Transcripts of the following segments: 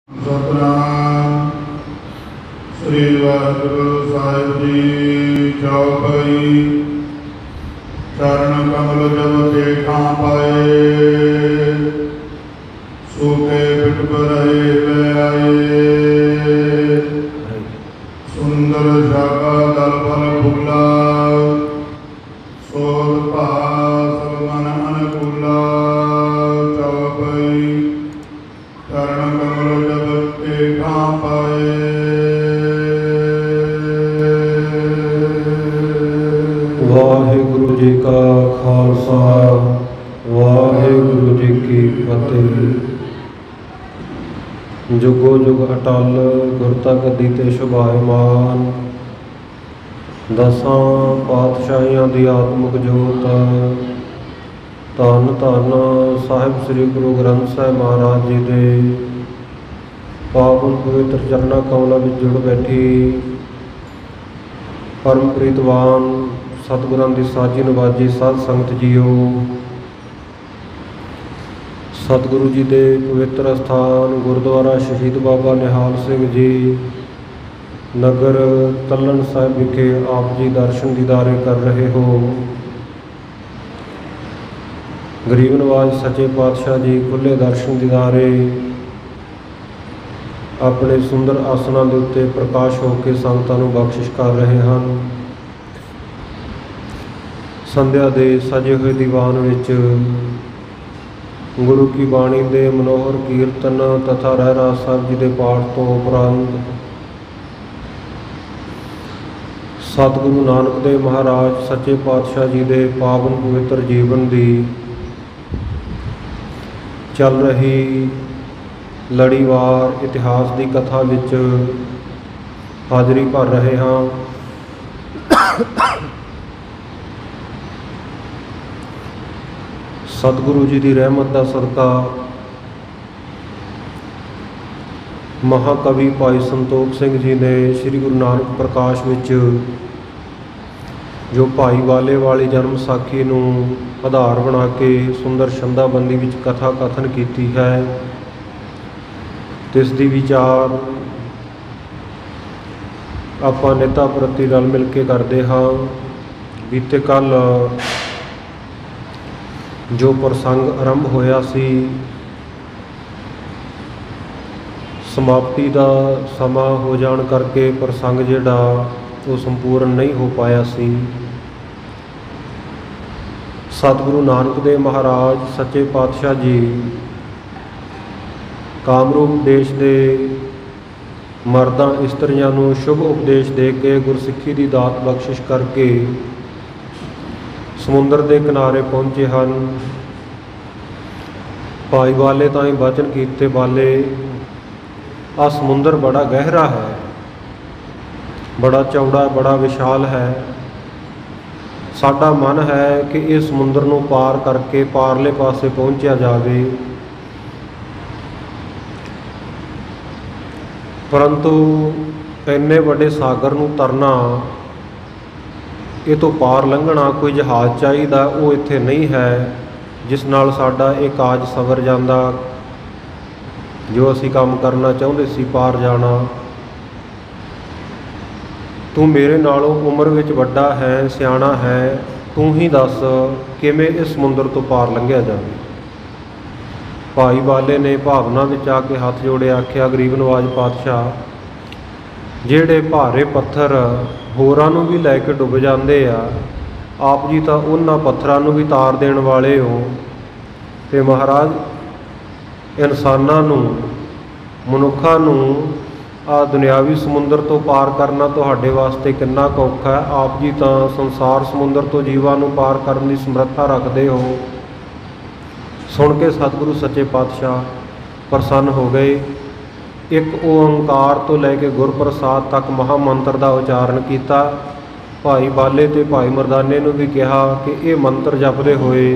सतनाम श्री वाहिगुरु साहिब जी चौपाई। चरण कमल जब देखा पाए, सूखे पिट पर ले आए। सुंदर शाखा दल फल फूला, सोध भास मन अनुकूला। चौपाई चरण कमल जब देखा पाए। वाहिगुरु जी का खालसा, वाहिगुरु जी की फतेह। जुगो जुग अटल गुरता गद्दी ते शुभायमान। दसां पातशाहियां दी आत्मक जोत। धन धन साहिब श्री गुरु ग्रंथ साहिब महाराज जी दे पावन पवित्र चरना कमलों में जुड़ बैठी परम प्रीतवान सतगुरां दी साजी नवाजी साध संगत जीओ। सतगुरु जी के पवित्र स्थान गुरुद्वारा शहीद बाबा निहाल सिंह जी नगर तलन साहिब विखे आप जी दर्शन दीदारे कर रहे हो। गरीब नवाज सच्चे पातशाह जी खुले दर्शन दीदारे अपने सुंदर आसनों के उत्ते प्रकाश होकर संगतां नूं बख्शिश कर रहे हैं। संध्या के सजे हुए दीवान विच गुरु की बाणी के मनोहर कीर्तन तथा रहरास साहिब जी के पाठ तो उपरंत सतगुरु नानक देव महाराज सच्चे पातशाह जी के पावन पवित्र जीवन की चल रही लड़ीवार इतिहास की कथा विच हाज़री भर रहे हाँ। सतगुरु जी की रहमत का सदका महाकवि भाई संतोख सिंह जी ने श्री गुरु नानक प्रकाश विच जो भाई वाले वाली जन्म साखी नूं आधार बना के सुंदर छंदाबंदी विच कथा कथन की है। तिस दी विचार आपां नेता प्रति रल मिल के करते हाँ। बीते कल जो प्रसंग आरंभ होया सी समाप्ति का समा हो जाण करके प्रसंग जिहड़ा वो संपूर्ण नहीं हो पाया सी। सतगुरु नानक देव महाराज सच्चे पातशाह जी कामरूप देश के मर्दां इस्त्रियां नूं शुभ उपदेश दे के गुरसिੱਖੀ की दात बख्शिश करके समुंदर के किनारे पहुँचे हैं। भाई वाले ताई वचन कीते वाले आ समुंदर बड़ा गहरा है, बड़ा चौड़ा, बड़ा विशाल है। साडा मन है कि इस समुंदर नूं पार करके पारले पासे पहुँचा जाए, परंतु इन्ने बड़े सागर नूं तरना, ये तो पार लंघना कोई जहाज़ चाहिए वो इत्थे नहीं है जिस नाल साडा ये काज सवर जांदा जो असी काम करना चाहुंदे सी पार जाना। तू मेरे नालों उम्र विच वड्डा है, सियाणा है, तू ही दस किवें इस समुंदर तो पार लंघिया जाए। भाई वाले ने भावना विच आके हाथ जोड़े आख्या, गरीब नवाज पातशाह जिहड़े भारे पत्थर होरां नूं भी लैके डुब जाते आ, आप जी तो उन्हां पत्थरां नूं भी तार देण वाले हो। ते महाराज इंसानां नूं मनुखां नूं आ दुनियावी समुंदर तो पार करना तुहाडे वास्ते कितना औखा है। आप जी तो संसार समुंदर तो जीवां नूं पार करन दी समर्था रखते हो। सुन के सतगुरु सच्चे पातशाह प्रसन्न हो गए। एक ओंकार तो लैके गुरप्रसाद तक महामंत्र का उचारण किया। भाई बाले ते भाई मरदाने नूं भी कहा कि ये मंत्र जपदे होए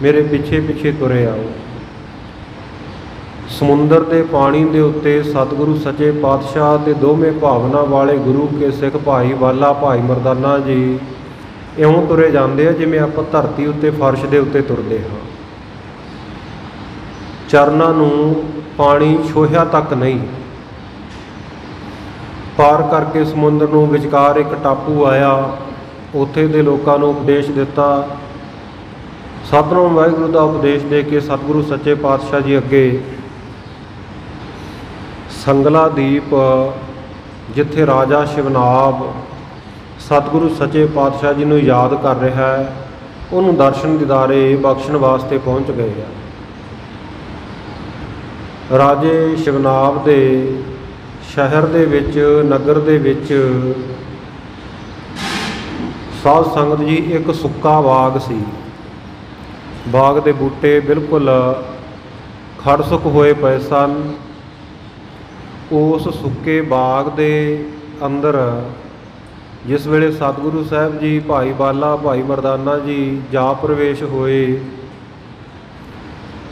मेरे पिछे पिछे तुरे आओ। समुंदर के पानी के उत्ते सतगुरु सच्चे पातशाह ते दोवें भावना वाले गुरु के सिख भाई वाला भाई मरदाना जी इउं तुरे जाते हैं जिवें आपां धरती उत्ते फर्श के उत्ते तुरदे हाँ। चरनां नूं ਪਾਣੀ ਛੋਹਿਆ ਤੱਕ ਨਹੀਂ। ਪਾਰ ਕਰਕੇ ਸਮੁੰਦਰ ਨੂੰ ਵਿਚਕਾਰ ਇੱਕ ਟਾਪੂ ਆਇਆ। ਉੱਥੇ ਦੇ ਲੋਕਾਂ ਨੂੰ ਉਪਦੇਸ਼ ਦਿੱਤਾ। ਸਤਿਨਾਮ ਵਾਹਿਗੁਰੂ ਦਾ ਉਪਦੇਸ਼ ਦੇ ਕੇ ਸਤਿਗੁਰੂ ਸੱਚੇ ਪਾਤਸ਼ਾਹ ਜੀ ਅੱਗੇ ਸੰਗਲਾ ਦੀਪ, ਜਿੱਥੇ ਰਾਜਾ ਸ਼ਿਵਨਾਬ ਸਤਿਗੁਰੂ ਸੱਚੇ ਪਾਤਸ਼ਾਹ ਜੀ ਨੂੰ ਯਾਦ ਕਰ ਰਿਹਾ ਹੈ, ਉਹਨੂੰ ਦਰਸ਼ਨ ਦੀਦਾਰੇ ਬਖਸ਼ਣ ਵਾਸਤੇ ਪਹੁੰਚ ਗਏ ਆ। ਰਾਜੇ ਸ਼ਿਵਨਾਬ ਦੇ ਸ਼ਹਿਰ ਦੇ ਵਿੱਚ, ਨਗਰ ਦੇ ਵਿੱਚ ਸਾਧ ਸੰਗਤ ਜੀ ਇੱਕ ਸੁੱਕਾ ਬਾਗ ਸੀ। ਬਾਗ ਦੇ ਬੂਟੇ ਬਿਲਕੁਲ ਖੜਸੁੱਕ ਹੋਏ ਪਏ ਸਨ। ਉਸ ਸੁੱਕੇ ਬਾਗ ਦੇ ਅੰਦਰ ਜਿਸ ਵੇਲੇ ਸਤਿਗੁਰੂ ਸਾਹਿਬ ਜੀ, ਭਾਈ ਬਾਲਾ, ਭਾਈ ਮਰਦਾਨਾ ਜੀ ਜਾ ਪ੍ਰਵੇਸ਼ ਹੋਏ,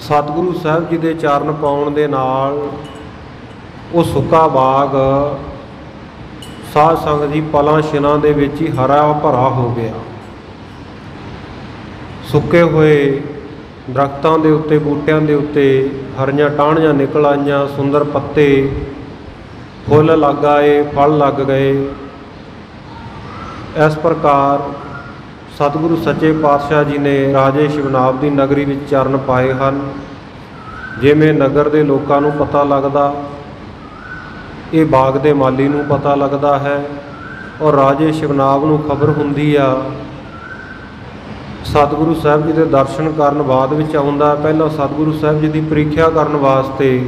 ਸਤਿਗੁਰੂ ਸਾਹਿਬ ਜੀ ਦੇ ਚਰਨ ਪਾਉਣ ਦੇ ਨਾਲ ਉਹ ਸੁੱਕਾ ਬਾਗ ਸਾਧ ਸੰਗਤ ਜੀ ਪਲਾਂ ਛਿਨਾਂ ਦੇ ਵਿੱਚ ਹੀ ਹਰਾ ਭਰਾ ਹੋ ਗਿਆ। ਸੁੱਕੇ ਹੋਏ ਦਰਖਤਾਂ ਦੇ ਉੱਤੇ, ਬੂਟਿਆਂ ਦੇ ਉੱਤੇ ਹਰੀਆਂ ਟਾਹਣੀਆਂ ਨਿਕਲ ਆਈਆਂ, ਸੁੰਦਰ ਪੱਤੇ, ਫੁੱਲ ਲੱਗ ਆਏ, ਫਲ ਲੱਗ ਗਏ। ਇਸ ਪ੍ਰਕਾਰ ਸਤਿਗੁਰੂ ਸੱਚੇ ਪਾਤਸ਼ਾਹ ਜੀ ਨੇ ਰਾਜੇ ਸ਼ਿਵਨਾਬ ਦੀ ਨਗਰੀ ਵਿੱਚ ਚਰਨ ਪਾਏ ਹਨ। ਜਿਵੇਂ ਨਗਰ ਦੇ ਲੋਕਾਂ ਨੂੰ ਪਤਾ ਲੱਗਦਾ, ਇਹ ਬਾਗ ਦੇ ਮਾਲੀ ਨੂੰ ਪਤਾ ਲੱਗਦਾ ਹੈ, ਔਰ ਰਾਜੇ ਸ਼ਿਵਨਾਬ ਨੂੰ ਖਬਰ ਹੁੰਦੀ ਆ। ਸਤਿਗੁਰੂ ਸਾਹਿਬ ਜੀ ਦੇ ਦਰਸ਼ਨ ਕਰਨ ਬਾਅਦ ਵਿੱਚ ਆਉਂਦਾ। ਪਹਿਲਾਂ ਸਤਿਗੁਰੂ ਸਾਹਿਬ ਜੀ ਦੀ ਪ੍ਰੀਖਿਆ ਕਰਨ ਵਾਸਤੇ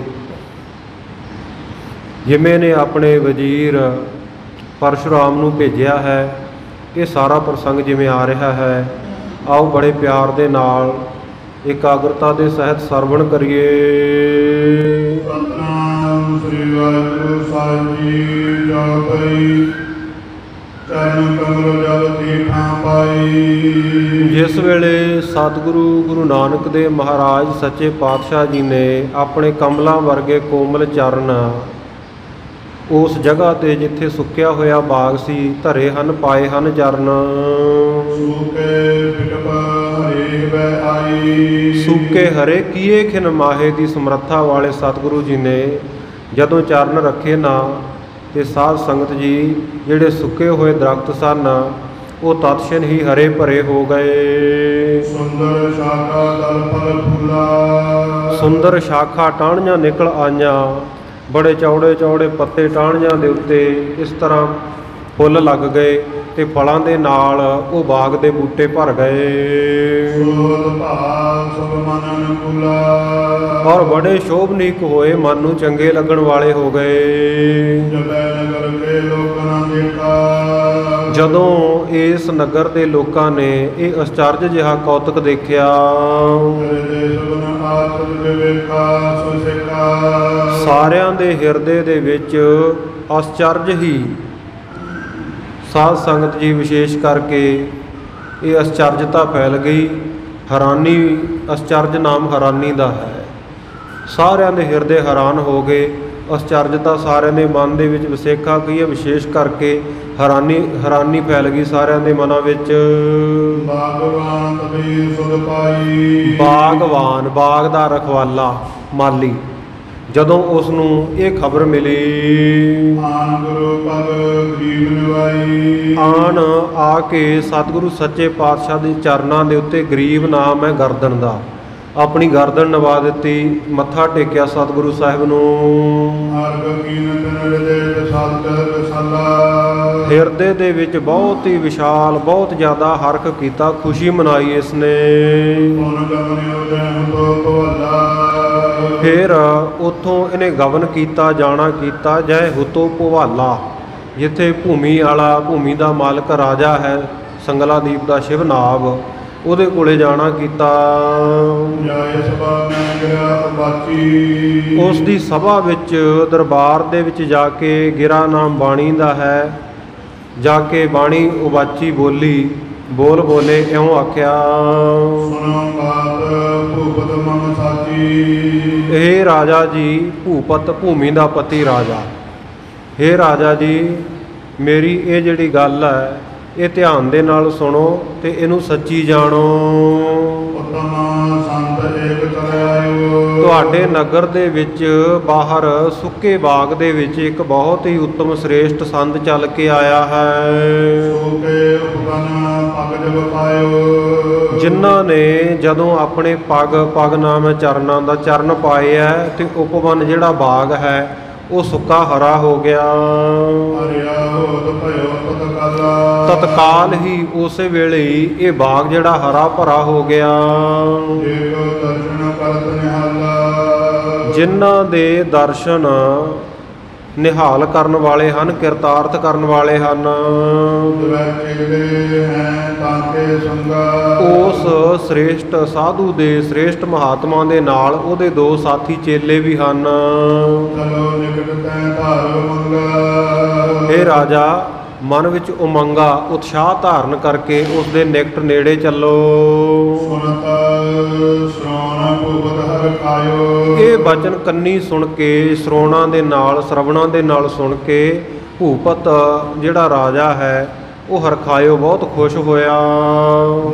ਜਿਵੇਂ ਨੇ ਆਪਣੇ ਵਜ਼ੀਰ ਪਰਸ਼ੁਰਾਮ ਨੂੰ ਭੇਜਿਆ ਹੈ। ਇਹ ਸਾਰਾ ਪ੍ਰਸੰਗ ਜਿਵੇਂ ਆ ਰਿਹਾ ਹੈ, ਆਓ ਬੜੇ ਪਿਆਰ ਦੇ ਨਾਲ ਇਕਾਗਰਤਾ ਦੇ ਸਹਿਤ ਸਰਵਣ ਕਰੀਏ। ਸਤਿਨਾਮ ਸ੍ਰੀ ਵਾਹਿਗੁਰੂ ਸਾਹਿਬ ਜੀ ਜਪਈ, ਚਰਨ ਕਮਲ ਜਲ ਤੀਠਾਂ ਪਾਈ। ਜਿਸ ਵੇਲੇ ਸਤਿਗੁਰੂ ਗੁਰੂ ਨਾਨਕ ਦੇਵ ਮਹਾਰਾਜ ਸੱਚੇ ਪਾਤਸ਼ਾਹ ਜੀ ਨੇ ਆਪਣੇ ਕਮਲਾਂ ਵਰਗੇ ਕੋਮਲ ਚਰਨ ਉਸ ਜਗ੍ਹਾ 'ਤੇ ਜਿੱਥੇ ਸੁੱਕਿਆ ਹੋਇਆ ਬਾਗ ਸੀ ਧਰੇ ਹਨ, ਪਾਏ ਹਨ ਚਰਨ। ਸੂਕੇ ਪਿਟਪ ਹਰੇ ਵੈ ਆਈ, ਸੂਕੇ ਹਰੇ ਕੀਏ ਖਿਨ ਮਾਹੇ ਦੀ ਸਮਰੱਥਾ ਵਾਲੇ ਸਤਿਗੁਰੂ ਜੀ ਨੇ ਜਦੋਂ ਚਰਨ ਰੱਖੇ ਨਾ, ਤੇ ਸਾਧ ਸੰਗਤ ਜੀ ਜਿਹੜੇ ਸੁੱਕੇ ਹੋਏ ਦਰਖਤ ਸਨ ਉਹ ਤਤਛਣ ਹੀ ਹਰੇ ਭਰੇ ਹੋ ਗਏ। ਸੁੰਦਰ ਸ਼ਾਖਾ ਦਲ ਫਲ ਫੁੱਲਾ, ਸੁੰਦਰ ਸ਼ਾਖਾ ਟਾਹਣੀਆਂ ਨਿਕਲ ਆਈਆਂ, ਬੜੇ ਚੌੜੇ ਚੌੜੇ ਪੱਤੇ ਟਾਹਣੀਆਂ ਦੇ ਉੱਤੇ ਇਸ ਤਰ੍ਹਾਂ ਫੁੱਲ ਲੱਗ ਗਏ ਤੇ ਫਲਾਂ ਦੇ ਨਾਲ ਉਹ ਬਾਗ ਦੇ ਬੂਟੇ ਭਰ ਗਏ। ਸੋਧ ਭਾਵ ਸਭ ਮਨ ਅਨੁਕੂਲਾ, ਔਰ ਬੜੇ ਸ਼ੋਭਨੀਕ ਹੋਏ, ਮਨ ਨੂੰ ਚੰਗੇ ਲੱਗਣ ਵਾਲੇ ਹੋ ਗਏ। ਜਬੈ ਨਗਰ ਕੇ ਲੋਕ ਨਾ ਦੇਖਾ, ਜਦੋਂ ਇਸ ਨਗਰ ਦੇ ਲੋਕਾਂ ਨੇ ਇਹ ਅਚਰਜ ਜਿਹਾ ਕੌਤਕ ਦੇਖਿਆ, ਹਿਰਦੇ ਸੁਭਨ ਆਤਮ ਵਿਵੇਕਾ ਸੋ ਸਿੱਖਾ, ਸਾਰਿਆਂ ਦੇ ਹਿਰਦੇ ਦੇ ਵਿੱਚ ਅਚਰਜ ਹੀ, ਸਾਧ ਸੰਗਤ ਜੀ ਵਿਸ਼ੇਸ਼ ਕਰਕੇ ਇਹ ਅਚਰਜਤਾ ਫੈਲ ਗਈ। ਹੈਰਾਨੀ, ਅਚਰਜ ਨਾਮ ਹੈਰਾਨੀ ਦਾ ਹੈ। ਸਾਰਿਆਂ ਦੇ ਹਿਰਦੇ ਹੈਰਾਨ ਹੋ ਗਏ। ਅਚਰਜਤਾ ਸਾਰਿਆਂ ਦੇ ਮਨ ਦੇ ਵਿੱਚ ਵਿਸੇਖਾ ਕੀ ਹੈ, ਵਿਸ਼ੇਸ਼ ਕਰਕੇ ਹੈਰਾਨੀ ਫੈਲ ਗਈ ਸਾਰਿਆਂ ਦੇ ਮਨਾਂ ਵਿੱਚ। ਬਾਗਵਾਨ ਕਬੀਰ ਸੁਧ ਪਾਈ, ਬਾਗਵਾਨ, ਬਾਗ ਦਾ ਰਖਵਾਲਾ, ਮਾਲੀ, ਜਦੋਂ ਉਸ ਨੂੰ ਇਹ ਖਬਰ ਮਿਲੀ, ਆਨ ਗੁਰੂ ਪਗ ਗਰੀਬ ਨਿਵਾਈ, ਆਣ ਆ ਕੇ ਸਤਿਗੁਰੂ ਸੱਚੇ ਪਾਤਸ਼ਾਹ ਦੇ ਚਰਨਾਂ ਦੇ ਉੱਤੇ ਗਰੀਬ ਨਾਮ ਹੈ ਗਰਦਨ ਦਾ, ਆਪਣੀ ਗਰਦਨ ਨਵਾ ਦਿੱਤੀ, ਮੱਥਾ ਟੇਕਿਆ ਸਤਿਗੁਰੂ ਸਾਹਿਬ ਨੂੰ। ਅਰਗ ਕੀਨਤ ਹਿਰਦੇ ਸਤ ਰਸਾਲਾ, ਹਿਰਦੇ ਦੇ ਵਿੱਚ ਬਹੁਤ ਹੀ ਵਿਸ਼ਾਲ, ਬਹੁਤ ਜ਼ਿਆਦਾ ਹਰਖ ਕੀਤਾ, ਖੁਸ਼ੀ ਮਨਾਈ ਇਸਨੇ। ਪੁਨ ਗਮਨ ਉਦੈ ਤੋ ਭਵਲਾ, ਫਿਰ ਉੱਥੋਂ ਇਹਨੇ ਗਵਨ ਕੀਤਾ, ਜਾਣਾ ਕੀਤਾ, ਜੈ ਹੁਤੋ ਭਵਾਲਾ, ਜਿੱਥੇ ਭੂਮੀ ਵਾਲਾ, ਭੂਮੀ ਦਾ ਮਾਲਕ ਰਾਜਾ ਹੈ ਸੰਗਲਾ ਦੀਪ ਦਾ ਸ਼ਿਵਨਾਬ, ਉਹਦੇ ਕੋਲੇ ਜਾਣਾ ਕੀਤਾ। ਜਾਏ ਸਭਾ ਮੈਂ ਗਿਰਾ ਬਾਚੀ, ਉਸ ਦੀ ਸਭਾ ਵਿੱਚ, ਦਰਬਾਰ ਦੇ ਵਿੱਚ ਜਾ ਕੇ, ਗਿਰਾ ਨਾਮ ਬਾਣੀ ਦਾ ਹੈ, ਜਾ ਕੇ ਬਾਣੀ ਉਬਾਚੀ ਬੋਲੀ, ਬੋਲੇ ਇਉਂ ਆਖਿਆ, ਸੁਣੋ ਬਾਤ ਭੂਪਤ ਮਮ ਸਾਚੀ, ਇਹ ਰਾਜਾ ਜੀ, ਭੂਪਤ ਭੂਮੀ ਦਾ ਪਤੀ ਰਾਜਾ, ਹੇ ਰਾਜਾ ਜੀ, ਮੇਰੀ ਇਹ ਜਿਹੜੀ ਗੱਲ ਹੈ ਇਹ ਧਿਆਨ ਦੇ ਨਾਲ ਸੁਣੋ ਤੇ ਇਹਨੂੰ ਸੱਚੀ ਜਾਣੋ। ਉਤਮ ਸੰਤ ਏਕ ਤਰ ਆਇਓ, ਤੁਹਾਡੇ ਨਗਰ ਦੇ ਵਿੱਚ ਬਾਹਰ ਸੁੱਕੇ ਬਾਗ ਦੇ ਵਿੱਚ ਇੱਕ ਬਹੁਤ ਹੀ ਉੱਤਮ ਸ੍ਰੇਸ਼ਟ ਸੰਤ ਚੱਲ ਕੇ ਆਇਆ ਹੈ, ਸੋਕੇ ਉਪਨ ਪਗ ਜਬ ਪਾਇਓ। ਜਿਨ੍ਹਾਂ ਨੇ ਜਦੋਂ ਆਪਣੇ ਪਗ ਨਾਮ ਚਰਨਾਂ ਦਾ ਚਰਨ ਪਾਏ ਹੈ ਤੇ ਉਪਵਨ ਜਿਹੜਾ ਬਾਗ ਹੈ ਉਹ ਸੁੱਕਾ ਹਰਾ ਹੋ ਗਿਆ। ਹਰਿਆ ਹੋਤ ਭਇਓ ਤਤਕਾਲ। ਤਤਕਾਲ ਹੀ ਉਸੇ ਵੇਲੇ ਹੀ ਇਹ ਬਾਗ ਜਿਹੜਾ ਹਰਾ ਭਰਾ ਹੋ ਗਿਆ। ਦੇਖੋ ਦਰਸ਼ਨ ਕਰਤ ਨਿਹਾਲਾ। ਜਿਨ੍ਹਾਂ ਦੇ ਦਰਸ਼ਨ ਨਿਹਾਲ ਕਰਨ ਵਾਲੇ ਹਨ, ਕਿਰਤਾਰਥ ਕਰਨ ਵਾਲੇ ਹਨ, ਦੁਰੈ ਚੇਲੇ ਹੈ ਤਾਕੇ ਸੰਗਾ। ਉਸ ਸ੍ਰੇਸ਼ਟ ਸਾਧੂ ਦੇ ਸ੍ਰੇਸ਼ਟ ਮਹਾਤਮਾ ਦੇ ਨਾਲ ਉਹਦੇ ਦੋ ਸਾਥੀ ਚੇਲੇ ਵੀ ਹਨ। ਚਲੋ ਨਿਕਟ ਤੈ ਧਾਰ ਮੰਗਾ। ਇਹ ਰਾਜਾ ਮਨ ਵਿੱਚ ਉਮੰਗਾ ਉਤਸ਼ਾਹ ਧਾਰਨ ਕਰਕੇ ਉਸ ਦੇ ਨਿਕਟ ਨੇੜੇ ਚੱਲੋ। ਸੁਨਤ ਸ਼੍ਰਵਣ ਭੂਪਤ ਹਰਿ ਖਾਇਓ। ਇਹ ਬਚਨ ਕੰਨੀ ਸੁਣ ਕੇ, ਸ਼੍ਰੋਣਾ ਦੇ ਨਾਲ, ਸ਼ਰਵਣਾਂ ਦੇ ਨਾਲ ਸੁਣ ਕੇ ਭੂਪਤ ਜਿਹੜਾ ਰਾਜਾ ਹੈ ਉਹ ਹਰਖਾਇਓ ਬਹੁਤ ਖੁਸ਼ ਹੋਇਆ।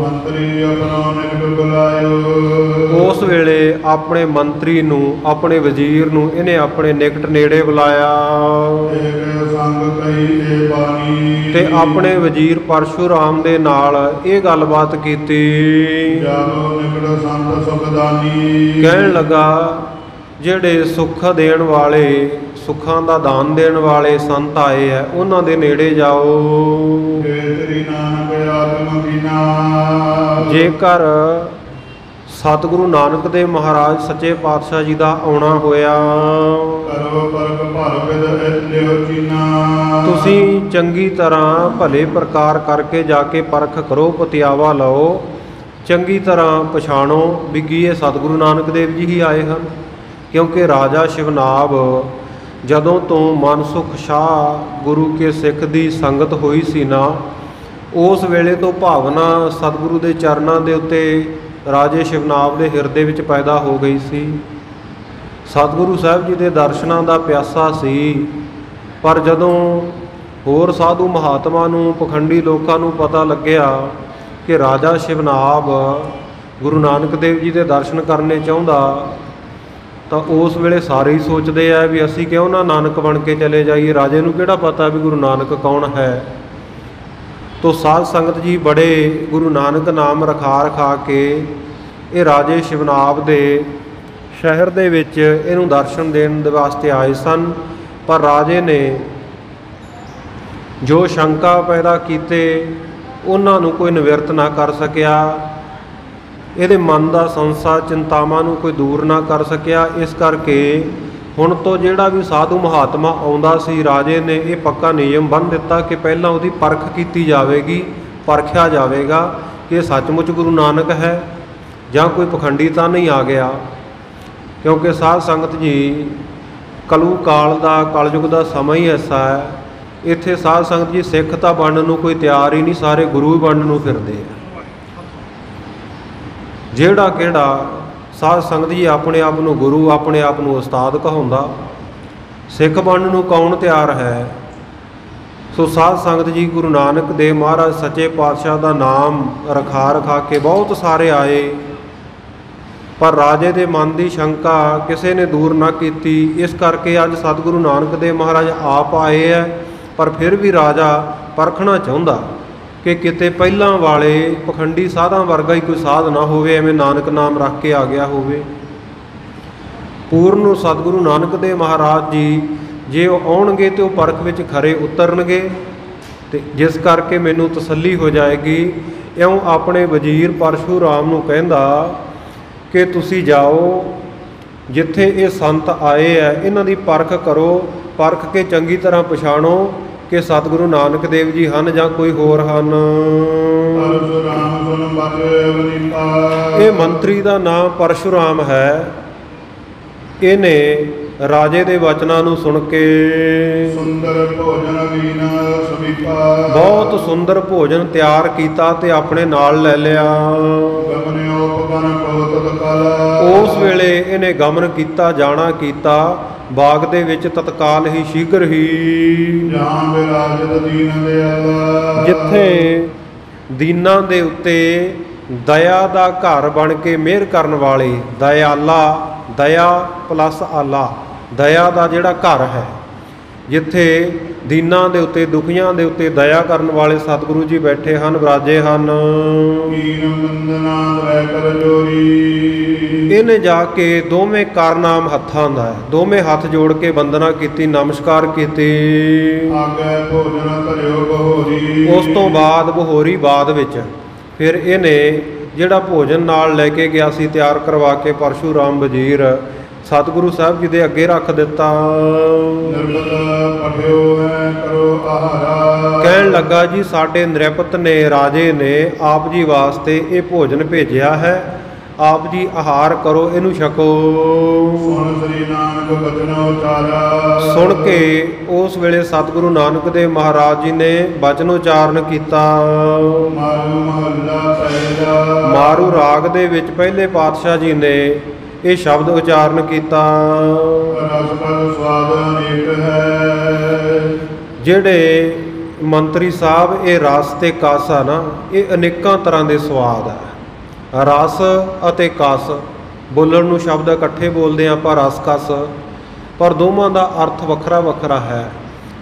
ਮੰਤਰੀ ਆਪਣਾ ਨਿਕਟ ਬੁਲਾਇਓ। ਉਸ ਵੇਲੇ ਆਪਣੇ ਮੰਤਰੀ ਨੂੰ, ਆਪਣੇ ਵਜ਼ੀਰ ਨੂੰ ਇਹਨੇ ਆਪਣੇ ਨਿਕਟ ਨੇੜੇ ਬੁਲਾਇਆ ਏਕ ਸੰਗ ਕਹੀ ਏ ਬਾਣੀ। ਤੇ ਆਪਣੇ ਵਜ਼ੀਰ ਪਰਸ਼ੂਰਾਮ ਦੇ ਨਾਲ ਇਹ ਗੱਲਬਾਤ ਕੀਤੀ। ਜਾਲੋ ਨਿਕਟ ਸੰਤ ਸੁਖਦਾਨੀ। ਕਹਿਣ ਲੱਗਾ ਜਿਹੜੇ ਸੁੱਖ ਦੇਣ ਵਾਲੇ, ਸੁੱਖਾਂ ਦਾ ਦਾਨ ਦੇਣ ਵਾਲੇ ਸੰਤ ਆਏ ਹੈ ਉਹਨਾਂ ਦੇ ਨੇੜੇ ਜਾਓ। ਤੇਰੀ ਨਾਨਕ ਆਤਮ ਕੀਨਾ। ਜੇਕਰ ਸਤਿਗੁਰੂ ਨਾਨਕ ਦੇਵ ਮਹਾਰਾਜ ਸੱਚੇ ਪਾਤਸ਼ਾਹ ਜੀ ਦਾ ਆਉਣਾ ਹੋਇਆ, ਕਰੋ ਪਰਖ ਭਰ ਵਿਦ ਲਿਓ ਚੀਨਾ। ਤੁਸੀਂ ਚੰਗੀ ਤਰ੍ਹਾਂ ਭਲੇ ਪ੍ਰਕਾਰ ਕਰਕੇ ਜਾ ਕੇ ਪਰਖ ਕਰੋ, ਪਤਿਆਵਾ ਲਓ, ਚੰਗੀ ਤਰ੍ਹਾਂ ਪਛਾਣੋ ਵੀ ਕੀ ਇਹ ਸਤਿਗੁਰੂ ਨਾਨਕ ਦੇਵ ਜੀ ਹੀ ਆਏ ਹਨ। ਕਿਉਂਕਿ ਰਾਜਾ ਸ਼ਿਵਨਾਭ ਜਦੋਂ ਤੋਂ ਮਨਸੁਖ ਸ਼ਾਹ ਗੁਰੂ ਕੇ ਸਿੱਖ ਦੀ ਸੰਗਤ ਹੋਈ ਸੀ ਨਾ, ਉਸ ਵੇਲੇ ਤੋਂ ਭਾਵਨਾ ਸਤਿਗੁਰੂ ਦੇ ਚਰਨਾਂ ਦੇ ਉੱਤੇ ਰਾਜੇ ਸ਼ਿਵਨਾਭ ਦੇ ਹਿਰਦੇ ਵਿੱਚ ਪੈਦਾ ਹੋ ਗਈ ਸੀ। ਸਤਿਗੁਰੂ ਸਾਹਿਬ ਜੀ ਦੇ ਦਰਸ਼ਨਾਂ ਦਾ ਪਿਆਸਾ ਸੀ। ਪਰ ਜਦੋਂ ਹੋਰ ਸਾਧੂ ਮਹਾਤਮਾ ਨੂੰ, ਪਖੰਡੀ ਲੋਕਾਂ ਨੂੰ ਪਤਾ ਲੱਗਿਆ ਕਿ ਰਾਜਾ ਸ਼ਿਵਨਾਭ ਗੁਰੂ ਨਾਨਕ ਦੇਵ ਜੀ ਦੇ ਦਰਸ਼ਨ ਕਰਨੇ ਚਾਹੁੰਦਾ, ਤਾਂ ਉਸ ਵੇਲੇ ਸਾਰੇ ਹੀ ਸੋਚਦੇ ਆ ਵੀ ਅਸੀਂ ਕਿਉਂ ਨਾ ਨਾਨਕ ਬਣ ਕੇ ਚਲੇ ਜਾਈਏ, ਰਾਜੇ ਨੂੰ ਕਿਹੜਾ ਪਤਾ ਵੀ ਗੁਰੂ ਨਾਨਕ ਕੌਣ ਹੈ। ਤੋ ਸਾਧ ਸੰਗਤ ਜੀ ਬੜੇ ਗੁਰੂ ਨਾਨਕ ਨਾਮ ਰਖਾ ਕੇ ਇਹ ਰਾਜੇ ਸ਼ਿਵਨਾਭ ਦੇ ਸ਼ਹਿਰ ਦੇ ਵਿੱਚ ਇਹਨੂੰ ਦਰਸ਼ਨ ਦੇਣ ਦੇ ਵਾਸਤੇ ਆਏ ਸਨ। ਪਰ ਰਾਜੇ ਨੇ ਜੋ ਸ਼ੰਕਾ ਪੈਦਾ ਕੀਤੇ ਉਹਨਾਂ ਨੂੰ ਕੋਈ ਨਿਵਰਤ ਨਾ ਕਰ ਸਕਿਆ, ਇਹਦੇ ਮਨ ਦਾ ਸੰਸਾ ਚਿੰਤਾਵਾਂ ਨੂੰ ਕੋਈ ਦੂਰ ਨਾ ਕਰ ਸਕਿਆ। ਇਸ ਕਰਕੇ ਹੁਣ ਤੋਂ ਜਿਹੜਾ ਵੀ ਸਾਧੂ ਮਹਾਤਮਾ ਆਉਂਦਾ ਸੀ, ਰਾਜੇ ਨੇ ਇਹ ਪੱਕਾ ਨਿਯਮ ਬੰਨ੍ਹ ਦਿੱਤਾ ਕਿ ਪਹਿਲਾਂ ਉਹਦੀ ਪਰਖ ਕੀਤੀ ਜਾਵੇਗੀ, ਪਰਖਿਆ ਜਾਵੇਗਾ ਕਿ ਇਹ ਸੱਚਮੁੱਚ ਗੁਰੂ ਨਾਨਕ ਹੈ ਜਾਂ ਕੋਈ ਪਖੰਡੀ ਤਾਂ ਨਹੀਂ ਆ ਗਿਆ। ਕਿਉਂਕਿ ਸਾਧ ਸੰਗਤ ਜੀ ਕਲੂ ਕਾਲ ਦਾ, ਕਲਯੁਗ ਦਾ ਸਮਾਂ ਹੀ ਐਸਾ ਹੈ, ਇੱਥੇ ਸਾਧ ਸੰਗਤ ਜੀ ਸਿੱਖ ਤਾਂ ਬਣਨ ਨੂੰ ਕੋਈ ਤਿਆਰ ਹੀ ਨਹੀਂ, ਸਾਰੇ ਗੁਰੂ ਹੀ ਬਣਨ ਨੂੰ ਫਿਰਦੇ ਆ। ਜਿਹੜਾ ਕਿਹੜਾ ਸਾਧ ਸੰਗਤ ਜੀ ਆਪਣੇ ਆਪ ਨੂੰ ਗੁਰੂ, ਆਪਣੇ ਆਪ ਨੂੰ ਉਸਤਾਦ ਕਹਾਉਂਦਾ, ਸਿੱਖ ਬਣਨ ਨੂੰ ਕੌਣ ਤਿਆਰ ਹੈ। ਸੋ ਸਾਧ ਸੰਗਤ ਜੀ ਗੁਰੂ ਨਾਨਕ ਦੇਵ ਮਹਾਰਾਜ ਸੱਚੇ ਪਾਤਸ਼ਾਹ ਦਾ ਨਾਮ ਰਖਾ ਕੇ ਬਹੁਤ ਸਾਰੇ ਆਏ, ਪਰ ਰਾਜੇ ਦੇ ਮਨ ਦੀ ਸ਼ੰਕਾ ਕਿਸੇ ਨੇ ਦੂਰ ਨਾ ਕੀਤੀ। ਇਸ ਕਰਕੇ ਅੱਜ ਸਤਿਗੁਰੂ ਨਾਨਕ ਦੇਵ ਮਹਾਰਾਜ ਆਪ ਆਏ ਹੈ, ਪਰ ਫਿਰ ਵੀ ਰਾਜਾ ਪਰਖਣਾ ਚਾਹੁੰਦਾ ਕਿ ਕਿਤੇ ਪਹਿਲਾਂ ਵਾਲੇ ਪਖੰਡੀ ਸਾਧਾਂ ਵਰਗਾ ਹੀ ਕੋਈ ਸਾਧ ਨਾ ਹੋਵੇ, ਐਵੇਂ ਨਾਨਕ ਨਾਮ ਰੱਖ ਕੇ ਆ ਗਿਆ ਹੋਵੇ। ਪੂਰਨ ਸਤਿਗੁਰੂ ਨਾਨਕ ਦੇਵ ਮਹਾਰਾਜ ਜੀ ਜੇ ਉਹ ਆਉਣਗੇ ਤੇ ਉਹ ਪਰਖ ਵਿੱਚ ਖਰੇ ਉਤਰਨਗੇ, ਤੇ ਜਿਸ ਕਰਕੇ ਮੈਨੂੰ ਤਸੱਲੀ ਹੋ ਜਾਏਗੀ। ਇਉਂ ਆਪਣੇ ਵਜ਼ੀਰ ਪਰਸ਼ੂਰਾਮ ਨੂੰ ਕਹਿੰਦਾ ਕਿ ਤੁਸੀਂ ਜਾਓ, ਜਿੱਥੇ ਇਹ ਸੰਤ ਆਏ ਹੈ ਇਹਨਾਂ ਦੀ ਪਰਖ ਕਰੋ, ਪਰਖ ਕੇ ਚੰਗੀ ਤਰ੍ਹਾਂ ਪਛਾਣੋ ਕਿ ਸਤਿਗੁਰੂ ਨਾਨਕ ਦੇਵ ਜੀ ਹਨ ਜਾਂ ਕੋਈ ਹੋਰ ਹਨ। ਇਹ ਮੰਤਰੀ ਦਾ ਨਾਮ ਪਰਸ਼ੂਰਾਮ ਹੈ। ਇਹਨੇ ਰਾਜੇ ਦੇ ਵਚਨਾਂ ਨੂੰ ਸੁਣ ਕੇ ਸੁੰਦਰ ਭੋਜਨ ਵੀਨਾ ਸਮੀਪਾ, ਬਹੁਤ ਸੁੰਦਰ ਭੋਜਨ ਤਿਆਰ ਕੀਤਾ ਤੇ ਆਪਣੇ ਨਾਲ ਲੈ ਲਿਆ। ਗਮਨਿਓ ਪਵਨ ਕੋ ਤਤਕਾਲ। ਉਸ ਵੇਲੇ ਇਹਨੇ ਗਮਨ ਕੀਤਾ, ਜਾਣਾ ਕੀਤਾ ਬਾਗ ਦੇ ਵਿੱਚ ਤਤਕਾਲ ਹੀ, ਸ਼ੀਘਰ ਹੀ। ਜਾਂ ਵਿਰਾਜਤ ਦੀਨ ਦਿਆਲਾ, ਜਿੱਥੇ ਦੀਨਾਂ ਦੇ ਉੱਤੇ ਦਇਆ ਦਾ ਘਰ ਬਣ ਕੇ ਮਿਹਰ ਕਰਨ ਵਾਲੇ, ਦਇਆਲਾ ਦਇਆ ਪਲੱਸ ਆਲਾ, ਦਇਆ ਦਾ ਜਿਹੜਾ ਘਰ ਹੈ, ਜਿੱਥੇ ਦੀਨਾਂ ਦੇ ਉੱਤੇ ਦੁਖੀਆਂ ਦੇ ਉੱਤੇ ਦਇਆ ਕਰਨ ਵਾਲੇ ਸਤਿਗੁਰੂ ਜੀ ਬੈਠੇ ਹਨ, ਵਿਰਾਜੇ ਹਨ। ਕੀਨ ਵੰਦਨਾ ਤ੍ਰੈ ਕਰ ਜੋਰੀ। ਇਹਨੇ ਜਾ ਕੇ ਦੋਵੇਂ ਕਰਨਾਮ ਹੱਥਾਂ ਦਾ ਹੈ, ਦੋਵੇਂ ਹੱਥ ਜੋੜ ਕੇ ਵੰਦਨਾ ਕੀਤੀ, ਨਮਸਕਾਰ ਕੀਤੀ। ਆਗੇ ਭੋਜਨ ਧਰਿਓ ਬਹੋਰੀ। ਉਸ ਤੋਂ ਬਾਅਦ ਬਹੋਰੀ ਬਾਅਦ ਵਿੱਚ ਫਿਰ ਇਹਨੇ ਜਿਹੜਾ ਭੋਜਨ ਨਾਲ ਲੈ ਕੇ ਗਿਆ ਸੀ ਤਿਆਰ ਕਰਵਾ ਕੇ ਪਰਸ਼ੂਰਾਮ ਵਜ਼ੀਰ, ਸਤਿਗੁਰੂ ਸਾਹਿਬ ਜੀ ਦੇ ਅੱਗੇ ਰੱਖ ਦਿੱਤਾ। ਨਿਰਮਲ ਪਠਿਓ ਹੈ ਕਰੋ ਆਹਾਰਾ। ਕਹਿਣ ਲੱਗਾ ਜੀ ਸਾਡੇ ਨਿਰਪਤ ਨੇ, ਰਾਜੇ ਨੇ ਆਪ ਜੀ ਵਾਸਤੇ ਇਹ ਭੋਜਨ ਭੇਜਿਆ ਹੈ, ਆਪ ਜੀ ਆਹਾਰ ਕਰੋ, ਇਹਨੂੰ ਛਕੋ। ਸੁਣ ਸ੍ਰੀ ਨਾਨਕ ਬਚਨ ਉਚਾਰਾ। ਸੁਣ ਕੇ ਉਸ ਵੇਲੇ ਸਤਿਗੁਰੂ ਨਾਨਕ ਦੇਵ ਮਹਾਰਾਜ ਜੀ ਨੇ ਬਚਨ ਉਚਾਰਨ ਕੀਤਾ। ਮਾਰੂ ਮਹੱਲਾ ਪਹਿਲਾ। ਮਾਰੂ ਰਾਗ ਦੇ ਵਿੱਚ ਪਹਿਲੇ ਪਾਤਸ਼ਾਹ ਜੀ ਨੇ ਇਹ ਸ਼ਬਦ ਉਚਾਰਨ ਕੀਤਾ। ਰਸ ਪਦ ਸਵਾਦ ਅਨੇਕ ਹੈ। ਜਿਹੜੇ ਮੰਤਰੀ ਸਾਹਿਬ, ਇਹ ਰਸ ਤੇ ਕਸ ਆ ਨਾ, ਇਹ ਅਨੇਕਾਂ ਤਰ੍ਹਾਂ ਦੇ ਸਵਾਦ ਹੈ। ਰਸ ਅਤੇ ਕਸ ਬੋਲਣ ਨੂੰ ਸ਼ਬਦ ਇਕੱਠੇ ਬੋਲਦੇ ਹਾਂ ਆਪਾਂ, ਰਸ ਕਸ, ਪਰ ਦੋਵਾਂ ਦਾ ਅਰਥ ਵੱਖਰਾ ਵੱਖਰਾ ਹੈ।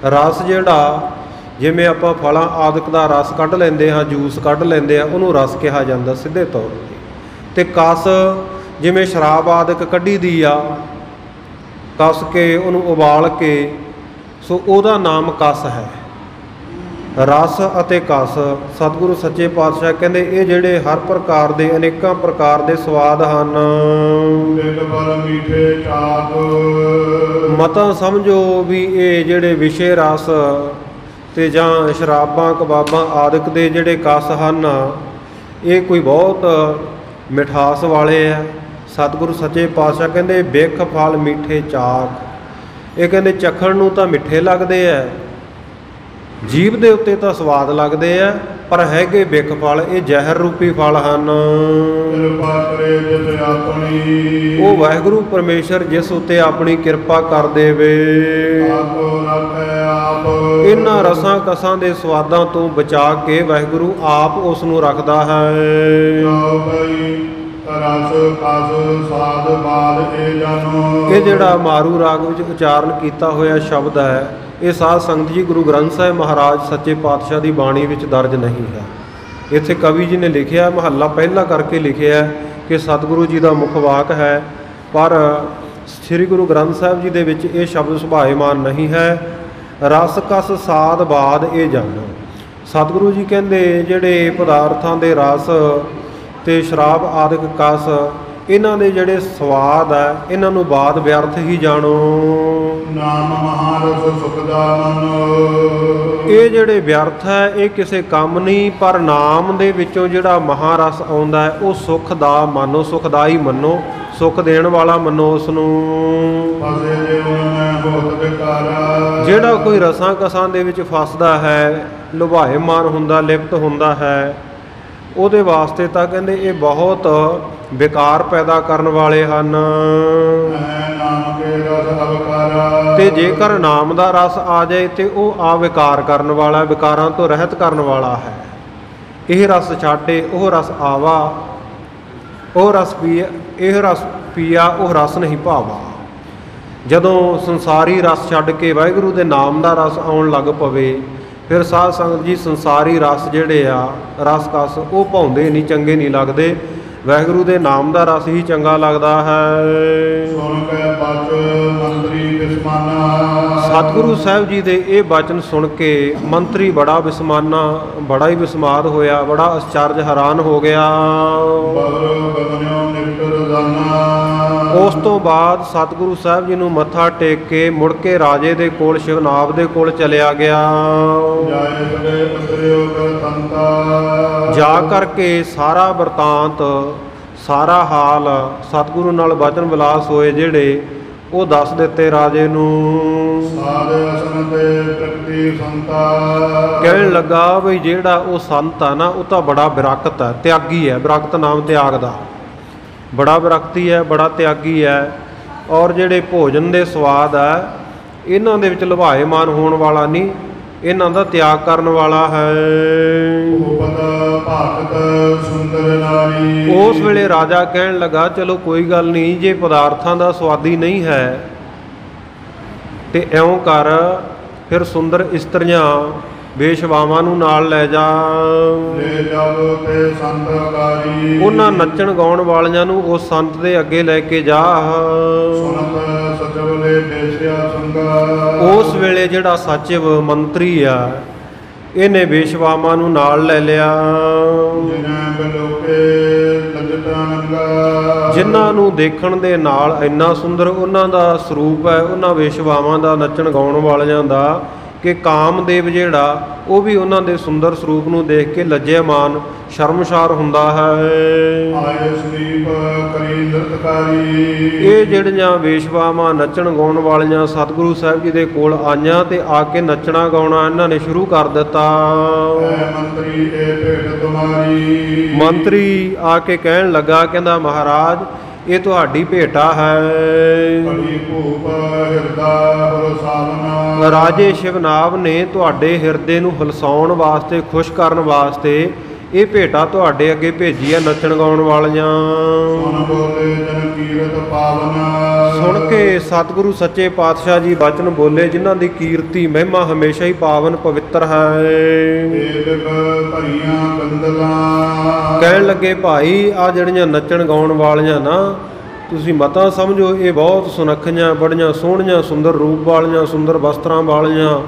ਰਸ ਜਿਹੜਾ ਜਿਵੇਂ ਆਪਾਂ ਫਲਾਂ ਆਦਿਕ ਦਾ ਰਸ ਕੱਢ ਲੈਂਦੇ ਹਾਂ, ਜੂਸ ਕੱਢ ਲੈਂਦੇ ਆ, ਉਹਨੂੰ ਰਸ ਕਿਹਾ ਜਾਂਦਾ ਸਿੱਧੇ ਤੌਰ 'ਤੇ। ਅਤੇ ਕਸ ਜਿਵੇਂ ਸ਼ਰਾਬ ਆਦਿਕ ਕੱਢੀ ਦੀ ਆ, ਕਸ ਕੇ ਉਹਨੂੰ ਉਬਾਲ ਕੇ, ਸੋ ਉਹਦਾ ਨਾਮ ਕਸ ਹੈ। ਰਸ ਅਤੇ ਕਸ, ਸਤਿਗੁਰੂ ਸੱਚੇ ਪਾਤਸ਼ਾਹ ਕਹਿੰਦੇ ਇਹ ਜਿਹੜੇ ਹਰ ਪ੍ਰਕਾਰ ਦੇ ਅਨੇਕਾਂ ਪ੍ਰਕਾਰ ਦੇ ਸਵਾਦ ਹਨ। ਬਿਨ ਫਲ ਮੀਠੇ ਚਾਕ। ਮਤਾ ਸਮਝੋ ਵੀ ਇਹ ਜਿਹੜੇ ਵਿਸ਼ੇ ਰਸ ਤੇ ਜਾਂ ਸ਼ਰਾਬਾਂ ਕਬਾਬਾਂ ਆਦਿਕ ਦੇ ਜਿਹੜੇ ਕਸ ਹਨ, ਇਹ ਕੋਈ ਬਹੁਤ ਮਿਠਾਸ ਵਾਲੇ ਆ। ਸਤਿਗੁਰੂ ਸੱਚੇ ਪਾਤਸ਼ਾਹ ਕਹਿੰਦੇ ਬਿਖ ਫਲ ਮੀਠੇ ਚਾਕ। ਇਹ ਕਹਿੰਦੇ ਚਖਣ ਨੂੰ ਤਾਂ ਮਿੱਠੇ ਲੱਗਦੇ ਆ, ਜੀਭ ਦੇ ਉੱਤੇ ਤਾਂ ਸਵਾਦ ਲੱਗਦੇ ਆ, ਪਰ ਹੈਗੇ ਬਿਖ ਫਲ, ਇਹ ਜ਼ਹਿਰ ਰੂਪੀ ਫਲ ਹਨ। ਕਿਰਪਾ ਕਰੇ ਜਿਸ ਆਪਣੀ। ਉਹ ਵਾਹਿਗੁਰੂ ਪਰਮੇਸ਼ਰ ਜਿਸ ਉੱਤੇ ਆਪਣੀ ਕਿਰਪਾ ਕਰ ਦੇਵੇ। ਆਪੋ ਰੱਖੈ ਆਪ। ਇਹਨਾਂ ਰਸਾਂ ਕਸਾਂ ਦੇ ਸਵਾਦਾਂ ਤੋਂ ਬਚਾ ਕੇ ਵਾਹਿਗੁਰੂ ਆਪ ਉਸ ਨੂੰ ਰੱਖਦਾ ਹੈ। ਲਓ ਬਈ ਰਸ ਕਸ ਸਾਧ ਬਾਦ ਇਹ ਜਾਨੋ। ਇਹ ਜਿਹੜਾ ਮਾਰੂ ਰਾਗ ਵਿੱਚ ਉਚਾਰਨ ਕੀਤਾ ਹੋਇਆ ਸ਼ਬਦ ਹੈ, ਇਹ ਸਾਧ ਸੰਗਤ ਜੀ ਗੁਰੂ ਗ੍ਰੰਥ ਸਾਹਿਬ ਮਹਾਰਾਜ ਸੱਚੇ ਪਾਤਸ਼ਾਹ ਦੀ ਬਾਣੀ ਵਿੱਚ ਦਰਜ ਨਹੀਂ ਹੈ। ਇੱਥੇ ਕਵੀ ਜੀ ਨੇ ਲਿਖਿਆ, ਮਹੱਲਾ ਪਹਿਲਾ ਕਰਕੇ ਲਿਖਿਆ ਕਿ ਸਤਿਗੁਰੂ ਜੀ ਦਾ ਮੁੱਖ ਵਾਕ ਹੈ, ਪਰ ਸ੍ਰੀ ਗੁਰੂ ਗ੍ਰੰਥ ਸਾਹਿਬ ਜੀ ਦੇ ਵਿੱਚ ਇਹ ਸ਼ਬਦ ਸੁਭਾਏਮਾਨ ਨਹੀਂ ਹੈ। ਰਸ ਕਸ ਸਾਧ ਬਾਦ ਇਹ ਜਾਨੋ। ਸਤਿਗੁਰੂ ਜੀ ਕਹਿੰਦੇ ਜਿਹੜੇ ਪਦਾਰਥਾਂ ਦੇ ਰਸ ਤੇ ਸ਼ਰਾਬ ਆਦਿਕ ਕਸ, ਇਹਨਾਂ ਦੇ ਜਿਹੜੇ ਸਵਾਦ ਹੈ, ਇਹਨਾਂ ਨੂੰ ਬਾਦ ਵਿਅਰਥ ਹੀ ਜਾਣੋ। ਨਾਮ ਮਹਾਰਸ ਸੁਖ ਦਾ ਮਨ। ਇਹ ਜਿਹੜੇ ਵਿਅਰਥ ਹੈ, ਇਹ ਕਿਸੇ ਕੰਮ ਨਹੀਂ, ਪਰ ਨਾਮ ਦੇ ਵਿੱਚੋਂ ਜਿਹੜਾ ਮਹਾਰਸ ਆਉਂਦਾ ਹੈ, ਉਹ ਸੁਖ ਦਾ ਮੰਨੋ, ਸੁਖਦਾਈ ਮੰਨੋ, ਸੁਖ ਦੇਣ ਵਾਲਾ ਮੰਨੋ ਉਸ ਨੂੰ। ਫਸੇ ਜੀਵਨ ਮੈਂ ਬਹੁਤ ਵਿਕਾਰਾ। ਜਿਹੜਾ ਕੋਈ ਰਸਾਂ ਕਸਾਂ ਦੇ ਵਿੱਚ ਫਸਦਾ ਹੈ, ਲੁਭਾਏਮਾਨ ਹੁੰਦਾ, ਲਿਪਤ ਹੁੰਦਾ ਹੈ, ਉਹਦੇ ਵਾਸਤੇ ਤਾਂ ਕਹਿੰਦੇ ਇਹ ਬਹੁਤ ਵਿਕਾਰ ਪੈਦਾ ਕਰਨ ਵਾਲੇ ਹਨ। ਨਾਮ ਕੇ ਰਸ ਅਵਕਾਰਾ। ਤੇ ਜੇਕਰ ਨਾਮ ਦਾ ਰਸ ਆ ਜਾਏ ਤੇ ਉਹ ਆ ਵਿਕਾਰ ਕਰਨ ਵਾਲਾ, ਵਿਕਾਰਾਂ ਤੋਂ ਰਹਿਤ ਕਰਨ ਵਾਲਾ ਹੈ। ਇਹ ਰਸ ਛਾਡੇ ਉਹ ਰਸ ਆਵਾ, ਉਹ ਰਸ ਪੀਆ, ਇਹ ਰਸ ਪੀਆ ਉਹ ਰਸ ਨਹੀਂ ਭਾਵਾ। ਜਦੋਂ ਸੰਸਾਰੀ ਰਸ ਛੱਡ ਕੇ ਵਾਹਿਗੁਰੂ ਦੇ ਨਾਮ ਦਾ ਰਸ ਆਉਣ ਲੱਗ ਪਵੇ, ਫਿਰ ਸਾਧ ਸੰਗਤ ਜੀ ਸੰਸਾਰੀ ਰਸ ਜਿਹੜੇ ਆ, ਰਸ ਕਸ, ਉਹ ਭਾਉਂਦੇ ਨਹੀਂ, ਚੰਗੇ ਨਹੀਂ ਲੱਗਦੇ। ਵਾਹਿਗੁਰੂ ਦੇ ਨਾਮ ਦਾ ਰਸ ਹੀ ਚੰਗਾ ਲੱਗਦਾ ਹੈ। ਸੁਣ ਕੇ ਬਚ ਮੰਤਰੀ ਬਿਸਮਾਨਾ। ਸਤਿਗੁਰੂ ਸਾਹਿਬ ਜੀ ਦੇ ਇਹ ਬਚਨ ਸੁਣ ਕੇ ਮੰਤਰੀ ਬੜਾ ਬਿਸਮਾਨਾ, ਬੜਾ ਹੀ ਬਿਸਮਾਦ ਹੋਇਆ, ਬੜਾ ਅਚਰਜ ਹੈਰਾਨ ਹੋ ਗਿਆ। ਬਦਰੋ ਗਗਨਿਓ ਨਿਕਟ ਰਜ਼ਾਨਾ। ਉਸ ਤੋਂ ਬਾਅਦ ਸਤਿਗੁਰੂ ਸਾਹਿਬ ਜੀ ਨੂੰ ਮੱਥਾ ਟੇਕ ਕੇ ਮੁੜ ਕੇ ਰਾਜੇ ਦੇ ਕੋਲ, ਸ਼ਿਵਨਾਬ ਦੇ ਕੋਲ ਚਲਿਆ ਗਿਆ। ਜਾਏ ਸਦੇ ਪਤਰਿਓ ਕਰ ਸੰਤਾ। ਜਾ ਕਰਕੇ ਸਾਰਾ ਵਰਤਾਂਤ, ਸਾਰਾ ਹਾਲ ਸਤਿਗੁਰੂ ਨਾਲ ਬਚਨ ਵਿਲਾਸ ਹੋਏ ਜਿਹੜੇ, ਉਹ ਦੱਸ ਦਿੱਤੇ ਰਾਜੇ ਨੂੰ। ਸਾਧ ਅਸਨ ਤੇ ਪ੍ਰਗਤੀ ਸੰਤਾ। ਕਹਿਣ ਲੱਗਾ ਵੀ ਜਿਹੜਾ ਉਹ ਸੰਤ ਆ ਨਾ, ਉਹ ਤਾਂ ਬੜਾ ਵਿਰਕਤ ਹੈ, ਤਿਆਗੀ ਹੈ। ਵਿਰਕਤ ਨਾਮ ਤਿਆਗ ਦਾ, ਬੜਾ ਵਿਰਕਤੀ ਹੈ, ਬੜਾ ਤਿਆਗੀ ਹੈ। ਔਰ ਜਿਹੜੇ ਭੋਜਨ ਦੇ ਸਵਾਦ ਹੈ, ਇਹਨਾਂ ਦੇ ਵਿੱਚ ਲੁਭਾਏਮਾਨ ਹੋਣ ਵਾਲਾ ਨਹੀਂ, ਇਹਨਾਂ ਦਾ ਤਿਆਗ ਕਰਨ ਵਾਲਾ ਹੈ। ਭੂਪਤ ਭਾਗਤ ਸੁੰਦਰ ਨਾਰੀ। ਉਸ ਵੇਲੇ ਰਾਜਾ ਕਹਿਣ ਲੱਗਾ ਚਲੋ ਕੋਈ ਗੱਲ ਨਹੀਂ, ਜੇ ਪਦਾਰਥਾਂ ਦਾ ਸਵਾਦੀ ਨਹੀਂ ਹੈ ਤੇ ਇਉਂ ਕਰ, ਫਿਰ ਸੁੰਦਰ ਇਸਤਰੀਆਂ ਵੇਸ਼ਵਾਵਾਂ ਨੂੰ ਨਾਲ ਲੈ ਜਾ। ਲੈ ਜਾਵੋ ਤੇ ਸੰਤ ਅਗਾਰੀ। ਉਹਨਾਂ ਨੱਚਣ ਗਾਉਣ ਵਾਲਿਆਂ ਨੂੰ ਉਸ ਸੰਤ ਦੇ ਅੱਗੇ ਲੈ ਕੇ ਜਾ। ਸੁਨਤ ਸਚਵਲੇ ਬੇਸਿਆ ਸੰਗਾ। ਉਸ ਵੇਲੇ ਜਿਹੜਾ ਸਚਿਵ ਮੰਤਰੀ ਆ, ਇਹਨੇ ਵੇਸ਼ਵਾਵਾਂ ਨੂੰ ਨਾਲ ਲੈ ਲਿਆ। ਜਿਨ੍ਹਾਂ ਬਲੋਕੇ ਲਜਟਾ ਨੰਗਾ। ਜਿਨ੍ਹਾਂ ਨੂੰ ਦੇਖਣ ਦੇ ਨਾਲ ਇੰਨਾ ਸੁੰਦਰ ਉਹਨਾਂ ਦਾ ਸਰੂਪ ਹੈ, ਉਹਨਾਂ ਵੇਸ਼ਵਾਵਾਂ ਦਾ, ਨੱਚਣ ਗਾਉਣ ਵਾਲਿਆਂ ਦਾ, ਕਿ ਕਾਮਦੇਵ ਜਿਹੜਾ ਉਹ ਵੀ ਉਹਨਾਂ ਦੇ ਸੁੰਦਰ ਸਰੂਪ ਨੂੰ ਦੇਖ ਕੇ ਲੱਜਿਆਮਾਨ ਸ਼ਰਮਸ਼ਾਰ ਹੁੰਦਾ ਹੈ। ਆਏ ਸਲੀਪ ਕਰੀ ਨ੍ਰਿਤਕਾਰੀ। ਇਹ ਜਿਹੜੀਆਂ ਵੇਸ਼ਵਾਵਾਂ ਨੱਚਣ ਗਾਉਣ ਵਾਲੀਆਂ ਸਤਿਗੁਰੂ ਸਾਹਿਬ ਜੀ ਦੇ ਕੋਲ ਆਈਆਂ ਤੇ ਆ ਕੇ ਨੱਚਣਾ ਗਾਉਣਾ ਇਹਨਾਂ ਨੇ ਸ਼ੁਰੂ ਕਰ ਦਿੱਤਾ। ਐ ਮੰਤਰੀ ਇਹ ਭੇਟ ਤੁਮਾਰੀ। ਮੰਤਰੀ ਆ ਕੇ ਕਹਿਣ ਲੱਗਾ, ਕਹਿੰਦਾ ਮਹਾਰਾਜ ਇਹ ਤੁਹਾਡੀ ਭੇਟਾ ਹੈ। ਬੜੀ ਭੂਪ ਹਿਰਦਾ ਹਰਸਾਵਨਾ। ਰਾਜੇ ਸ਼ਿਵਨਾਭ ਨੇ ਤੁਹਾਡੇ ਹਿਰਦੇ ਨੂੰ ਹਲਸਾਉਣ ਵਾਸਤੇ, ਖੁਸ਼ ਕਰਨ ਵਾਸਤੇ ਇਹ ਭੇਟਾ ਤੁਹਾਡੇ ਅੱਗੇ ਭੇਜੀ ਹੈ ਨੱਚਣ ਗਾਉਣ ਵਾਲੀਆਂ। ਸੁਣ ਬੋਲੇ ਜਨ ਕੀਰਤ ਪਾਵਨਾ। ਸੁਣ ਕੇ ਸਤਿਗੁਰੂ ਸੱਚੇ ਪਾਤਸ਼ਾਹ ਜੀ ਬਚਨ ਬੋਲੇ, ਜਿਨ੍ਹਾਂ ਦੀ ਕੀਰਤੀ ਮਹਿਮਾ ਹਮੇਸ਼ਾ ਹੀ ਪਾਵਨ ਪਵਿੱਤਰ ਹੈ। ਦੇਵ ਭਰੀਆਂ ਗੰਦਲਾਂ। ਕਹਿਣ ਲੱਗੇ ਭਾਈ ਆ ਜਿਹੜੀਆਂ ਨੱਚਣ ਗਾਉਣ ਵਾਲੀਆਂ ਨਾ, ਤੁਸੀਂ ਮਤਾ ਸਮਝੋ ਇਹ ਬਹੁਤ ਸੁਨੱਖੀਆਂ, ਬੜੀਆਂ ਸੋਹਣੀਆਂ, ਸੁੰਦਰ ਰੂਪ ਵਾਲੀਆਂ, ਸੁੰਦਰ ਵਸਤਰਾਂ ਵਾਲੀਆਂ,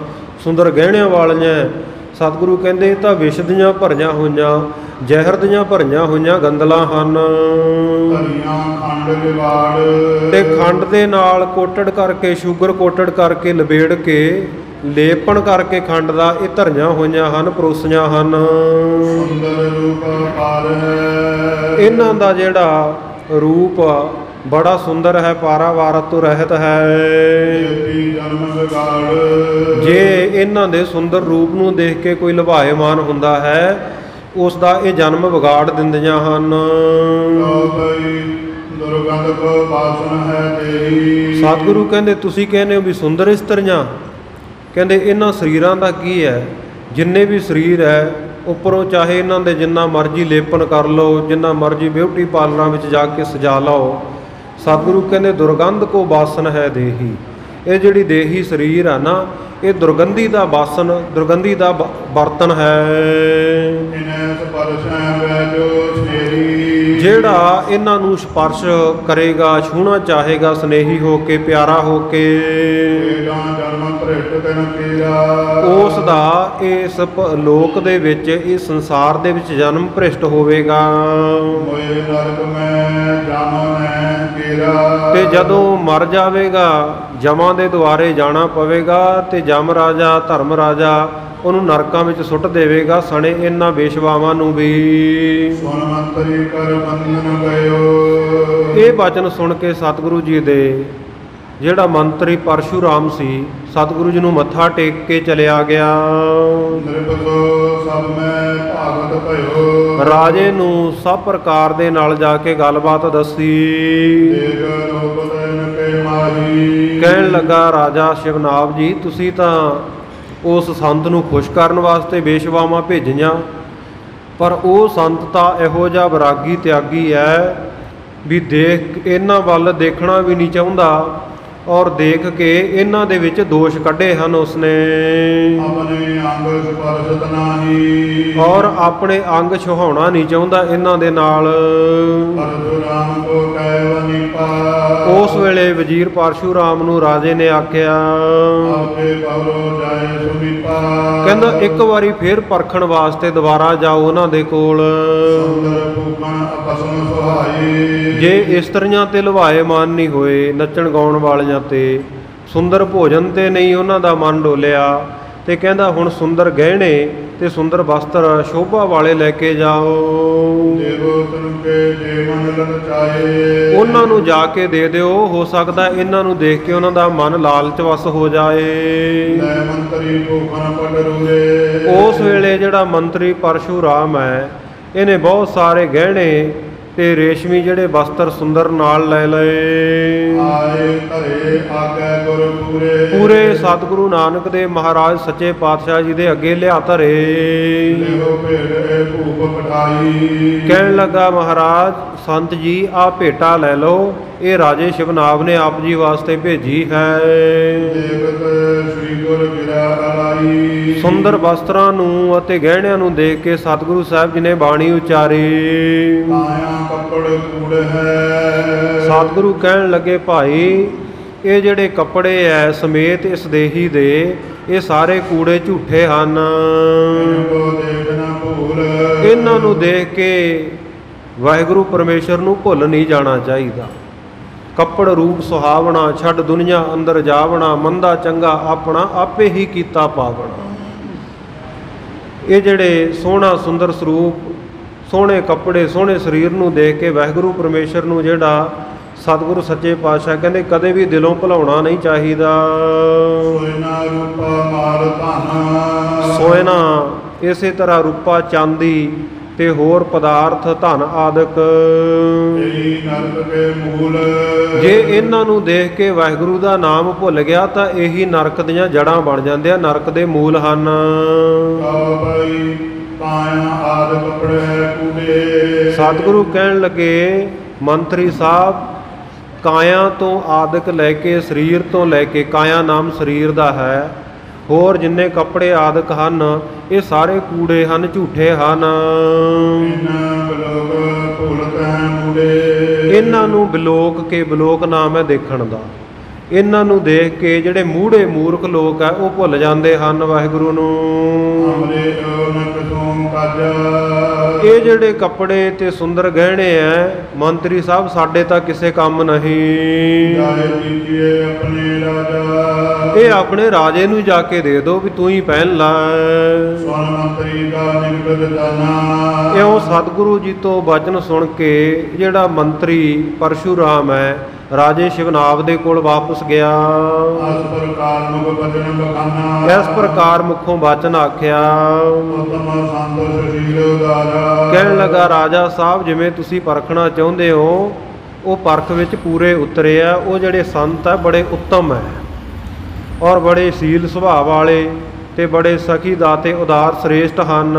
ਸੁੰਦਰ ਗਹਿਣਿਆਂ ਵਾਲੀਆਂ। ਸਤਿਗੁਰੂ ਕਹਿੰਦੇ ਇਹ ਤਾਂ ਵਿਸ਼ ਦੀਆਂ ਭਰੀਆਂ ਹੋਈਆਂ, ਜ਼ਹਿਰ ਦੀਆਂ ਭਰੀਆਂ ਹੋਈਆਂ ਗੰਦਲਾਂ ਹਨ। ਭਰੀਆਂ ਖੰਡ ਵਿਵਾੜ। ਤੇ ਖੰਡ ਦੇ ਨਾਲ ਕੋਟੜ ਕਰਕੇ, ਸ਼ੂਗਰ ਕੋਟੜ ਕਰਕੇ, ਲਬੇੜ ਕੇ, ਲੇਪਣ ਕਰਕੇ ਖੰਡ ਦਾ ਇਹ ਧਰੀਆਂ ਹੋਈਆਂ ਹਨ, ਪਰੋਸੀਆਂ ਹਨ। ਸੁੰਦਰ ਰੂਪ ਪਾਰ ਹੈ। ਇਹਨਾਂ ਦਾ ਜਿਹੜਾ ਰੂਪ ਬੜਾ ਸੁੰਦਰ ਹੈ, ਪਾਰਾਵਾਰਤ ਤੋਂ ਰਹਿਤ ਹੈ। ਜੇਤੀ ਜਨਮ ਵਿਗਾੜ। ਜੇ ਇਹਨਾਂ ਦੇ ਸੁੰਦਰ ਰੂਪ ਨੂੰ ਦੇਖ ਕੇ ਕੋਈ ਲੁਭਾਇਮਾਨ ਹੁੰਦਾ ਹੈ, ਉਸ ਦਾ ਇਹ ਜਨਮ ਵਿਗਾੜ ਦਿੰਦੀਆਂ ਹਨ। ਦੁਰਗੰਧ ਕੋ ਬਾਸਨ ਹੈ ਤੇਰੀ। ਸਤਿਗੁਰੂ ਕਹਿੰਦੇ ਤੁਸੀਂ ਕਹਿੰਦੇ ਹੋ ਵੀ ਸੁੰਦਰ ਇਸਤਰੀਆਂ, ਕਹਿੰਦੇ ਇਹਨਾਂ ਸਰੀਰਾਂ ਦਾ ਕੀ ਹੈ? ਜਿੰਨੇ ਵੀ ਸਰੀਰ ਹੈ ਉੱਪਰੋਂ ਚਾਹੇ ਇਹਨਾਂ ਦੇ ਜਿੰਨਾ ਮਰਜ਼ੀ ਲੇਪਨ ਕਰ ਲਓ, ਜਿੰਨਾ ਮਰਜ਼ੀ ਬਿਊਟੀ ਪਾਰਲਰਾਂ ਵਿੱਚ ਜਾ ਕੇ ਸਜਾ ਲਓ, ਸਤਿਗੁਰੂ ਕਹਿੰਦੇ ਦੁਰਗੰਧ ਕੋ ਬਾਸਨ ਹੈ ਦੇਹੀ। ਇਹ ਜਿਹੜੀ ਦੇਹੀ ਸਰੀਰ ਆ ਨਾ, ਇਹ ਦੁਰਗੰਧੀ ਦਾ ਬਾਸਨ, ਦੁਰਗੰਧੀ ਦਾ ਬਰਤਨ ਹੈ। ਇਨੈ ਸਪਰਸ਼ੈ ਵੈਜੋ ਸਨੇਹੀ। ਜਿਹੜਾ ਇਹਨਾਂ ਨੂੰ ਸਪਰਸ਼ ਕਰੇਗਾ, ਛੂਹਣਾ ਚਾਹੇਗਾ ਸਨੇਹੀ ਹੋ ਕੇ, ਪਿਆਰਾ ਹੋ ਕੇ, ਜਨਮ ਭ੍ਰਿਸ਼ਟ ਤਨ ਕੀਰਾ। ਉਸ ਦਾ ਇਸ ਲੋਕ ਦੇ ਵਿੱਚ, ਇਸ ਸੰਸਾਰ ਦੇ ਵਿੱਚ ਜਨਮ ਭ੍ਰਿਸ਼ਟ ਹੋਵੇਗਾ। ਮੋਏ ਨਰਕ ਮੈਂ ਜਾਮਨੈ ਕੀਰਾ। ਤੇ ਜਦੋਂ ਮਰ ਜਾਵੇਗਾ ਜਮਾਂ ਦੇ ਦੁਆਰੇ ਜਾਣਾ ਪਵੇਗਾ, ਤੇ ਜਮ ਰਾਜਾ, ਧਰਮ ਰਾਜਾ ਉਹਨੂੰ ਨਰਕਾਂ ਵਿੱਚ ਸੁੱਟ ਦੇਵੇਗਾ, ਸਣੇ ਇਹਨਾਂ ਵੇਸ਼ਵਾਵਾਂ ਨੂੰ ਵੀ। ਸੁਣ ਮੰਤਰੀ ਕਰ ਬੰਧਨ ਗਇਓ। ਇਹ ਬਚਨ ਸੁਣ ਕੇ ਸਤਿਗੁਰੂ ਜੀ ਦੇ ਜਿਹੜਾ ਮੰਤਰੀ ਪਰਸ਼ੂਰਾਮ ਸੀ, ਸਤਿਗੁਰੂ ਜੀ ਨੂੰ ਮੱਥਾ ਟੇਕ ਕੇ ਚਲਿਆ ਗਿਆ। ਨਿਰਭਉ ਸਭ ਮੈਂ ਭਾਗਤ ਭਇਓ। ਰਾਜੇ ਨੂੰ ਸਭ ਪ੍ਰਕਾਰ ਦੇ ਨਾਲ ਜਾ ਕੇ ਗੱਲਬਾਤ ਦੱਸੀ। ਦੇਖ ਲੋਕ ਤੈਨ ਕੇ ਮਾਰੀ। ਕਹਿਣ ਲੱਗਾ ਰਾਜਾ ਸ਼ਿਵਨਾਭ ਜੀ, ਤੁਸੀਂ ਤਾਂ ਉਸ ਸੰਤ ਨੂੰ ਖੁਸ਼ ਕਰਨ ਵਾਸਤੇ ਵੇਸ਼ਵਾਵਾਂ ਭੇਜੀਆਂ, ਪਰ ਉਹ ਸੰਤ ਤਾਂ ਇਹੋ ਜਿਹਾ ਵਿਰਾਗੀ ਤਿਆਗੀ ਹੈ ਵੀ ਦੇਖ ਇਹਨਾਂ ਵੱਲ ਦੇਖਣਾ ਵੀ ਨਹੀਂ ਚਾਹੁੰਦਾ, ਔਰ ਦੇਖ ਕੇ ਇਹਨਾਂ ਦੇ ਵਿੱਚ ਦੋਸ਼ ਕੱਢੇ ਹਨ ਉਸਨੇ। ਆਪਣੇ ਅੰਗ ਸਪਰਸ਼ਤ ਨਾਹੀ। ਔਰ ਆਪਣੇ ਅੰਗ ਛੁਹਾਉਣਾ ਨਹੀਂ ਚਾਹੁੰਦਾ ਇਹਨਾਂ ਦੇ ਨਾਲ। ਪਰਸ਼ੁਰਾਮ ਕੋ ਕਹਿ ਵਨੀਪਾ। ਉਸ ਵੇਲੇ ਵਜ਼ੀਰ ਪਰਸ਼ੂਰਾਮ ਨੂੰ ਰਾਜੇ ਨੇ ਆਖਿਆ, ਆਪੇ ਬਵਰੋ ਜਾਏ ਸੁਮੀਪਾ। ਕਹਿੰਦਾ ਇੱਕ ਵਾਰੀ ਫੇਰ ਪਰਖਣ ਵਾਸਤੇ ਦੁਬਾਰਾ ਜਾਓ ਉਹਨਾਂ ਦੇ ਕੋਲ। ਸੁੰਦਰ ਭੂਪਨ ਅਪਸਮ ਸੁਹਾਈ। ਜੇ ਇਸਤਰੀਆਂ ਤੇ ਲੁਭਾਏਮਾਨ ਨਹੀਂ ਹੋਏ, ਨੱਚਣ ਗਾਉਣ ਵਾਲੀਆਂ ਤੇ, ਸੁੰਦਰ ਭੋਜਨ ਤੇ ਨਹੀਂ ਉਹਨਾਂ ਦਾ ਮਨ ਡੋਲਿਆ, ਤੇ ਕਹਿੰਦਾ ਹੁਣ ਸੁੰਦਰ ਗਹਿਣੇ ਤੇ ਸੁੰਦਰ ਵਸਤਰ ਸ਼ੋਭਾ ਵਾਲੇ ਲੈ ਕੇ ਜਾਓ। ਦੇਵੋ ਤਨ ਕੇ ਜੇ ਮਨ ਲਲਚਾਏ। ਉਹਨਾਂ ਨੂੰ ਜਾ ਕੇ ਦੇ ਦਿਓ, ਹੋ ਸਕਦਾ ਇਹਨਾਂ ਨੂੰ ਦੇਖ ਕੇ ਉਹਨਾਂ ਦਾ ਮਨ ਲਾਲਚ ਵਸ ਹੋ ਜਾਏ। ਲੈ ਮੰਤਰੀ ਭੂਪਨ ਪਟਰੂਰੇ। ਉਸ ਵੇਲੇ ਜਿਹੜਾ ਮੰਤਰੀ ਪਰਸ਼ੂਰਾਮ ਹੈ, ਇਹਨੇ ਬਹੁਤ ਸਾਰੇ ਗਹਿਣੇ ਤੇ ਰੇਸ਼ਮੀ ਜਿਹੜੇ ਵਸਤਰ ਸੁੰਦਰ ਨਾਲ ਲੈ ਲਏ। ਆਏ ਧਰੇ ਆਗੇ ਗੁਰ ਪੂਰੇ। ਪੂਰੇ ਸਤਿਗੁਰੂ ਨਾਨਕ ਦੇਵ ਮਹਾਰਾਜ ਸੱਚੇ ਪਾਤਸ਼ਾਹ ਜੀ ਦੇ ਅੱਗੇ ਲਿਆ ਧਰੇ। ਲਿਓ ਭੇਟ ਭੂਪ ਪਠਾਈ। ਕਹਿਣ ਲੱਗਾ ਮਹਾਰਾਜ ਸੰਤ ਜੀ ਆ ਭੇਟਾ ਲੈ ਲਓ, ਇਹ ਰਾਜੇ ਸ਼ਿਵਨਾਬ ਨੇ ਆਪ ਜੀ ਵਾਸਤੇ ਭੇਜੀ ਹੈ। ਦੇਵਤ ਸ੍ਰੀ ਗੁਰ ਗਿਰਾ ਅਲਾਈ। ਸੁੰਦਰ ਵਸਤਰਾਂ ਨੂੰ ਅਤੇ ਗਹਿਣਿਆਂ ਨੂੰ ਦੇਖ ਕੇ ਸਤਿਗੁਰੂ ਸਾਹਿਬ ਜੀ ਨੇ ਬਾਣੀ ਉਚਾਰੀ। ਕਾਇਆ ਕੱਪੜ ਕੂੜ ਹੈ। ਸਤਿਗੁਰੂ ਕਹਿਣ ਲੱਗੇ ਭਾਈ ਇਹ ਜਿਹੜੇ ਕੱਪੜੇ ਐ ਸਮੇਤ ਇਸ ਦੇਹੀ ਦੇ, ਇਹ ਸਾਰੇ ਕੂੜੇ ਝੂਠੇ ਹਨ। ਕੋ ਦੇਖ ਨਾ ਭੂਲ। ਇਹਨਾਂ ਨੂੰ ਦੇਖ ਕੇ ਵਾਹਿਗੁਰੂ ਪਰਮੇਸ਼ਰ ਨੂੰ ਭੁੱਲ ਨਹੀਂ ਜਾਣਾ ਚਾਹੀਦਾ। ਕੱਪੜ ਰੂਪ ਸੁਹਾਵਣਾ, ਛੱਡ ਦੁਨੀਆ ਅੰਦਰ ਜਾਵਣਾ, ਮੰਦਾ ਚੰਗਾ ਆਪਣਾ ਆਪੇ ਹੀ ਕੀਤਾ ਪਾਵਣਾ। ਇਹ ਜਿਹੜੇ ਸੋਹਣਾ ਸੁੰਦਰ ਸਰੂਪ, ਸੋਹਣੇ ਕੱਪੜੇ, ਸੋਹਣੇ ਸਰੀਰ ਨੂੰ ਦੇਖ ਕੇ ਵਾਹਿਗੁਰੂ ਪਰਮੇਸ਼ਰ ਨੂੰ ਜਿਹੜਾ ਸਤਿਗੁਰੂ ਸੱਚੇ ਪਾਤਸ਼ਾਹ ਕਹਿੰਦੇ ਕਦੇ ਵੀ ਦਿਲੋਂ ਭੁਲਾਉਣਾ ਨਹੀਂ ਚਾਹੀਦਾ। ਸੋਇਨਾ ਰੂਪਾ ਮਾਲ ਧਨ। ਸੋਇਨਾ ਇਸੇ ਤਰ੍ਹਾਂ ਰੂਪਾ ਚਾਂਦੀ ਤੇ ਹੋਰ ਪਦਾਰਥ ਧਨ ਆਦਿਕ। ਤੇਰੀ ਨਰਕ ਕੇ ਮੂਲ। ਜੇ ਇਹਨਾਂ ਨੂੰ ਦੇਖ ਕੇ ਵਾਹਿਗੁਰੂ ਦਾ ਨਾਮ ਭੁੱਲ ਗਿਆ ਤਾਂ ਇਹੀ ਨਰਕ ਦੀਆਂ ਜੜ੍ਹਾਂ ਬਣ ਜਾਂਦੇ ਆ, ਨਰਕ ਦੇ ਮੂਲ ਹਨ। ਕਾਬਈ ਕਾਇਆ ਆਦ ਕੱਪੜੇ ਕੂੜੇ। ਸਤਿਗੁਰੂ ਕਹਿਣ ਲੱਗੇ ਮੰਤਰੀ ਸਾਹਿਬ ਕਾਇਆ ਤੋਂ ਆਦਿਕ ਲੈ ਕੇ, ਸਰੀਰ ਤੋਂ ਲੈ ਕੇ, ਕਾਇਆ ਨਾਮ ਸਰੀਰ ਦਾ ਹੈ, ਹੋਰ ਜਿੰਨੇ ਕੱਪੜੇ ਆਦਿਕ ਹਨ ਇਹ ਸਾਰੇ ਕੂੜੇ ਹਨ, ਝੂਠੇ ਹਨ। ਇਹਨਾਂ ਨੂੰ ਬਿਲੋਕ ਕੇ, ਬਿਲੋਕ ਨਾਮ ਹੈ ਦੇਖਣ ਦਾ, ਇਹਨਾਂ ਨੂੰ ਦੇਖ ਕੇ ਜਿਹੜੇ ਮੂੜੇ ਮੂਰਖ ਲੋਕ ਆ ਉਹ ਭੁੱਲ ਜਾਂਦੇ ਹਨ ਵਾਹਿਗੁਰੂ ਨੂੰ। ਇਹ ਜਿਹੜੇ ਕੱਪੜੇ ਤੇ ਸੁੰਦਰ ਗਹਿਣੇ ਐ ਮੰਤਰੀ ਸਾਹਿਬ ਸਾਡੇ ਤਾਂ ਕਿਸੇ ਕੰਮ ਨਹੀਂ। ਇਹ ਆਪਣੇ ਰਾਜੇ ਨੂੰ ਜਾ ਕੇ ਦੇ ਦਿਓ ਵੀ ਤੂੰ ਹੀ ਪਹਿਨ ਲੈ। ਇਉਂ ਸਤਿਗੁਰੂ ਜੀ ਤੋਂ ਵਚਨ ਸੁਣ ਕੇ ਜਿਹੜਾ ਮੰਤਰੀ ਪਰਸ਼ੂਰਾਮ ਹੈ ਰਾਜੇ ਸ਼ਿਵਨਾਬ ਦੇ ਕੋਲ ਵਾਪਸ ਗਿਆ। ਇਸ ਪ੍ਰਕਾਰ ਮੁਖੋਂ ਵਚਨ ਆਖਿਆ। ਕਹਿਣ ਲੱਗਾ ਰਾਜਾ ਸਾਹਿਬ ਜਿਵੇਂ ਤੁਸੀਂ ਪਰਖਣਾ ਚਾਹੁੰਦੇ ਹੋ ਉਹ ਪਰਖ ਵਿੱਚ ਪੂਰੇ ਉਤਰੇ ਆ। ਉਹ ਜਿਹੜੇ ਸੰਤ ਹੈ ਬੜੇ ਉੱਤਮ ਹੈ ਔਰ ਬੜੇ ਸੀਲ ਸੁਭਾਅ ਵਾਲੇ ਤੇ ਬੜੇ ਸਖੀ ਦਾਤੇ ਉਦਾਰ ਸ੍ਰੇਸ਼ਟ ਹਨ।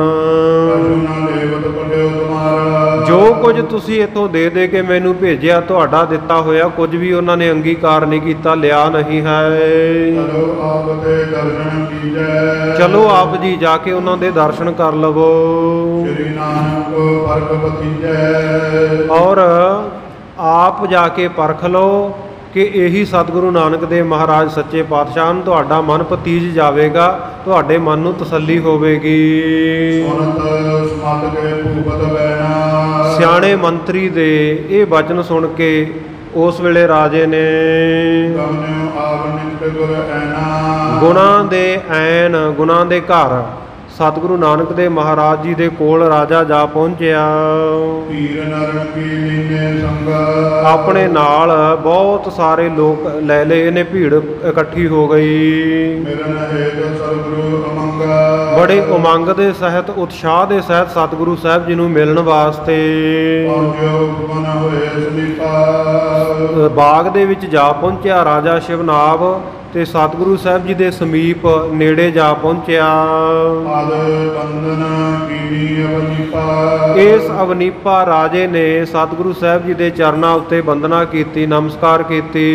ਜੋ ਕੁਝ ਤੁਸੀਂ ਇੱਥੋਂ ਦੇ ਦੇ ਕੇ ਮੈਨੂੰ ਭੇਜਿਆ ਤੁਹਾਡਾ ਦਿੱਤਾ ਹੋਇਆ ਕੁਝ ਵੀ ਉਹਨਾਂ ਨੇ ਅੰਗੀਕਾਰ ਨਹੀਂ ਕੀਤਾ, ਲਿਆ ਨਹੀਂ ਹੈ। ਚਲੋ ਆਪ ਜੀ ਜਾ ਕੇ ਉਹਨਾਂ ਦੇ ਦਰਸ਼ਨ ਕਰ ਲਵੋ ਔਰ ਆਪ ਜਾ ਕੇ ਪਰਖ ਲਓ ਕਿ ਇਹੀ ਸਤਿਗੁਰੂ ਨਾਨਕ ਦੇਵ ਮਹਾਰਾਜ ਸੱਚੇ ਪਾਤਸ਼ਾਹ ਨੂੰ ਤੁਹਾਡਾ ਮਨ ਪਤੀਜ ਜਾਵੇਗਾ, ਤੁਹਾਡੇ ਮਨ ਨੂੰ ਤਸੱਲੀ ਹੋਵੇਗੀ। ਸਿਆਣੇ ਮੰਤਰੀ ਦੇ ਇਹ ਵਚਨ ਸੁਣ ਕੇ ਉਸ ਵੇਲੇ ਰਾਜੇ ਨੇ ਗੁਣਾਂ ਦੇ ਐਨ, ਗੁਣਾਂ ਦੇ ਘਰ ਸਤਿਗੁਰੂ ਨਾਨਕ ਦੇਵ ਮਹਾਰਾਜ ਜੀ ਦੇ ਕੋਲ ਰਾਜਾ ਜਾ ਪਹੁੰਚਿਆ। ਆਪਣੇ ਨਾਲ ਬਹੁਤ ਸਾਰੇ ਲੋਕ ਲੈ ਲਏ, ਇਹਨੇ ਭੀੜ ਇਕੱਠੀ ਹੋ ਗਈ। ਬੜੇ ਉਮੰਗ ਦੇ ਸਹਿਤ, ਉਤਸ਼ਾਹ ਦੇ ਸਹਿਤ ਸਤਿਗੁਰੂ ਸਾਹਿਬ ਜੀ ਨੂੰ ਮਿਲਣ ਵਾਸਤੇ ਬਾਗ ਦੇ ਵਿੱਚ ਜਾ ਪਹੁੰਚਿਆ ਰਾਜਾ ਸ਼ਿਵਨਾਬ ਤੇ ਸਤਿਗੁਰੂ ਸਾਹਿਬ ਜੀ ਦੇ ਸਮੀਪ ਨੇੜੇ ਜਾ ਪਹੁੰਚਿਆ। ਇਸ ਅਵਨੀਪਾ ਰਾਜੇ ਨੇ ਸਤਿਗੁਰੂ ਸਾਹਿਬ ਜੀ ਦੇ ਚਰਨਾਂ ਉੱਤੇ ਵੰਦਨਾ ਕੀਤੀ, ਨਮਸਕਾਰ ਕੀਤੀ।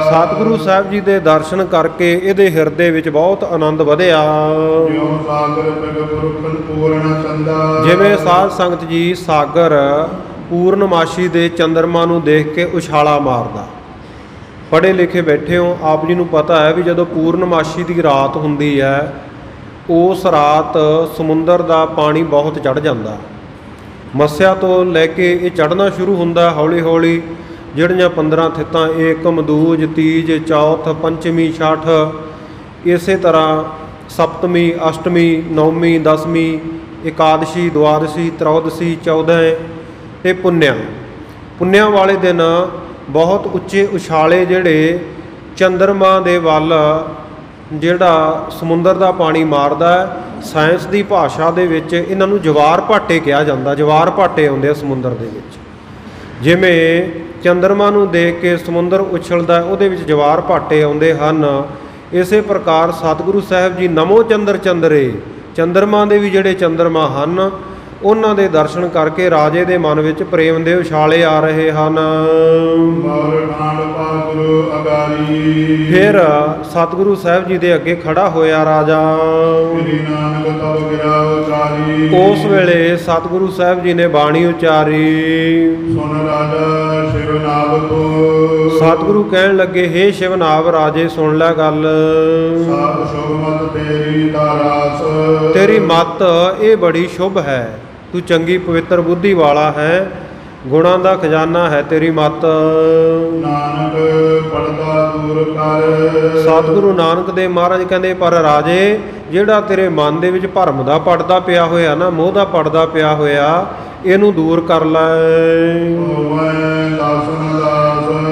ਸਤਿਗੁਰੂ ਸਾਹਿਬ ਜੀ ਦੇ ਦਰਸ਼ਨ ਕਰਕੇ ਇਹਦੇ ਹਿਰਦੇ ਵਿੱਚ ਬਹੁਤ ਆਨੰਦ ਵਧਿਆ। ਜਿਵੇਂ ਸਾਧ ਸੰਗਤ ਜੀ ਸਾਗਰ ਪੂਰਨਮਾਸ਼ੀ ਦੇ ਚੰਦਰਮਾ ਨੂੰ ਦੇਖ ਕੇ ਉਛਾਲਾ ਮਾਰਦਾ। ਪੜ੍ਹੇ ਲਿਖੇ ਬੈਠੇ ਹੋ, ਆਪ ਜੀ ਨੂੰ ਪਤਾ ਹੈ ਵੀ ਜਦੋਂ ਪੂਰਨਮਾਸ਼ੀ ਦੀ ਰਾਤ ਹੁੰਦੀ ਹੈ ਉਸ ਰਾਤ ਸਮੁੰਦਰ ਦਾ ਪਾਣੀ ਬਹੁਤ ਚੜ੍ਹ ਜਾਂਦਾ। ਮੱਸਿਆ ਤੋਂ ਲੈ ਕੇ ਇਹ ਚੜ੍ਹਨਾ ਸ਼ੁਰੂ ਹੁੰਦਾ ਹੌਲੀ ਹੌਲੀ। ਜਿਹੜੀਆਂ 15 ਥਿੱਤਾਂ ਏਕਮ, ਦੂਜ, ਤੀਜ, ਚੌਥ, ਪੰਚਮੀ, ਛਠ, ਇਸੇ ਤਰ੍ਹਾਂ ਸਪਤਮੀ, ਅਸ਼ਟਮੀ, ਨੌਵੀਂ, ਦਸਵੀਂ, ਇਕਾਦਸ਼ੀ, ਦੁਆਦਸ਼ੀ, ਤਰੋਦਸ਼ੀ, 14 ਤੇ ਪੁੰਨਿਆਂ ਵਾਲੇ ਦਿਨ ਬਹੁਤ ਉੱਚੇ ਉਛਾਲੇ ਜਿਹੜੇ ਚੰਦਰਮਾ ਦੇ ਵੱਲ ਜਿਹੜਾ ਸਮੁੰਦਰ ਦਾ ਪਾਣੀ ਮਾਰਦਾ ਹੈ ਸਾਇੰਸ ਦੀ ਭਾਸ਼ਾ ਦੇ ਵਿੱਚ ਇਹਨਾਂ ਨੂੰ ਜਵਾਰ ਭਾਟੇ ਕਿਹਾ ਜਾਂਦਾ। ਜਵਾਰ ਭਾਟੇ ਆਉਂਦੇ ਆ ਸਮੁੰਦਰ ਦੇ ਵਿੱਚ। ਜਿਵੇਂ ਚੰਦਰਮਾ ਨੂੰ ਦੇਖ ਕੇ ਸਮੁੰਦਰ ਉਛਲਦਾ, ਉਹਦੇ ਵਿੱਚ ਜਵਾਰ ਭਾਟੇ ਆਉਂਦੇ ਹਨ। ਇਸੇ ਪ੍ਰਕਾਰ ਸਤਿਗੁਰੂ ਸਾਹਿਬ ਜੀ ਨਮੋ ਚੰਦਰ ਚੰਦਰੇ, ਚੰਦਰਮਾ ਦੇ ਵੀ ਜਿਹੜੇ ਚੰਦਰਮਾ ਹਨ ਉਹਨਾਂ ਦੇ ਦਰਸ਼ਨ ਕਰਕੇ ਰਾਜੇ ਦੇ ਮਨ ਵਿੱਚ ਪ੍ਰੇਮ ਦੇ ਉਛਾਲੇ ਆ ਰਹੇ ਹਨ। ਫਿਰ ਸਤਿਗੁਰੂ ਸਾਹਿਬ ਜੀ ਦੇ ਅੱਗੇ ਖੜਾ ਹੋਇਆ ਰਾਜਾ। ਉਸ ਵੇਲੇ ਸਤਿਗੁਰੂ ਸਾਹਿਬ ਜੀ ਨੇ ਬਾਣੀ ਉਚਾਰੀ। ਸਤਿਗੁਰੂ ਕਹਿਣ ਲੱਗੇ, ਹੇ ਸ਼ਿਵਨਾਭ ਰਾਜੇ ਸੁਣ ਲੈ ਗੱਲ। ਤੇਰੀ ਮੱਤ ਇਹ ਬੜੀ ਸ਼ੁਭ ਹੈ, ਤੂੰ ਚੰਗੀ ਪਵਿੱਤਰ ਬੁੱਧੀ ਵਾਲਾ ਹੈ, ਗੁਣਾਂ ਦਾ ਖਜ਼ਾਨਾ ਹੈ ਤੇਰੀ ਮੱਤ। ਨਾਨਕ ਪੜਦਾ ਦੂਰ ਕਰ। ਸਤਿਗੁਰੂ ਨਾਨਕ ਦੇਵ ਮਹਾਰਾਜ ਕਹਿੰਦੇ, ਪਰ ਰਾਜੇ ਜਿਹੜਾ ਤੇਰੇ ਮਨ ਦੇ ਵਿੱਚ ਭਰਮ ਦਾ ਪੜਦਾ ਪਿਆ ਹੋਇਆ ਨਾ, ਮੋਹ ਦਾ ਪੜਦਾ ਪਿਆ ਹੋਇਆ, ਇਹਨੂੰ ਦੂਰ ਕਰ ਲੈ।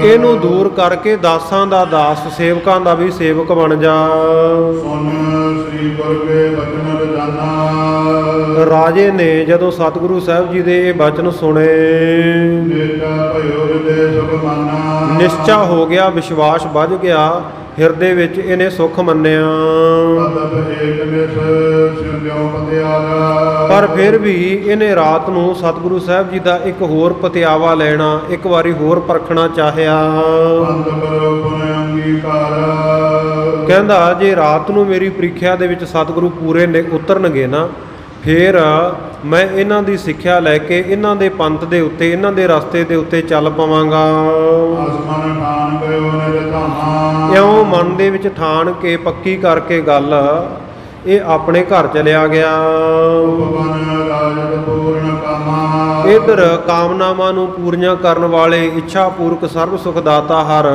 ਇਹਨੂੰ ਦੂਰ ਕਰਕੇ ਦਾਸਾਂ ਦਾ ਦਾਸ, ਸੇਵਕਾਂ ਦਾ ਵੀ ਸੇਵਕ ਬਣ ਜਾ। ਰਾਜੇ ਨੇ ਜਦੋਂ ਸਤਿਗੁਰੂ ਸਾਹਿਬ ਜੀ ਦੇ ਇਹ ਬਚਨ ਸੁਣੇ, ਨਿਸ਼ਚਾ ਹੋ ਗਿਆ, ਵਿਸ਼ਵਾਸ ਵੱਧ ਗਿਆ, ਹਿਰਦੇ ਵਿੱਚ ਇਹਨੇ ਸੁੱਖ ਮੰਨਿਆ। ਪਰ ਫਿਰ ਵੀ ਇਹਨੇ ਰਾਤ ਨੂੰ ਸਤਿਗੁਰੂ ਸਾਹਿਬ ਜੀ ਦਾ ਇੱਕ ਹੋਰ ਪਤਿਆਵਾ ਲੈਣਾ, ਇੱਕ ਵਾਰੀ ਹੋਰ ਪਰਖਣਾ ਚਾਹਿਆ। ਕਹਿੰਦਾ ਜੇ ਰਾਤ ਨੂੰ ਮੇਰੀ ਪ੍ਰੀਖਿਆ ਦੇ ਵਿੱਚ ਸਤਿਗੁਰੂ ਪੂਰੇ ਉਤਰਨਗੇ ਨਾ, ਫਿਰ ਮੈਂ ਇਹਨਾਂ ਦੀ ਸਿੱਖਿਆ ਲੈ ਕੇ ਇਹਨਾਂ ਦੇ ਪੰਥ ਦੇ ਉੱਤੇ, ਇਹਨਾਂ ਦੇ ਰਸਤੇ ਦੇ ਉੱਤੇ ਚੱਲ ਪਵਾਂਗਾ। ਇਉਂ ਮਨ ਦੇ ਵਿੱਚ ਠਾਣ ਕੇ ਪੱਕੀ ਕਰਕੇ ਗੱਲ ਇਹ ਆਪਣੇ ਘਰ ਚਲਿਆ ਗਿਆ। ਇੱਧਰ ਕਾਮਨਾਵਾਂ ਨੂੰ ਪੂਰੀਆਂ ਕਰਨ ਵਾਲੇ, ਇੱਛਾ ਪੂਰਕ ਸਰਬ ਸੁਖ ਦਾਤਾ ਹਰ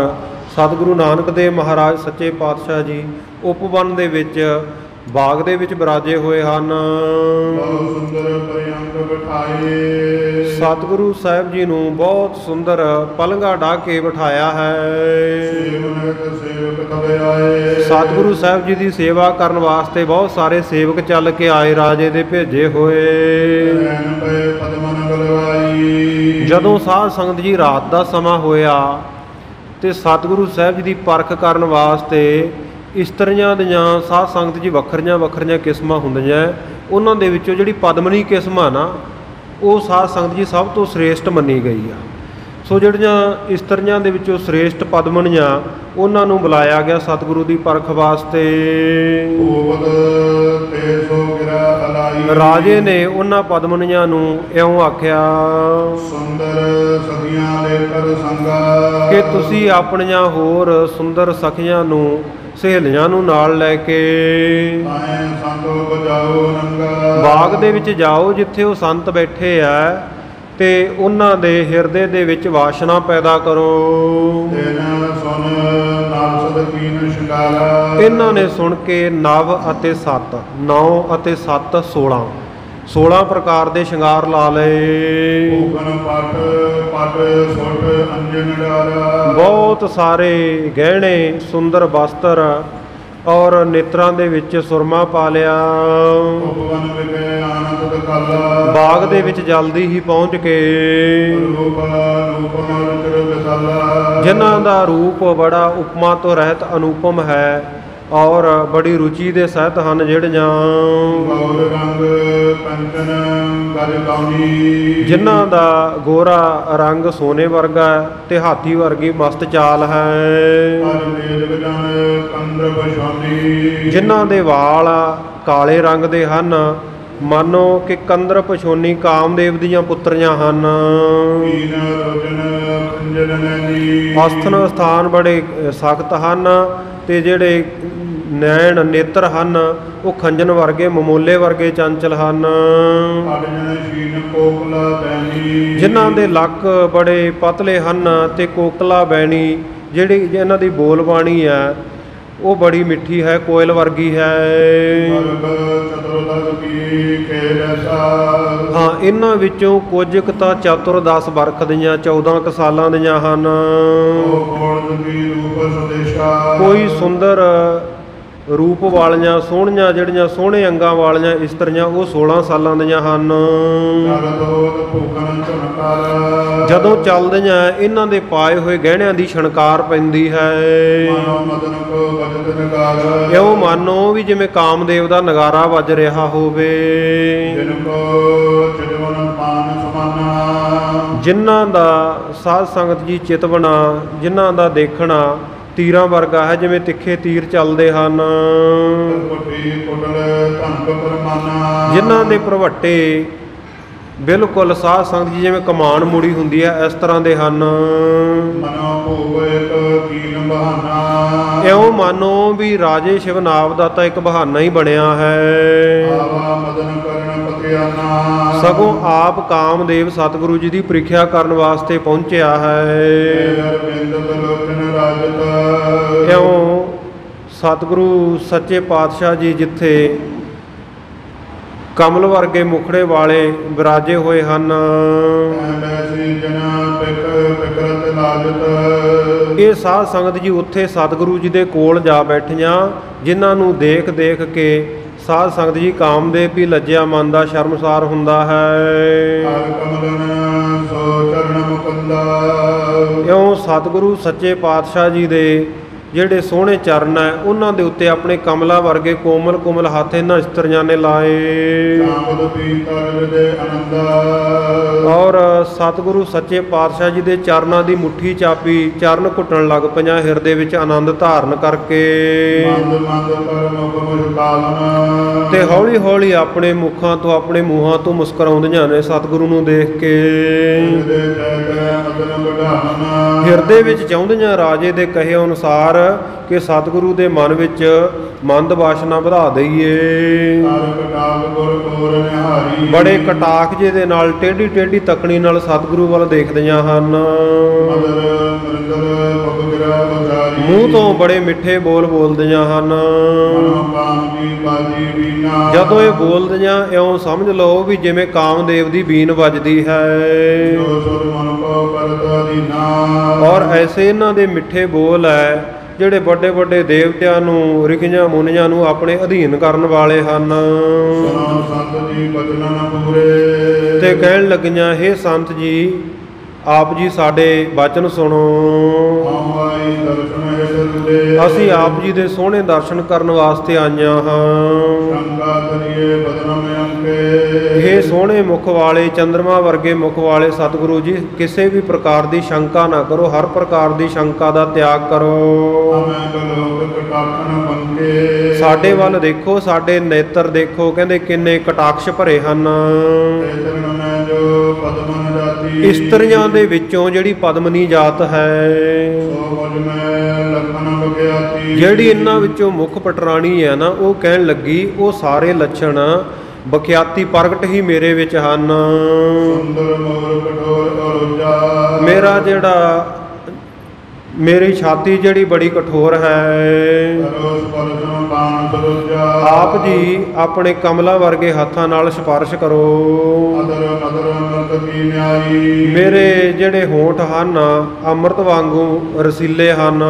ਸਤਿਗੁਰੂ ਨਾਨਕ ਦੇਵ ਮਹਾਰਾਜ ਸੱਚੇ ਪਾਤਸ਼ਾਹ ਜੀ ਉਪਵਨ ਦੇ ਵਿੱਚ, ਬਾਗ ਦੇ ਵਿੱਚ ਬਿਰਾਜੇ ਹੋਏ ਹਨ। ਸਤਿਗੁਰੂ ਸਾਹਿਬ ਜੀ ਨੂੰ ਬਹੁਤ ਸੁੰਦਰ ਪਲੰਘਾ ਢਾ ਕੇ ਬਿਠਾਇਆ ਹੈ। ਸਤਿਗੁਰੂ ਸਾਹਿਬ ਜੀ ਦੀ ਸੇਵਾ ਕਰਨ ਵਾਸਤੇ ਬਹੁਤ ਸਾਰੇ ਸੇਵਕ ਚੱਲ ਕੇ ਆਏ, ਰਾਜੇ ਦੇ ਭੇਜੇ ਹੋਏ। ਜਦੋਂ ਸਾਧ ਸੰਗਤ ਜੀ ਰਾਤ ਦਾ ਸਮਾਂ ਹੋਇਆ ਤੇ ਸਤਿਗੁਰੂ ਸਾਹਿਬ ਜੀ ਦੀ ਪਰਖ ਕਰਨ ਵਾਸਤੇ ਇਸਤਰੀਆਂ ਦੀਆਂ, ਸਾਧ ਸੰਗਤ ਜੀ ਵੱਖਰੀਆਂ ਵੱਖਰੀਆਂ ਕਿਸਮਾਂ ਹੁੰਦੀਆਂ, ਉਹਨਾਂ ਦੇ ਵਿੱਚੋਂ ਜਿਹੜੀ ਪਦਮਨੀ ਕਿਸਮ ਆ ਨਾ, ਉਹ ਸਾਧ ਸੰਗਤ ਜੀ ਸਭ ਤੋਂ ਸ੍ਰੇਸ਼ਟ ਮੰਨੀ ਗਈ ਆ। ਸੋ ਜਿਹੜੀਆਂ ਇਸਤਰੀਆਂ ਦੇ ਵਿੱਚੋਂ ਸ੍ਰੇਸ਼ਟ ਪਦਮਨੀਆਂ, ਉਹਨਾਂ ਨੂੰ ਬੁਲਾਇਆ ਗਿਆ ਸਤਿਗੁਰੂ ਦੀ ਪਰਖ ਵਾਸਤੇ। ਰਾਜੇ ਨੇ ਉਹਨਾਂ ਪਦਮਨੀਆਂ ਨੂੰ ਇਉਂ ਆਖਿਆ ਕਿ ਤੁਸੀਂ ਆਪਣੀਆਂ ਹੋਰ ਸੁੰਦਰ ਸਖੀਆਂ ਨੂੰ, ਸਹੇਲੀਆਂ ਨੂੰ ਨਾਲ ਲੈ ਕੇ ਬਾਗ ਦੇ ਵਿੱਚ ਜਾਓ ਜਿੱਥੇ ਉਹ ਸੰਤ ਬੈਠੇ ਆ, ਤੇ ਉਹਨਾਂ ਦੇ ਹਿਰਦੇ ਦੇ ਵਿੱਚ ਵਾਸ਼ਨਾ ਪੈਦਾ ਕਰੋ। ਇਹਨਾਂ ਨੇ ਸੁਣ ਕੇ ਨਵ ਅਤੇ ਸੱਤ, 9 ਅਤੇ 7 16 ਪ੍ਰਕਾਰ ਦੇ ਸ਼ਿੰਗਾਰ ਲਾ ਲਏ। ਬਹੁਤ ਸਾਰੇ ਗਹਿਣੇ, ਸੁੰਦਰ ਵਸਤਰ ਔਰ ਨੇਤਰਾਂ ਦੇ ਵਿੱਚ ਸੁਰਮਾ ਪਾ ਲਿਆ। ਬਾਗ ਦੇ ਵਿੱਚ ਜਲਦੀ ਹੀ ਪਹੁੰਚ ਕੇ ਜਿਨ੍ਹਾਂ ਦਾ ਰੂਪ ਬੜਾ ਉਪਮਾ ਤੋਂ ਰਹਿਤ ਅਨੂਪਮ ਹੈ ਔਰ ਬੜੀ ਰੁਚੀ ਦੇ ਸਹਿਤ ਹਨ, ਜਿਹੜੀਆਂ ਜਿਨ੍ਹਾਂ ਦਾ ਗੋਰਾ ਰੰਗ ਸੋਨੇ ਵਰਗਾ ਤੇ ਹਾਥੀ ਵਰਗੀ ਮਸਤ ਚਾਲ ਹੈ, ਜਿਨ੍ਹਾਂ ਦੇ ਵਾਲ ਕਾਲੇ ਰੰਗ ਦੇ ਹਨ, ਮਾਨੋ ਕਿ ਕੰਦਰ ਪਛੋਨੀ ਕਾਮਦੇਵ ਦੀਆਂ ਪੁੱਤਰੀਆਂ ਹਨ। ਅਸਥਨ ਸਥਾਨ ਬੜੇ ਸਖਤ ਹਨ ਤੇ ਜਿਹੜੇ ਨੈਣ ਨੇਤਰ ਹਨ ਉਹ ਖੰਜਨ ਵਰਗੇ, ਮਮੋਲੇ ਵਰਗੇ ਚੰਚਲ ਹਨ। ਜਿਨ੍ਹਾਂ ਦੇ ਲੱਕ ਬੜੇ ਪਤਲੇ ਹਨ ਤੇ ਕੋਕਲਾ ਬੈਣੀ, ਜਿਹੜੀ ਇਹਨਾਂ ਦੀ ਬੋਲ ਬਾਣੀ ਹੈ ਉਹ ਬੜੀ ਮਿੱਠੀ ਹੈ, ਕੋਇਲ ਵਰਗੀ ਹੈ। ਹਾਂ, ਇਹਨਾਂ ਵਿੱਚੋਂ ਕੁਝ ਕੁ ਤਾਂ ਚਤੁਰਦਸ ਵਰਖ ਦੀਆਂ, 14 ਕੁ ਸਾਲਾਂ ਦੀਆਂ ਹਨ। ਕੋਈ ਸੁੰਦਰ ਰੂਪ ਵਾਲੀਆਂ ਸੋਹਣੀਆਂ ਜਿਹੜੀਆਂ ਸੋਹਣੇ ਅੰਗਾਂ ਵਾਲੀਆਂ ਇਸਤਰੀਆਂ ਉਹ 16 ਸਾਲਾਂ ਦੀਆਂ ਹਨ। ਜਦੋਂ ਚੱਲਦੀਆਂ ਇਹਨਾਂ ਦੇ ਪਾਏ ਹੋਏ ਗਹਿਣਿਆਂ ਦੀ ਛਣਕਾਰ ਪੈਂਦੀ ਹੈ। ਇਉਂ ਮਾਨੋ ਵੀ ਜਿਵੇਂ ਕਾਮਦੇਵ ਦਾ ਨਗਾਰਾ ਵੱਜ ਰਿਹਾ ਹੋਵੇ। ਜਿਨ੍ਹਾਂ ਦਾ ਸਾਧ ਸੰਗਤ ਜੀ ਚਿਤਵਣਾ, ਜਿਨ੍ਹਾਂ ਦਾ ਦੇਖਣਾ ਤੀਰਾਂ ਵਰਗਾ ਹੈ, ਜਿਵੇਂ ਤਿੱਖੇ ਤੀਰ ਚੱਲਦੇ ਹਨ। ਜਿਨ੍ਹਾਂ ਦੇ ਭਰਵੱਟੇ ਬਿਲਕੁਲ ਸਾਧ ਸੰਗਤ ਜੀ ਜਿਵੇਂ ਕਮਾਨ ਮੁੜੀ ਹੁੰਦੀ ਹੈ, ਇਸ ਤਰ੍ਹਾਂ ਦੇ ਹਨ। ਇਉਂ ਮਾਨੋ ਵੀ ਰਾਜੇ ਸ਼ਿਵਨਾਵ ਦਾ ਤਾਂ ਇੱਕ ਬਹਾਨਾ ਹੀ ਬਣਿਆ ਹੈ। ਸਗੋਂ ਆਪ ਕਾਮਦੇਵ ਸਤਿਗੁਰੂ ਜੀ ਦੀ ਪ੍ਰੀਖਿਆ ਕਰਨ ਵਾਸਤੇ ਪਹੁੰਚਿਆ ਹੈ। ਇਉਂ ਸਤਿਗੁਰੂ ਸੱਚੇ ਪਾਤਸ਼ਾਹ ਜੀ ਜਿੱਥੇ ਕਮਲ ਵਰਗੇ ਮੁਖੜੇ ਵਾਲੇ ਵਿਰਾਜੇ ਹੋਏ ਹਨ, ਇਹ ਸਾਧ ਸੰਗਤ ਜੀ ਉੱਥੇ ਸਤਿਗੁਰੂ ਜੀ ਦੇ ਕੋਲ ਜਾ ਬੈਠੀਆਂ, ਜਿਨ੍ਹਾਂ ਨੂੰ ਦੇਖ ਦੇਖ ਕੇ ਸਾਧ ਸੰਗਤ ਜੀ ਕਾਮਦੇਵ ਵੀ ਲੱਜਿਆ ਮੰਨਦਾ, ਸ਼ਰਮਸਾਰ ਹੁੰਦਾ ਹੈ। ਇਉਂ ਸਤਿਗੁਰੂ ਸੱਚੇ ਪਾਤਸ਼ਾਹ ਜੀ ਦੇ ਜਿਹੜੇ ਸੋਹਣੇ ਚਰਨ ਹੈ, ਉਹਨਾਂ ਦੇ ਉੱਤੇ ਆਪਣੇ ਕਮਲਾ ਵਰਗੇ ਕੋਮਲ ਕੋਮਲ ਹੱਥ ਇਹਨਾਂ ਇਸਤਰੀਆਂ ਨੇ ਲਾਏ। ਔਰ ਸਤਿਗੁਰੂ ਸੱਚੇ ਪਾਤਸ਼ਾਹ ਜੀ ਦੇ ਚਰਨਾਂ ਦੀ ਮੁੱਠੀ ਚਾਪੀ, ਚਰਨ ਘੁੱਟਣ ਲੱਗ ਪਈਆਂ ਹਿਰਦੇ ਵਿੱਚ ਆਨੰਦ ਧਾਰਨ ਕਰਕੇ। ਤੇ ਹੌਲੀ ਹੌਲੀ ਆਪਣੇ ਮੁਖਾਂ ਤੋਂ, ਆਪਣੇ ਮੂੰਹਾਂ ਤੋਂ ਮੁਸਕਰਾਉਂਦੀਆਂ ਨੇ ਸਤਿਗੁਰੂ ਨੂੰ ਦੇਖ ਕੇ। ਹਿਰਦੇ ਵਿੱਚ ਚਾਹੁੰਦੀਆਂ ਰਾਜੇ ਦੇ ਕਹੇ ਅਨੁਸਾਰ ਕਿ ਸਤਿਗੁਰੂ ਦੇ ਮਨ ਵਿੱਚ ਮੰਦ ਵਾਸ਼ਨਾ ਵਧਾ ਦਈਏ। ਬੜੇ ਕਟਾਖ ਜੇ ਦੇ ਨਾਲ, ਟੇਢੀ ਟੇਢੀ ਤੱਕਣੀ ਨਾਲ ਸਤਿਗੁਰੂ ਵੱਲ ਦੇਖਦੀਆਂ ਹਨ। ਮੂੰਹ ਤੋਂ ਬੜੇ ਮਿੱਠੇ ਬੋਲ ਬੋਲਦੀਆਂ ਹਨ। ਜਦੋਂ ਇਹ ਬੋਲਦੀਆਂ ਇਉਂ ਸਮਝ ਲਓ ਵੀ ਜਿਵੇਂ ਕਾਮਦੇਵ ਦੀ ਬੀਨ ਵੱਜਦੀ ਹੈ। ਔਰ ਐਸੇ ਇਹਨਾਂ ਦੇ ਮਿੱਠੇ ਬੋਲ ਹੈ ਜਿਹੜੇ ਵੱਡੇ ਵੱਡੇ ਦੇਵਤਿਆਂ ਨੂੰ, ਰਿਖੀਆਂ ਮੁਨੀਆਂ ਨੂੰ ਆਪਣੇ ਅਧੀਨ ਕਰਨ ਵਾਲੇ ਹਨ। ਤੇ ਕਹਿਣ ਲੱਗੀਆਂ, ਹੇ ਸੰਤ ਜੀ, ਆਪ ਜੀ ਸਾਡੇ ਬਚਨ ਸੁਣੋ। ਅਸੀਂ ਆਪ ਜੀ ਦੇ ਸੋਹਣੇ ਦਰਸ਼ਨ ਕਰਨ ਵਾਸਤੇ ਆਈਆਂ ਹਾਂ। ਇਹ ਸੋਹਣੇ ਮੁਖ ਵਾਲੇ, ਚੰਦਰਮਾ ਵਰਗੇ ਮੁਖ ਵਾਲੇ ਸਤਿਗੁਰੂ ਜੀ, ਕਿਸੇ ਵੀ ਪ੍ਰਕਾਰ ਦੀ ਸ਼ੰਕਾ ਨਾ ਕਰੋ, ਹਰ ਪ੍ਰਕਾਰ ਦੀ ਸ਼ੰਕਾ ਦਾ ਤਿਆਗ ਕਰੋ। ਸਾਡੇ ਵੱਲ ਦੇਖੋ, ਸਾਡੇ ਨੇਤਰ ਦੇਖੋ, ਕਹਿੰਦੇ ਕਿੰਨੇ ਕਟਾਕਸ਼ ਭਰੇ ਹਨ। ਇਸਤਰੀਆਂ ਦੇ ਵਿੱਚੋਂ ਜਿਹੜੀ ਪਦਮਨੀ ਜਾਤ ਹੈ, ਜਿਹੜੀ ਇਹਨਾਂ ਵਿੱਚੋਂ ਮੁੱਖ ਪਟਰਾਣੀ ਹੈ ਨਾ, ਉਹ ਕਹਿਣ ਲੱਗੀ ਉਹ ਸਾਰੇ ਲੱਛਣ ਬਖਿਆਤੀ ਪ੍ਰਗਟ ਹੀ ਮੇਰੇ ਵਿੱਚ ਹਨ। ਮੇਰਾ ਜਿਹੜਾ, ਮੇਰੀ ਛਾਤੀ ਜਿਹੜੀ ਬੜੀ ਕਠੋਰ ਹੈ। ਆਪ ਜੀ ਆਪਣੇ ਕਮਲਾ ਵਰਗੇ ਹੱਥਾਂ ਨਾਲ ਸਪਰਸ਼ ਕਰੋ। ਮੇਰੇ ਜਿਹੜੇ ਹੋਂਠ ਹਨ ਅੰਮ੍ਰਿਤ ਵਾਂਗੂ ਰਸੀਲੇ ਹਨ।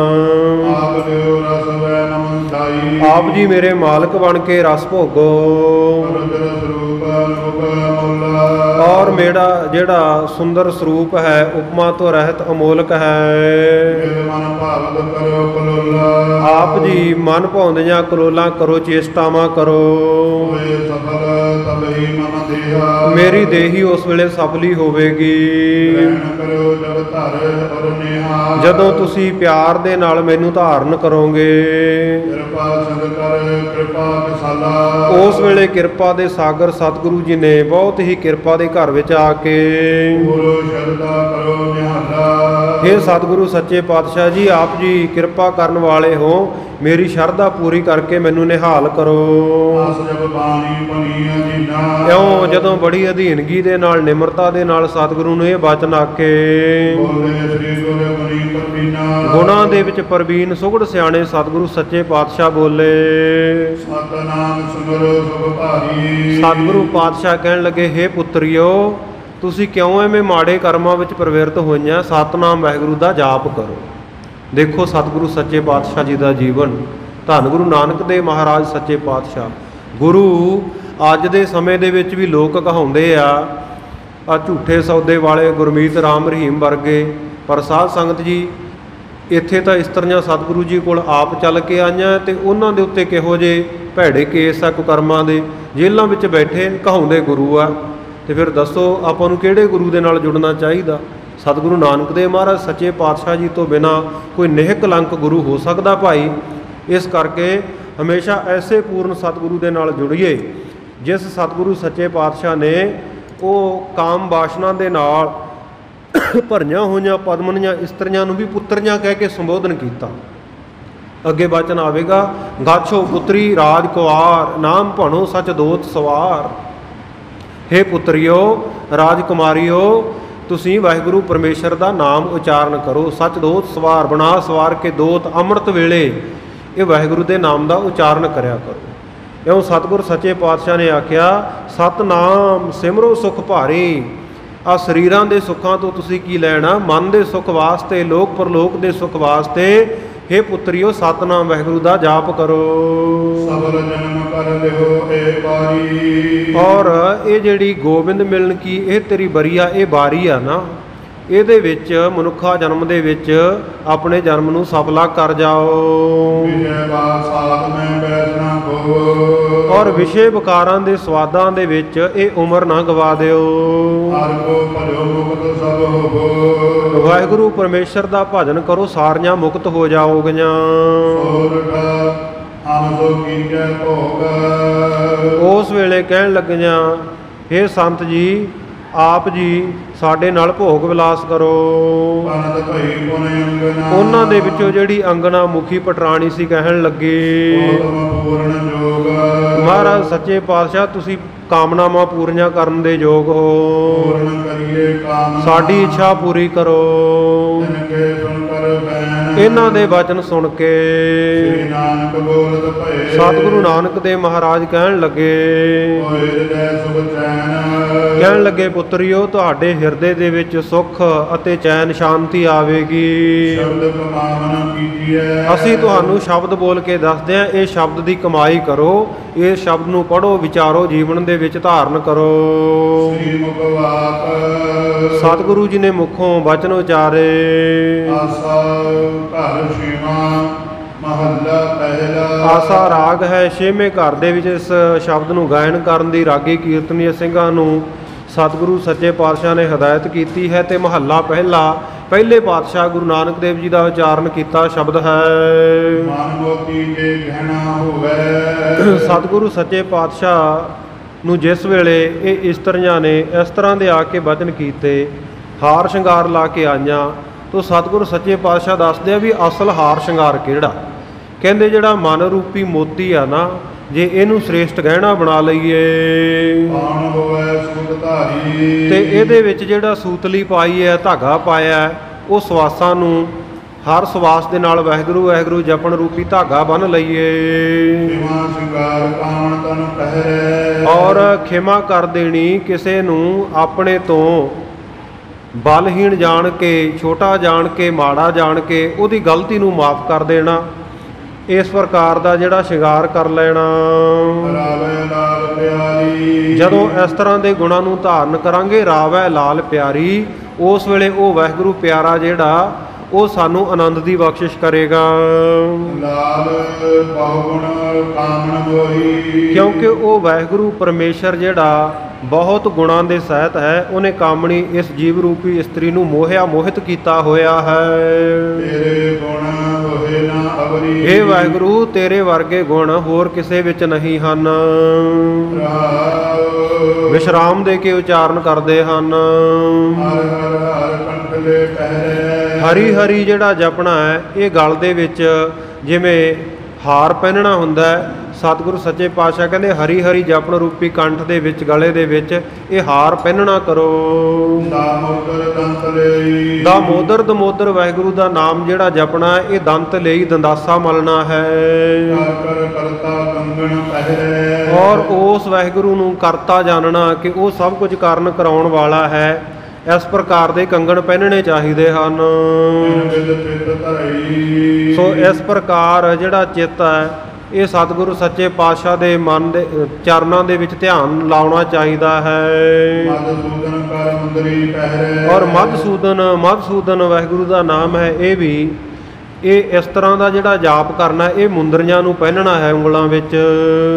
ਆਪ ਜੀ ਮੇਰੇ ਮਾਲਕ ਬਣ ਕੇ ਰਸ ਭੋਗੋ। ਔਰ ਮੇਰਾ ਜਿਹੜਾ ਸੁੰਦਰ ਸਰੂਪ ਹੈ, ਉਪਮਾ ਤੋਂ ਰਹਿਤ ਅਮੋਲਕ ਹੈ। ਆਪ ਜੀ ਮਨ ਭਾਉਂਦਿਆਂ ਕਲੋਲਾਂ ਕਰੋ, ਚੇਸ਼ਟਾਵਾਂ ਕਰੋ। ਮੇਰੀ ਦੇਹੀ ਉਸ ਵੇਲੇ ਸਫਲੀ ਹੋਵੇਗੀ ਜਦੋਂ ਤੁਸੀਂ ਪਿਆਰ ਦੇ ਨਾਲ ਮੈਨੂੰ ਧਾਰਨ ਕਰੋਗੇ। ਉਸ ਵੇਲੇ ਕਿਰਪਾ ਦੇ ਸਾਗਰ ਸਤਿਗੁਰੂ ਜੀ ਨੇ ਬਹੁਤ ਹੀ ਕਿਰਪਾ ਦੇ ਘਰ ਵਿੱਚ ਆ ਕੇ, हे ਸਤਿਗੁਰੂ ਸੱਚੇ ਪਾਤਸ਼ਾਹ ਜੀ, ਆਪ ਜੀ ਕਿਰਪਾ ਕਰਨ ਵਾਲੇ ਹੋ, ਮੇਰੀ ਸ਼ਰਧਾ ਪੂਰੀ ਕਰਕੇ ਮੈਨੂੰ ਨਿਹਾਲ ਕਰੋ। ਇਉਂ ਜਦੋਂ ਬੜੀ ਅਧੀਨਗੀ ਦੇ ਨਾਲ, ਨਿਮਰਤਾ ਦੇ ਨਾਲ ਸਤਿਗੁਰੂ ਨੂੰ ਇਹ ਬਚਨ ਆਖੇ। ਗੁਣਾਂ ਦੇ ਵਿੱਚ ਪ੍ਰਵੀਨ ਸੁਘੜ ਸਿਆਣੇ ਸਤਿਗੁਰੂ ਸੱਚੇ ਪਾਤਸ਼ਾਹ ਬੋਲੇ। ਸਤਿਗੁਰੂ ਪਾਤਸ਼ਾਹ ਕਹਿਣ ਲੱਗੇ, हे ਪੁੱਤਰੀਓ, ਤੁਸੀਂ ਕਿਉਂ ਐਵੇਂ ਮਾੜੇ ਕਰਮਾਂ ਵਿੱਚ ਪ੍ਰਵਿਰਤ ਹੋਈਆਂ? ਸਤਿਨਾਮ ਵਾਹਿਗੁਰੂ ਦਾ ਜਾਪ ਕਰੋ। ਦੇਖੋ ਸਤਿਗੁਰੂ ਸੱਚੇ ਪਾਤਸ਼ਾਹ ਜੀ ਦਾ ਜੀਵਨ ਧੰਨ ਗੁਰੂ ਨਾਨਕ ਦੇਵ ਮਹਾਰਾਜ ਸੱਚੇ ਪਾਤਸ਼ਾਹ। ਗੁਰੂ ਅੱਜ ਦੇ ਸਮੇਂ ਦੇ ਵਿੱਚ ਵੀ ਲੋਕ ਕਹਾਉਂਦੇ ਆ ਝੂਠੇ ਸੌਦੇ ਵਾਲੇ ਗੁਰਮੀਤ ਰਾਮ ਰਹੀਮ ਵਰਗੇ, ਪਰ ਸਾਧ ਸੰਗਤ ਜੀ ਇੱਥੇ ਤਾਂ ਇਸਤਰੀਆਂ ਸਤਿਗੁਰੂ ਜੀ ਕੋਲ ਆਪ ਚੱਲ ਕੇ ਆਈਆਂ ਤੇ ਉਹਨਾਂ ਦੇ ਉੱਤੇ ਕਿਹੋ ਜਿਹੇ ਭੈੜੇ ਕੇਸ ਆ ਕੁਕਰਮਾਂ ਦੇ, ਜੇਲ੍ਹਾਂ ਵਿੱਚ ਬੈਠੇ ਕਹਾਉਂਦੇ ਗੁਰੂ ਆ। ਤੇ ਫਿਰ ਦੱਸੋ ਆਪਾਂ ਨੂੰ ਕਿਹੜੇ ਗੁਰੂ ਦੇ ਨਾਲ ਜੁੜਨਾ ਚਾਹੀਦਾ? ਸਤਿਗੁਰੂ ਨਾਨਕ ਦੇਵ ਮਹਾਰਾਜ ਸੱਚੇ ਪਾਤਸ਼ਾਹ ਜੀ ਤੋਂ ਬਿਨਾਂ ਕੋਈ ਨਿਹ ਕਲੰਕ ਗੁਰੂ ਹੋ ਸਕਦਾ ਭਾਈ? ਇਸ ਕਰਕੇ ਹਮੇਸ਼ਾ ਐਸੇ ਪੂਰਨ ਸਤਿਗੁਰੂ ਦੇ ਨਾਲ ਜੁੜੀਏ ਜਿਸ ਸਤਿਗੁਰੂ ਸੱਚੇ ਪਾਤਸ਼ਾਹ ਨੇ ਉਹ ਕਾਮ ਵਾਸ਼ਨਾ ਦੇ ਨਾਲ ਭਰੀਆਂ ਹੋਈਆਂ ਪਦਮਨੀਆਂ ਇਸਤਰੀਆਂ ਨੂੰ ਵੀ ਪੁੱਤਰੀਆਂ ਕਹਿ ਕੇ ਸੰਬੋਧਨ ਕੀਤਾ। ਅੱਗੇ ਬਚਨ ਆਵੇਗਾ, ਗਾਛੋ ਪੁੱਤਰੀ ਰਾਜ ਕੁਆਰ ਨਾਮ ਭਣੋ ਸਚ ਦੋਤ ਸਵਾਰ। ਹੇ ਪੁੱਤਰੀਓ, ਰਾਜਕੁਮਾਰੀਓ, ਤੁਸੀਂ ਵਾਹਿਗੁਰੂ ਪਰਮੇਸ਼ਰ ਦਾ ਨਾਮ ਉਚਾਰਨ ਕਰੋ। ਸਚ ਦੋਤ ਸਵਾਰ, ਬਣਾ ਸਵਾਰ ਕੇ ਦੋਤ ਅੰਮ੍ਰਿਤ ਵੇਲੇ ਇਹ ਵਾਹਿਗੁਰੂ ਦੇ ਨਾਮ ਦਾ ਉਚਾਰਨ ਕਰਿਆ ਕਰੋ। ਇਉਂ ਸਤਿਗੁਰ ਸੱਚੇ ਪਾਤਸ਼ਾਹ ਨੇ ਆਖਿਆ, ਸਤਨਾਮ ਸਿਮਰੋ ਸੁਖ ਭਾਰੀ। ਆ ਸਰੀਰਾਂ ਦੇ ਸੁੱਖਾਂ ਤੋਂ ਤੁਸੀਂ ਕੀ ਲੈਣਾ? ਮਨ ਦੇ ਸੁੱਖ ਵਾਸਤੇ, ਲੋਕ ਪਰਲੋਕ ਦੇ ਸੁੱਖ ਵਾਸਤੇ ਹੇ ਪੁੱਤਰੀਓ ਸਤਨਾਮ ਵਾਹਿਗੁਰੂ ਦਾ ਜਾਪ ਕਰੋ। ਸਬਰ ਜਨਮ ਕਰ ਲਿਓ ਏ ਬਾਰੀ। ਔਰ ਇਹ ਜਿਹੜੀ ਗੋਬਿੰਦ ਮਿਲਣ ਕੀ ਇਹ ਤੇਰੀ ਬਰੀਆ, ਇਹ ਬਾਰੀ ਆ ਨਾ, ਇਹਦੇ ਵਿੱਚ ਮਨੁੱਖਾ ਜਨਮ ਦੇ ਵਿੱਚ ਆਪਣੇ ਜਨਮ ਨੂੰ ਸਫਲਾ ਕਰ ਜਾਓ। ਵਿਜੈ ਬਾਦ ਸਾਧ ਮੈਂ ਬੈਠਣਾ ਕੋ। ਔਰ ਵਿਸ਼ੇ ਵਿਕਾਰਾਂ ਦੇ ਸਵਾਦਾਂ ਦੇ ਵਿੱਚ ਇਹ ਉਮਰ ਨਾ ਗਵਾ ਦਿਓ। ਹਰ ਕੋ ਭਜੋ ਮੁਕਤ ਸਭ ਹੋਵੋ। ਵਾਹਿਗੁਰੂ ਪਰਮੇਸ਼ਰ ਦਾ ਭਜਨ ਕਰੋ, ਸਾਰੀਆਂ ਮੁਕਤ ਹੋ ਜਾਓਗੀਆਂ। ਉਸ ਵੇਲੇ ਕਹਿਣ ਲੱਗੀਆਂ, ਹੇ ਸੰਤ ਜੀ, ਆਪ ਜੀ ਸਾਡੇ ਨਾਲ ਭੋਗ ਵਿਲਾਸ ਕਰੋ। ਉਹਨਾਂ ਦੇ ਵਿੱਚੋਂ ਜਿਹੜੀ ਅੰਗਨਾ ਮੁਖੀ ਪਟਰਾਣੀ ਸੀ ਕਹਿਣ ਲੱਗੇ, ਮਹਾਰਾਜ ਸੱਚੇ ਪਾਤਸ਼ਾਹ ਤੁਸੀਂ ਕਾਮਨਾਵਾਂ ਪੂਰੀਆਂ ਕਰਨ ਦੇ ਯੋਗ ਹੋ, ਸਾਡੀ ਇੱਛਾ ਪੂਰੀ ਕਰੋ। ਇਹਨਾਂ ਦੇ ਵਚਨ ਸੁਣ ਕੇ ਸਤਿਗੁਰੂ ਨਾਨਕ ਦੇਵ ਮਹਾਰਾਜ ਕਹਿਣ ਲੱਗੇ ਪੁੱਤਰੀਓ, ਤੁਹਾਡੇ ਹਿਰਦੇ ਦੇ ਵਿੱਚ ਸੁੱਖ ਅਤੇ ਚੈਨ ਸ਼ਾਂਤੀ ਆਵੇਗੀ। ਅਸੀਂ ਤੁਹਾਨੂੰ ਸ਼ਬਦ ਬੋਲ ਕੇ ਦੱਸਦੇ ਹਾਂ, ਇਹ ਸ਼ਬਦ ਦੀ ਕਮਾਈ ਕਰੋ, ਇਹ ਸ਼ਬਦ ਨੂੰ ਪੜ੍ਹੋ, ਵਿਚਾਰੋ, ਜੀਵਨ ਦੇ ਵਿੱਚ ਧਾਰਨ ਕਰੋ। ਸਤਿਗੁਰੂ ਜੀ ਨੇ ਮੁਖੋਂ ਵਚਨ ਉਚਾਰੇ। ਆਸਾ ਰਾਗ ਹੈ ਛੇਵੇਂ ਘਰ ਦੇ ਵਿੱਚ ਇਸ ਸ਼ਬਦ ਨੂੰ ਗਾਇਨ ਕਰਨ ਦੀ ਰਾਗੀ ਕੀਰਤਨੀਏ ਸਿੰਘਾਂ ਨੂੰ ਸਤਿਗੁਰੂ ਸੱਚੇ ਪਾਤਸ਼ਾਹ ਨੇ ਹਦਾਇਤ ਕੀਤੀ ਹੈ। ਤੇ ਮਹੱਲਾ ਪਹਿਲੇ ਪਾਤਸ਼ਾਹ ਗੁਰੂ ਨਾਨਕ ਦੇਵ ਜੀ ਦਾ ਉਚਾਰਨ ਕੀਤਾ ਸ਼ਬਦ ਹੈ। ਸਤਿਗੁਰੂ ਸੱਚੇ ਪਾਤਸ਼ਾਹ ਨੂੰ ਜਿਸ ਵੇਲੇ ਇਹ ਇਸਤਰੀਆਂ ਨੇ ਇਸ ਤਰ੍ਹਾਂ ਦੇ ਆ ਕੇ ਵਚਨ ਕੀਤੇ, ਹਾਰ ਸ਼ਿੰਗਾਰ ਲਾ ਕੇ ਆਈਆਂ, ਤਾਂ ਸਤਿਗੁਰੂ ਸੱਚੇ ਪਾਤਸ਼ਾਹ ਦੱਸਦੇ ਆ ਵੀ ਅਸਲ ਹਾਰ ਸ਼ਿੰਗਾਰ ਕਿਹੜਾ? ਕਹਿੰਦੇ ਜਿਹੜਾ ਮਨ ਰੂਪੀ ਮੋਤੀ ਆ ਨਾ, ਜੇ ਇਹਨੂੰ ਸ੍ਰੇਸ਼ਟ ਗਹਿਣਾ ਬਣਾ ਲਈਏ ਤੇ ਇਹਦੇ ਵਿੱਚ ਜਿਹੜਾ ਸੂਤਲੀ ਪਾਈ ਹੈ, ਧਾਗਾ ਪਾਇਆ, ਉਹ ਸਵਾਸਾਂ ਨੂੰ ਹਰ ਸਵਾਸ ਦੇ ਨਾਲ ਵਾਹਿਗੁਰੂ ਵਾਹਿਗੁਰੂ ਜਪਣ ਰੂਪੀ ਧਾਗਾ ਬੰਨ੍ਹ ਲਈਏ ਔਰ ਖਿਮਾ ਕਰ ਦੇਣੀ ਕਿਸੇ ਨੂੰ ਆਪਣੇ ਤੋਂ ਬਲਹੀਣ ਜਾਣ ਕੇ, ਛੋਟਾ ਜਾਣ ਕੇ, ਮਾੜਾ ਜਾਣ ਕੇ ਉਹਦੀ ਗਲਤੀ ਨੂੰ ਮਾਫ ਕਰ ਦੇਣਾ। ਇਸ ਪ੍ਰਕਾਰ ਦਾ ਜਿਹੜਾ ਸ਼ਿੰਗਾਰ ਕਰ ਲੈਣਾ। ਜਦੋਂ ਇਸ ਤਰ੍ਹਾਂ ਦੇ ਗੁਣਾਂ ਨੂੰ ਧਾਰਨ ਕਰਾਂਗੇ, ਰਾਵੈ ਲਾਲ ਪਿਆਰੀ, ਉਸ ਵੇਲੇ ਉਹ ਵਾਹਿਗੁਰੂ ਪਿਆਰਾ ਜਿਹੜਾ ਉਹ ਸਾਨੂੰ ਆਨੰਦ ਦੀ ਬਖਸ਼ਿਸ਼ ਕਰੇਗਾ। ਕਿਉਂਕਿ ਉਹ ਵਾਹਿਗੁਰੂ ਪਰਮੇਸ਼ਰ ਜਿਹੜਾ ਬਹੁਤ ਗੁਣਾਂ ਦੇ ਸਹਿਤ ਹੈ, ਉਹਨੇ ਕਾਮਣੀ ਇਸ ਜੀਵ ਰੂਪੀ ਇਸਤਰੀ ਨੂੰ ਮੋਹਿਤ ਕੀਤਾ ਹੋਇਆ ਹੈ। ਹੇ ਵਾਹਿਗੁਰੂ, ਤੇਰੇ ਵਰਗੇ ਗੁਣ ਹੋਰ ਕਿਸੇ ਵਿੱਚ ਨਹੀਂ ਹਨ। ਵਿਸ਼ਰਾਮ ਦੇ ਕੇ ਉਚਾਰਨ ਕਰਦੇ ਹਨ। ਹਰੀ ਹਰੀ ਜਿਹੜਾ ਜਪਣਾ ਹੈ, ਇਹ ਗਲ ਦੇ ਵਿੱਚ ਜਿਵੇਂ ਹਾਰ ਪਹਿਨਣਾ ਹੁੰਦਾ ਹੈ, ਸਤਿਗੁਰੂ ਸੱਚੇ ਪਾਤਸ਼ਾਹ ਕਹਿੰਦੇ ਹਰੀ ਹਰੀ ਜਪਣ ਰੂਪੀ ਕੰਠ ਦੇ ਵਿੱਚ, ਗਲੇ ਦੇ ਵਿੱਚ ਇਹ ਹਾਰ ਪਹਿਨਣਾ ਕਰੋ। ਦਾਮੋਦਰ ਦਮੋਦਰ ਵਾਹਿਗੁਰੂ ਦਾ ਨਾਮ ਜਿਹੜਾ ਜਪਣਾ, ਇਹ ਦੰਤ ਲਈ ਦੰਦਾਸਾ ਮਲਣਾ ਹੈ ਔਰ ਉਸ ਵਾਹਿਗੁਰੂ ਨੂੰ ਕਰਤਾ ਜਾਣਨਾ ਕਿ ਉਹ ਸਭ ਕੁਝ ਕਰਨ ਕਰਾਉਣ ਵਾਲਾ ਹੈ। ਇਸ ਪ੍ਰਕਾਰ ਦੇ ਕੰਗਣ ਪਹਿਨਣੇ ਚਾਹੀਦੇ ਹਨ। ਵਿਦ ਚਿਤ ਧਰਈ। ਸੋ ਇਸ ਪ੍ਰਕਾਰ ਜਿਹੜਾ ਚਿੱਤ ਹੈ ਇਹ ਸਤਿਗੁਰੂ ਸੱਚੇ ਪਾਤਸ਼ਾਹ ਦੇ ਮਨ ਦੇ ਚਰਨਾਂ ਦੇ ਵਿੱਚ ਧਿਆਨ ਲਾਉਣਾ ਚਾਹੀਦਾ ਹੈ। ਮਧੂਸੂਦਨ ਕਰ ਮੁੰਦਰੀ ਪਹਿਰੇ। ਔਰ ਮਧੂਸੂਦਨ ਵਾਹਿਗੁਰੂ ਦਾ ਨਾਮ ਹੈ। ਇਹ ਇਸ ਤਰ੍ਹਾਂ ਦਾ ਜਿਹੜਾ ਜਾਪ ਕਰਨਾ ਇਹ ਮੁੰਦਰੀਆਂ ਨੂੰ ਪਹਿਨਣਾ ਹੈ ਉਂਗਲਾਂ ਵਿੱਚ।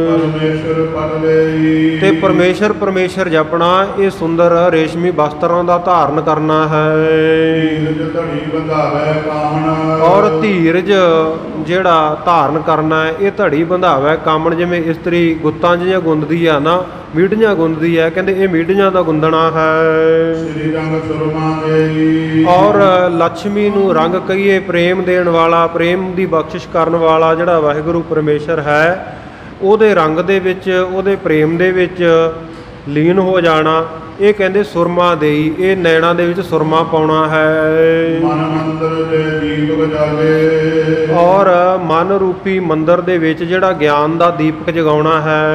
ਪਰਮੇਸ਼ਰ ਪਦ ਲਈ। ਤੇ ਪਰਮੇਸ਼ਰ ਜਪਣਾ ਇਹ ਸੁੰਦਰ ਰੇਸ਼ਮੀ ਵਸਤਰਾਂ ਦਾ ਧਾਰਨ ਕਰਨਾ ਹੈ। ਧੀਰਜ ਧੜੀ ਬੰਧਾਵੇ ਕਾਮਣ। ਔਰ ਧੀਰਜ ਜਿਹੜਾ ਧਾਰਨ ਕਰਨਾ ਹੈ ਇਹ ਧੜੀ ਬੰਧਾਵੇ ਕਾਮਣ। ਜਿਵੇਂ ਇਸਤਰੀ ਗੁੱਤਾਂ ਜਿਹੀਆਂ ਗੁੰਦਦੀ ਆ ਨਾ, ਮੀਡੀਆਂ ਗੁੰਦਦੀ ਹੈ, ਕਹਿੰਦੇ ਇਹ ਮੀਡੀਆਂ ਦਾ ਗੁੰਦਣਾ ਹੈ। ਸ੍ਰੀ ਰੰਗ ਸੁਰਮਾ ਦੇਈ। ਔਰ ਲక్ష్ਮੀ ਨੂੰ ਰੰਗ ਕਹੀਏ ਪ੍ਰੇਮ ਦੇਣ ਵਾਲਾ, ਪ੍ਰੇਮ ਦੀ ਬਖਸ਼ਿਸ਼ ਕਰਨ ਵਾਲਾ ਜਿਹੜਾ ਵਾਹਿਗੁਰੂ ਪਰਮੇਸ਼ਰ ਹੈ ਉਹਦੇ ਰੰਗ ਦੇ ਵਿੱਚ, ਉਹਦੇ ਪ੍ਰੇਮ ਦੇ ਵਿੱਚ ਲੀਨ ਹੋ ਜਾਣਾ। ਇਹ ਕਹਿੰਦੇ ਸੁਰਮਾ ਦੇਈ, ਇਹ ਨੈਣਾ ਦੇ ਵਿੱਚ ਸੁਰਮਾ ਪਾਉਣਾ ਹੈ। ਮਨ ਮੰਦਰ ਦੇ ਦੀਪ ਜਾਗੇ। ਔਰ ਮਨ ਰੂਪੀ ਮੰਦਰ ਦੇ ਵਿੱਚ ਜਿਹੜਾ ਗਿਆਨ ਦਾ ਦੀਪਕ ਜਗਾਉਣਾ ਹੈ।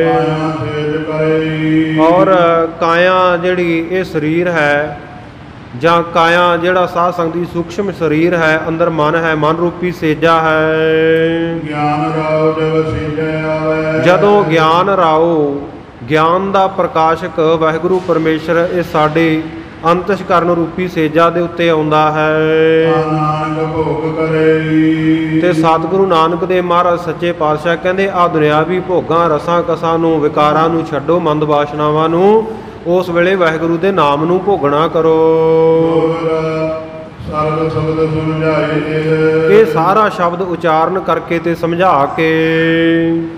ਕਾਇਆ ਸੇਜ ਕਰੇ। ਔਰ ਕਾਇਆ ਜਿਹੜੀ ਇਹ ਸਰੀਰ ਹੈ ਜਾਂ ਕਾਇਆ ਜਿਹੜਾ ਸਾਧ ਸੰਗਤ ਦੀ ਸੂਖਸ਼ਮ ਸਰੀਰ ਹੈ, ਅੰਦਰ ਮਨ ਹੈ, ਮਨ ਰੂਪੀ ਸੇਜਾ ਹੈ। ਗਿਆਨ ਰਾਉ ਜਬ ਸੇਜੈ ਆਵੈ। ਜਦੋਂ ਗਿਆਨ ਰਾਉ, ਗਿਆਨ ਦਾ ਪ੍ਰਕਾਸ਼ਕ ਵਾਹਿਗੁਰੂ ਪਰਮੇਸ਼ਰ ਇਹ ਸਾਡੇ ਅੰਤਸ਼ਕਰਨ ਰੂਪੀ ਸੇਜਾ ਦੇ ਉੱਤੇ ਆਉਂਦਾ ਹੈ। ਨਾਨਕ ਭੋਗ ਕਰੇ। ਤੇ ਸਤਿਗੁਰੂ ਨਾਨਕ ਦੇਵ ਮਹਾਰਾਜ ਸੱਚੇ ਪਾਤਸ਼ਾਹ ਕਹਿੰਦੇ ਆ ਦੁਨਿਆਵੀ ਭੋਗਾਂ ਰਸਾਂ ਕਸਾਂ ਨੂੰ, ਵਿਕਾਰਾਂ ਨੂੰ ਛੱਡੋ, ਮੰਦ ਵਾਸ਼ਨਾਵਾਂ ਨੂੰ, ਉਸ ਵੇਲੇ ਵਾਹਿਗੁਰੂ ਦੇ ਨਾਮ ਨੂੰ ਭੋਗਣਾ ਕਰੋ। ਸਰਬ ਸ਼ਬਦ ਸਮਝਾਏ। ਇਹ ਸਾਰਾ ਸ਼ਬਦ ਉਚਾਰਨ ਕਰਕੇ ਤੇ ਸਮਝਾ ਕੇ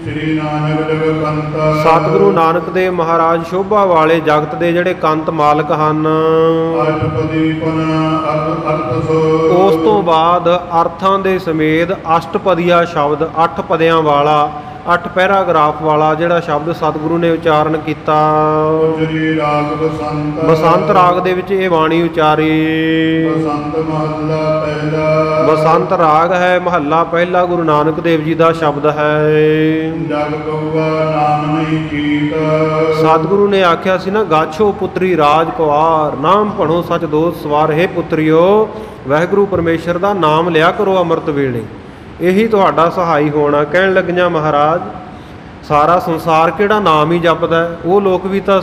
ਸ੍ਰੀ ਨਾਨਕ ਜਗਤੰਤ। ਸਤਿਗੁਰੂ ਨਾਨਕ ਦੇਵ ਮਹਾਰਾਜ ਸ਼ੋਭਾ ਵਾਲੇ ਜਗਤ ਦੇ ਜਿਹੜੇ ਕੰਤ ਮਾਲਕ ਹਨ। ਅਸ਼ਟਪਦੀ ਪੁਨ ਅਰਥ ਸੋ। ਉਸ ਤੋਂ ਬਾਅਦ ਅਰਥਾਂ ਦੇ ਸਮੇਤ ਅਸ਼ਟਪਦੀਆ ਸ਼ਬਦ, 8 ਪਦਿਆਂ ਵਾਲਾ, 8 ਪੈਰਾਗ੍ਰਾਫ ਵਾਲਾ ਜਿਹੜਾ ਸ਼ਬਦ ਸਤਿਗੁਰੂ ਨੇ ਉਚਾਰਨ ਕੀਤਾ। ਸ੍ਰੀ ਰਾਗ ਬਸੰਤ। ਬਸੰਤ ਰਾਗ ਦੇ ਵਿੱਚ ਇਹ ਬਾਣੀ ਉਚਾਰੀ। ਬਸੰਤ ਮਹੱਲਾ ਪਹਿਲਾ। ਬਸੰਤ ਰਾਗ ਹੈ, ਮਹੱਲਾ ਪਹਿਲਾ, ਗੁਰੂ ਨਾਨਕ ਦੇਵ ਜੀ ਦਾ ਸ਼ਬਦ ਹੈ। ਜਗ ਕਉਆ ਨਾਮ ਨਹੀਂ ਕੀਤ। ਸਤਿਗੁਰੂ ਨੇ ਆਖਿਆ ਸੀ ਨਾ, ਗਾਛੋ ਪੁੱਤਰੀ ਰਾਜ ਕੁਆਰ, ਨਾਮ ਭਣੋ ਸਚ ਦੋਸ ਸਵਾਰ। ਹੈ ਪੁੱਤਰਿਓ, ਵਾਹਿਗੁਰੂ ਪਰਮੇਸ਼ਰ ਦਾ ਨਾਮ ਲਿਆ ਕਰੋ ਅੰਮ੍ਰਿਤ ਵੇਲੇ, ਇਹੀ ਤੁਹਾਡਾ ਸਹਾਈ ਹੋਣਾ। ਕਹਿਣ ਲੱਗੀਆਂ ਮਹਾਰਾਜ ਸਾਰਾ ਸੰਸਾਰ ਕਿਹੜਾ ਨਾਮ ਹੀ ਜਪਦਾ, ਉਹ ਲੋਕ ਵੀ ਤਾਂ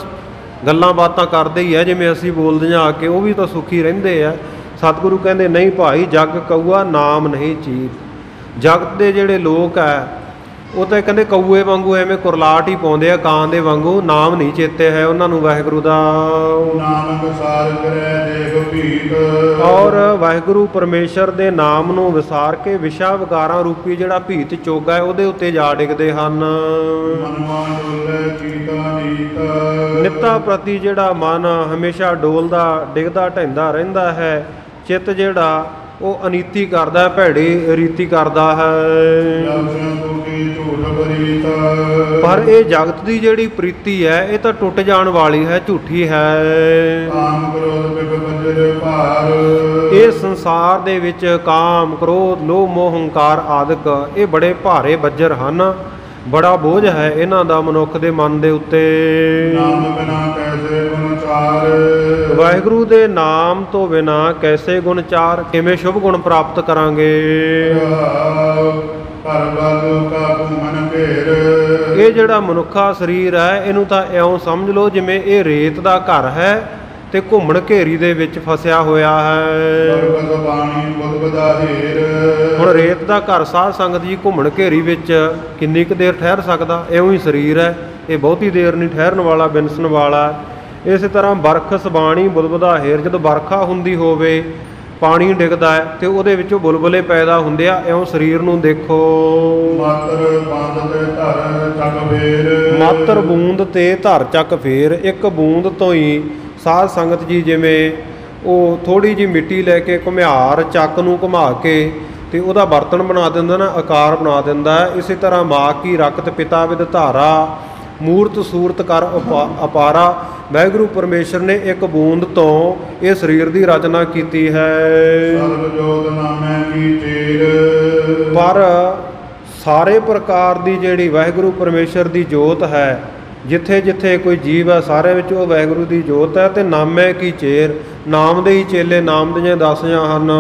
ਗੱਲਾਂ ਬਾਤਾਂ ਕਰਦੇ ਹੀ ਆ ਜਿਵੇਂ ਅਸੀਂ ਬੋਲਦੇ ਆ ਕੇ, ਉਹ ਵੀ ਤਾਂ ਸੁਖੀ ਰਹਿੰਦੇ ਆ। ਸਤਿਗੁਰੂ ਕਹਿੰਦੇ ਨਹੀਂ ਭਾਈ, ਜਗ ਕਊਆ ਨਾਮ ਨਹੀਂ ਚੀਤ। ਜਗਤ ਦੇ ਜਿਹੜੇ ਲੋਕ ਆ ਉਹ ਤਾਂ ਕਹਿੰਦੇ ਕਊਏ ਵਾਂਗੂ ਐਵੇਂ ਕੁਰਲਾਟ ਹੀ ਪਾਉਂਦੇ ਆ, ਕਾਂ ਦੇ ਵਾਂਗੂ, ਨਾਮ ਨਹੀਂ ਚੇਤੇ ਹੈ ਉਹਨਾਂ ਨੂੰ ਵਾਹਿਗੁਰੂ ਦਾ। ਨਾਨਕ ਸਾਰ ਕਰੇ ਦੇਖ ਭੀਤ। ਔਰ ਵਾਹਿਗੁਰੂ ਪਰਮੇਸ਼ਰ ਦੇ ਨਾਮ ਨੂੰ ਵਿਸਾਰ ਕੇ ਵਿਸ਼ਾ ਵਿਕਾਰਾਂ ਰੂਪੀ ਜਿਹੜਾ ਭੀਤ ਚੋਗਾ ਹੈ ਉਹਦੇ ਉੱਤੇ ਜਾ ਡਿੱਗਦੇ ਹਨ। ਮਨਵਾ ਡੋਲੇ ਚੀਤਾ ਨੀਤ। ਨਿੱਤਾ ਪ੍ਰਤੀ ਜਿਹੜਾ ਮਨ ਹਮੇਸ਼ਾ ਡੋਲਦਾ ਡਿੱਗਦਾ ਢਹਿੰਦਾ ਰਹਿੰਦਾ ਹੈ। ਚਿੱਤ ਜਿਹੜਾ ਉਹ ਅਨੀਤੀ ਕਰਦਾ, ਭੈੜੀ ਰੀਤੀ ਕਰਦਾ ਹੈ। ਝੂਠ ਬਰੀਤ। ਪਰ ਇਹ ਜਗਤ ਦੀ ਜਿਹੜੀ ਪ੍ਰੀਤੀ ਹੈ ਇਹ ਤਾਂ ਟੁੱਟ ਜਾਣ ਵਾਲੀ ਹੈ, ਝੂਠੀ ਹੈ। ਕਾਮ ਕ੍ਰੋਧ ਬਿਗ ਬੱਜਰ ਭਾਰ। ਇਹ ਸੰਸਾਰ ਦੇ ਵਿੱਚ ਕਾਮ, ਕ੍ਰੋਧ, ਲੋਭ, ਮੋਹ, ਹੰਕਾਰ ਆਦਿਕ ਇਹ ਬੜੇ ਭਾਰੇ ਬੱਜਰ ਹਨ, ਬੜਾ ਬੋਝ ਹੈ ਇਹਨਾਂ ਦਾ ਮਨੁੱਖ ਦੇ ਮਨ ਦੇ ਉੱਤੇ। ਨਾਮ ਬਿਨਾ ਕੈਸੇ ਗੁਣ ਚਾਰ। ਵਾਹਿਗੁਰੂ ਦੇ ਨਾਮ ਤੋਂ ਬਿਨਾ ਕੈਸੇ ਗੁਣ ਚਾਰ, ਕਿਵੇਂ ਸ਼ੁਭ ਗੁਣ ਪ੍ਰਾਪਤ ਕਰਾਂਗੇ। ਪਰ ਬਾਲੂ ਕਾ ਮਨ ਘੇਰ। ਇਹ ਜਿਹੜਾ ਮਨੁੱਖਾ ਸਰੀਰ ਹੈ ਇਹਨੂੰ ਤਾਂ ਇਉਂ ਸਮਝ ਲਓ ਜਿਵੇਂ ਇਹ ਰੇਤ ਦਾ ਘਰ ਹੈ ਤੇ ਘੁੰਮਣ ਘੇਰੀ ਦੇ ਵਿੱਚ ਫਸਿਆ ਹੋਇਆ ਹੈ। ਹੁਣ ਰੇਤ ਦਾ ਘਰ ਸਾਧ ਸੰਗਤ ਜੀ ਘੁੰਮਣ ਘੇਰੀ ਵਿੱਚ ਕਿੰਨੀ ਕੁ ਦੇਰ ਠਹਿਰ ਸਕਦਾ। ਇਉਂ ਹੀ ਸਰੀਰ ਹੈ, ਇਹ ਬਹੁਤੀ ਦੇਰ ਨਹੀਂ ਠਹਿਰਨ ਵਾਲਾ, ਬਿਨਸਣ ਵਾਲਾ। ਇਸੇ ਤਰ੍ਹਾਂ ਬਰਖਸ ਬਾਣੀ ਬੁਲਬੁਦਾ ਹੇਰ, ਜਦੋਂ ਵਰਖਾ ਹੁੰਦੀ ਹੋਵੇ ਪਾਣੀ ਡਿੱਗਦਾ ਹੈ ਤੇ ਉਹਦੇ ਵਿੱਚੋਂ ਬੁਲਬੁਲੇ ਪੈਦਾ ਹੁੰਦੇ ਆ। ਇਉਂ ਸਰੀਰ ਨੂੰ ਦੇਖੋ। ਮਾਤਰ ਬੂੰਦ ਤੇ ਧਰ ਚੱਕ ਫੇਰ। ਇੱਕ ਬੂੰਦ ਤੋਂ ਹੀ ਸਾਧ ਸੰਗਤ ਜੀ ਜਿਵੇਂ ਉਹ ਥੋੜ੍ਹੀ ਜਿਹੀ ਮਿੱਟੀ ਲੈ ਕੇ ਘੁਮਿਆਰ ਚੱਕ ਨੂੰ ਘੁਮਾ ਕੇ ਤੇ ਉਹਦਾ ਬਰਤਨ ਬਣਾ ਦਿੰਦਾ ਨਾ, ਆਕਾਰ ਬਣਾ ਦਿੰਦਾ। ਇਸੇ ਤਰ੍ਹਾਂ ਮਾਂ ਕੀ ਰਕਤ ਪਿਤਾ ਵਿਦ ਧਾਰਾ, ਮੂਰਤ ਸੂਰਤ ਕਰ ਅਪਾਰਾ। ਵਾਹਿਗੁਰੂ ਪਰਮੇਸ਼ਰ ਨੇ ਇੱਕ ਬੂੰਦ ਤੋਂ ਇਹ ਸਰੀਰ ਦੀ ਰਚਨਾ ਕੀਤੀ ਹੈ। ਪਰ ਸਾਰੇ ਪ੍ਰਕਾਰ ਦੀ ਜਿਹੜੀ ਵਾਹਿਗੁਰੂ ਪਰਮੇਸ਼ਰ ਦੀ ਜੋਤ ਹੈ ਜਿੱਥੇ ਜਿੱਥੇ ਕੋਈ ਜੀਵ ਹੈ ਸਾਰਿਆਂ ਵਿੱਚ ਉਹ ਵਾਹਿਗੁਰੂ ਦੀ ਜੋਤ ਹੈ। ਤੇ ਨਾਮੈ ਕੀ ਚੇਰ, ਨਾਮ ਦੇ ਹੀ ਚੇਲੇ ਨਾਮ ਦੀਆਂ ਦਾਸੀਆਂ ਹਨ।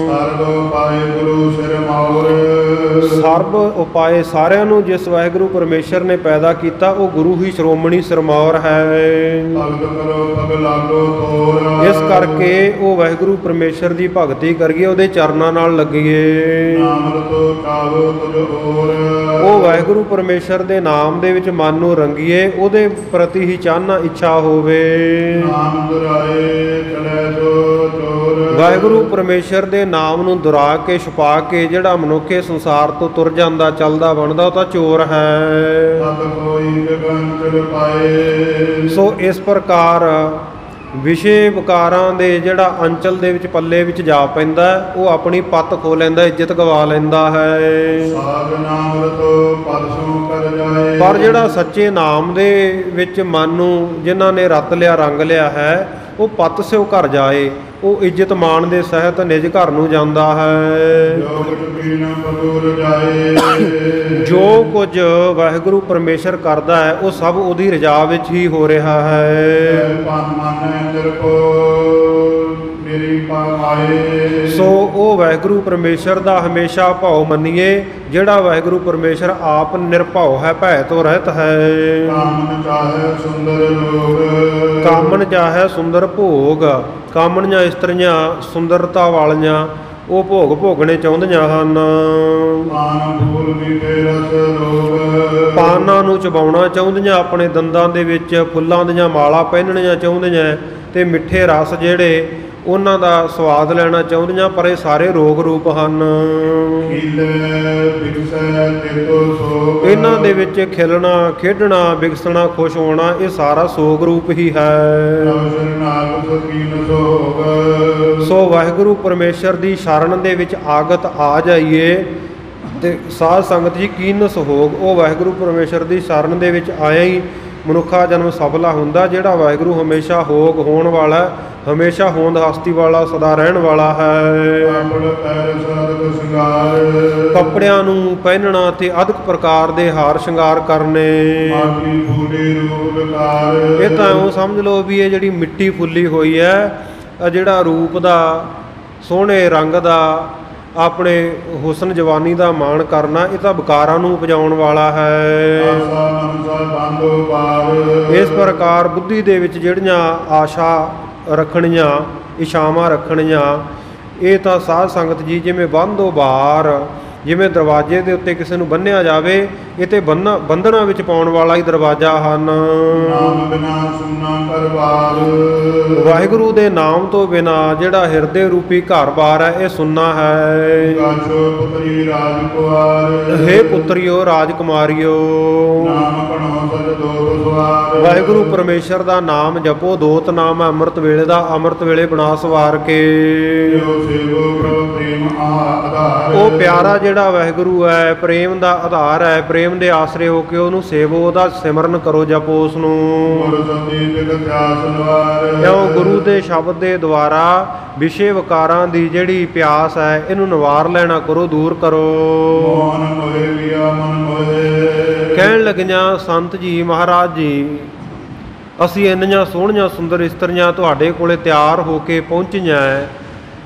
ਸਰਬ ਉਪਾਏ ਗੁਰੂ ਸਿਰ ਮੌਰ, ਸਰਬ ਉਪਾਏ ਸਾਰਿਆਂ ਨੂੰ ਜਿਸ ਵਾਹਿਗੁਰੂ ਪਰਮੇਸ਼ਰ ਨੇ ਪੈਦਾ ਕੀਤਾ ਉਹ ਗੁਰੂ ਹੀ ਸ਼੍ਰੋਮਣੀ ਸਿਰਮੌਰ ਹੈ। ਭਗਤ ਕਰੋ ਭਗ ਲਾਗੋ ਤੋਰ, ਇਸ ਕਰਕੇ ਉਹ ਵਾਹਿਗੁਰੂ ਪਰਮੇਸ਼ਰ ਦੀ ਭਗਤੀ ਕਰੀਏ, ਉਹਦੇ ਚਰਨਾਂ ਨਾਲ ਲੱਗੀਏ। ਨਾਮ ਰਤੋ ਕਾਵੋ ਤੁਝ ਹੋਰ, ਉਹ ਵਾਹਿਗੁਰੂ ਪਰਮੇਸ਼ਰ ਦੇ ਨਾਮ ਦੇ ਵਿੱਚ ਮਨ ਨੂੰ ਰੰਗੀਏ, ਉਹਦੇ ਪ੍ਰਤੀ ਹੀ ਚਾਹਨਾ ਇੱਛਾ ਹੋਵੇ। ਨਾਮ ਦੁਰਾਏ ਚੜੈ ਜੋ ਚੋਰ, ਵਾਹਿਗੁਰੂ ਪਰਮੇਸ਼ਰ ਦੇ ਨਾਮ ਨੂੰ ਦੁਰਾ ਕੇ ਛੁਪਾ ਕੇ ਜਿਹੜਾ ਮਨੁੱਖ ਇਸ ਸੰਸਾਰ ਤੋਂ ਤੁਰ ਜਾਂਦਾ ਚੱਲਦਾ ਬਣਦਾ ਉਹ ਤਾਂ ਚੋਰ ਹੈ। ਤਤ ਕੋਈ ਗਗਨ ਪਾਏ, ਸੋ ਇਸ ਪ੍ਰਕਾਰ ਵਿਸ਼ੇ ਵਿਕਾਰਾਂ ਦੇ ਜਿਹੜਾ ਅੰਚਲ ਦੇ ਵਿੱਚ ਪੱਲੇ ਵਿੱਚ ਜਾ ਪੈਂਦਾ ਉਹ ਆਪਣੀ ਪੱਤ ਖੋ ਲੈਂਦਾ, ਇੱਜ਼ਤ ਗਵਾ ਲੈਂਦਾ ਹੈ। ਸਾਧ ਨਾਮ ਰਤੋ ਪਦ ਸੋ ਕਰ ਜਾਏ, ਪਰ ਜਿਹੜਾ ਸੱਚੇ ਨਾਮ ਦੇ ਵਿੱਚ ਮਨ ਨੂੰ ਜਿਨ੍ਹਾਂ ਨੇ ਰਤ ਲਿਆ ਰੰਗ ਲਿਆ ਹੈ ਉਹ ਪੱਤ ਸਿਓ ਘਰ ਜਾਏ, ਉਹ ਇੱਜ਼ਤ ਮਾਣ ਦੇ ਸਹਿਤ ਨਿਜ ਘਰ ਨੂੰ ਜਾਂਦਾ ਹੈ। ਜੋ ਕੁਛ ਬੀਨ ਬਦੂਰ ਜਾਏ, ਜੋ ਕੁਝ ਵਾਹਿਗੁਰੂ ਪਰਮੇਸ਼ਰ ਕਰਦਾ ਹੈ ਉਹ ਸਭ ਉਹਦੀ ਰਜ਼ਾ ਵਿੱਚ ਹੀ ਹੋ ਰਿਹਾ ਹੈ। ਪਨ ਮਨ ਅੰਦਰ ਕੋ ਮੇਰੀ ਪਾਏ, ਸੋ ਉਹ ਵਾਹਿਗੁਰੂ ਪਰਮੇਸ਼ਰ ਦਾ ਹਮੇਸ਼ਾ ਭਾਉ ਮੰਨੀਏ ਜਿਹੜਾ ਵਾਹਿਗੁਰੂ ਪਰਮੇਸ਼ਰ ਆਪ ਨਿਰਭਉ ਹੈ, ਭੈ ਤੋਂ ਰਹਿਤ ਹੈ। ਕਾਮਨ ਚਾਹੇ ਸੁੰਦਰ ਲੋਗ, ਕਾਮਨ ਚਾਹੇ ਸੁੰਦਰ ਭੋਗ, ਕਾਮਣੀਆਂ ਇਸਤਰੀਆਂ ਸੁੰਦਰਤਾ ਵਾਲੀਆਂ ਉਹ ਭੋਗ ਭੋਗਣੇ ਚਾਹੁੰਦੀਆਂ ਹਨ। ਪਾਨ ਫੂਲ ਮੀਠੇ ਰਸ ਰੋਗ, ਪਾਨਾਂ ਨੂੰ ਚਬਾਉਣਾ ਚਾਹੁੰਦੀਆਂ, ਆਪਣੇ ਦੰਦਾਂ ਦੇ ਵਿੱਚ ਫੁੱਲਾਂ ਦੀਆਂ ਮਾਲਾ ਪਹਿਨਣੀਆਂ ਚਾਹੁੰਦੀਆਂ ਤੇ ਮਿੱਠੇ ਰਸ ਜਿਹੜੇ ਉਹਨਾਂ ਦਾ ਸਵਾਦ ਲੈਣਾ ਚਾਹੁੰਦੀਆਂ, ਪਰ ਇਹ ਸਾਰੇ ਰੋਗ ਰੂਪ ਹਨ। ਖਿਲੇ ਬਿਕਸੈ ਤੇਤੋ ਸੋਗ, ਇਹਨਾਂ ਦੇ ਵਿੱਚ ਖਿਲਣਾ ਖੇਡਣਾ ਵਿਕਸਣਾ ਖੁਸ਼ ਹੋਣਾ ਇਹ ਸਾਰਾ ਸੋਗ ਰੂਪ ਹੀ ਹੈ। ਰਵ ਨਾਮ ਸਕੀਨ ਸੋਗ, ਸੋ ਵਾਹਿਗੁਰੂ ਪਰਮੇਸ਼ਰ ਦੀ ਸ਼ਰਨ ਦੇ ਵਿੱਚ ਆਗਤ ਆ ਜਾਈਏ ਤੇ ਸਾਧ ਸੰਗਤ ਜੀ ਕੀਨਸ ਹੋਗ, ਉਹ ਵਾਹਿਗੁਰੂ ਪਰਮੇਸ਼ਰ ਦੀ ਸ਼ਰਨ ਦੇ ਵਿੱਚ ਆਇਆ ਹੀ ਮਨੁੱਖਾ ਜਨਮ ਸਫਲਾ ਹੁੰਦਾ। ਜਿਹੜਾ ਵਾਹਿਗੁਰੂ ਹਮੇਸ਼ਾ ਹੋਗ ਹੋਣ ਵਾਲਾ, ਹਮੇਸ਼ਾ ਹੋਂਦ ਹਸਤੀ ਵਾਲਾ, ਸਦਾ ਰਹਿਣ ਵਾਲਾ ਹੈ। ਕਾਪੜ ਪੈਰ ਸਾਧਕ ਸ਼ਿੰਗਾਰ, ਕੱਪੜਿਆਂ ਨੂੰ ਪਹਿਨਣਾ ਤੇ ਅਦਕ ਪ੍ਰਕਾਰ ਦੇ ਹਾਰ ਸ਼ਿੰਗਾਰ ਕਰਨੇ। ਮਾਟੀ ਫੂਲੇ ਰੂਪ ਵਿਕਾਰ, ਇਹ ਤਾਂ ਉਹ ਸਮਝ ਲਓ ਵੀ ਇਹ ਜਿਹੜੀ ਮਿੱਟੀ ਫੁੱਲੀ ਹੋਈ ਹੈ, ਜਿਹੜਾ ਰੂਪ ਦਾ ਸੋਹਣੇ ਰੰਗ ਦਾ ਆਪਣੇ ਹੁਸਨ ਜਵਾਨੀ ਦਾ ਮਾਣ ਕਰਨਾ, ਇਹ ਤਾਂ ਵਿਕਾਰਾਂ ਨੂੰ ਉਪਜਾਉਣ ਵਾਲਾ ਹੈ। ਆਸਾ ਮਨਸਾ ਬੰਦੋ ਪਾਰ, ਇਸ ਪ੍ਰਕਾਰ ਬੁੱਧੀ ਦੇ ਵਿੱਚ ਜਿਹੜੀਆਂ ਆਸ਼ਾ ਰੱਖਣੀਆਂ, ਇਛਾਵਾਂ ਰੱਖਣੀਆਂ, ਇਹ ਤਾਂ ਸਾਧ ਸੰਗਤ ਜੀ ਜਿਵੇਂ ਬੰਦੋ ਬਾਰ, ਜਿਵੇਂ ਦਰਵਾਜ਼ੇ ਦੇ ਉੱਤੇ ਕਿਸੇ ਨੂੰ ਬੰਨ੍ਹਿਆ ਜਾਵੇ, ਇਹ ਤੇ ਬੰਧਨਾਂ ਵਿੱਚ ਪਾਉਣ ਵਾਲਾ ਹੀ ਦਰਵਾਜ਼ਾ ਹਨ। ਨਾਮ ਬਿਨਾ ਸੁਨਾ ਕਰਵਾਰ, ਵਾਹਿਗੁਰੂ ਦੇ ਨਾਮ ਤੋਂ ਬਿਨਾ ਜਿਹੜਾ ਹਿਰਦੇ ਰੂਪੀ ਘਰ-ਬਾਰ ਹੈ ਇਹ ਸੁੰਨਾ ਹੈ। ਗਾਛੋ ਪੁਤਰੀ ਰਾਜ ਕੁਆਰ, ਹੇ ਪੁੱਤਰਿਓ ਰਾਜਕੁਮਾਰੀਓ, ਨਾਮ ਕਣੋ ਸਜ ਦੋਤ ਸਵਾਰ, ਵਾਹਿਗੁਰੂ ਪਰਮੇਸ਼ਰ ਦਾ ਨਾਮ ਜਪੋ, ਦੋਤ ਨਾਮ ਹੈ ਅੰਮ੍ਰਿਤ ਵੇਲੇ ਦਾ, ਅੰਮ੍ਰਿਤ ਵੇਲੇ ਬਣਾ ਸਵਾਰ ਕੇ। ਜੋ ਸੇਵੋ ਪ੍ਰਭ ਪ੍ਰੇਮ ਆਧਾਰ, ਉਹ ਪਿਆਰਾ ਜਿਹੜਾ ਵਾਹਿਗੁਰੂ ਹੈ ਪ੍ਰੇਮ ਦਾ ਆਧਾਰ ਹੈ, ਪ੍ਰੇਮ ਦੇ ਆਸਰੇ ਹੋ ਕੇ ਉਹਨੂੰ ਸੇਵੋ, ਉਹਦਾ ਸਿਮਰਨ ਕਰੋ, ਜਪੋ ਉਸ ਨੂੰ। ਗੁਰ ਸੰਦੀ ਜਗ ਪਿਆਸ ਨਿਵਾਰ, ਕਿਉਂ ਗੁਰੂ ਦੇ ਸ਼ਬਦ ਦੇ ਦੁਆਰਾ ਵਿਸ਼ੇ ਵਿਕਾਰਾਂ ਦੀ ਜਿਹੜੀ ਪਿਆਸ ਹੈ ਇਹਨੂੰ ਨਿਵਾਰ ਲੈਣਾ ਕਰੋ, ਦੂਰ ਕਰੋ। ਮੋਹਨ ਮੋਹਿ ਲਿਆ ਮਨ ਮੋਹਿ, ਕਹਿਣ ਲੱਗੀਆਂ ਸੰਤ ਜੀ ਮਹਾਰਾਜ ਜੀ ਅਸੀਂ ਇੰਨੀਆਂ ਸੋਹਣੀਆਂ ਸੁੰਦਰ ਇਸਤਰੀਆਂ ਤੁਹਾਡੇ ਕੋਲੇ ਤਿਆਰ ਹੋ ਕੇ ਪਹੁੰਚੀਆਂ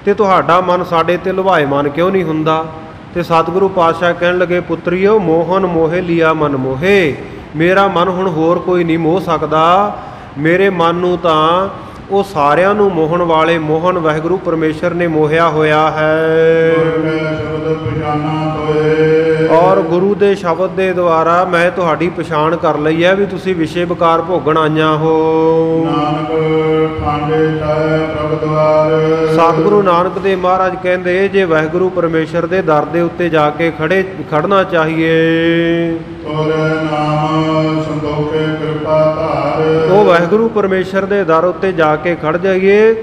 ਤੇ ਤੁਹਾਡਾ ਮਨ ਸਾਡੇ ਤੇ ਲੁਭਾਇਮਾਨ ਕਿਉਂ ਨਹੀਂ ਹੁੰਦਾ? ਤੇ ਸਤਿਗੁਰੂ ਪਾਤਸ਼ਾਹ ਕਹਿਣ ਲੱਗੇ ਪੁੱਤਰੀਓ ਮੋਹਨ ਮੋਹਿ ਲਿਆ ਮਨ ਮੋਹੇ, ਮੇਰਾ ਮਨ ਹੁਣ ਹੋਰ ਕੋਈ ਨਹੀਂ ਮੋਹ ਸਕਦਾ। ਮੇਰੇ ਮਨ ਨੂੰ ਤਾਂ ਉਹ ਸਾਰਿਆਂ ਨੂੰ ਮੋਹਣ ਵਾਲੇ ਮੋਹਨ ਵਾਹਿਗੁਰੂ ਪਰਮੇਸ਼ਰ ਨੇ ਮੋਹਿਆ ਹੋਇਆ ਹੈ। ਸ਼ਬਦ ਪਛਾਨਾ ਤੋਏ, ਔਰ ਗੁਰੂ ਦੇ ਸ਼ਬਦ ਦੇ ਦੁਆਰਾ ਮੈਂ ਤੁਹਾਡੀ ਪਛਾਣ ਕਰ ਲਈ ਹੈ ਵੀ ਤੁਸੀਂ ਵਿਸ਼ੇ ਵਿਕਾਰ ਭੋਗਣ ਆਈਆਂ ਹੋ। ਨਾਨਕ ਖਾਂਡੇ ਚਾਹੇ ਪ੍ਰਭ ਦਵਾਰ, ਸਤਿਗੁਰੂ ਨਾਨਕ ਦੇਵ ਮਹਾਰਾਜ ਕਹਿੰਦੇ ਜੇ ਵਾਹਿਗੁਰੂ ਪਰਮੇਸ਼ਰ ਦੇ ਦਰ ਦੇ ਉੱਤੇ ਜਾ ਕੇ ਖੜਨਾ ਚਾਹੀਏ, ਤੋਰੇ ਨਾਮ ਸੰਤੋਖੇ ਕਿਰਪਾ ਧਾਰ, ਉਹ ਵਾਹਿਗੁਰੂ ਪਰਮੇਸ਼ਰ ਦੇ ਦਰ ਉੱਤੇ ਜਾ ਕੇ ਖੜ ਜਾਈਏ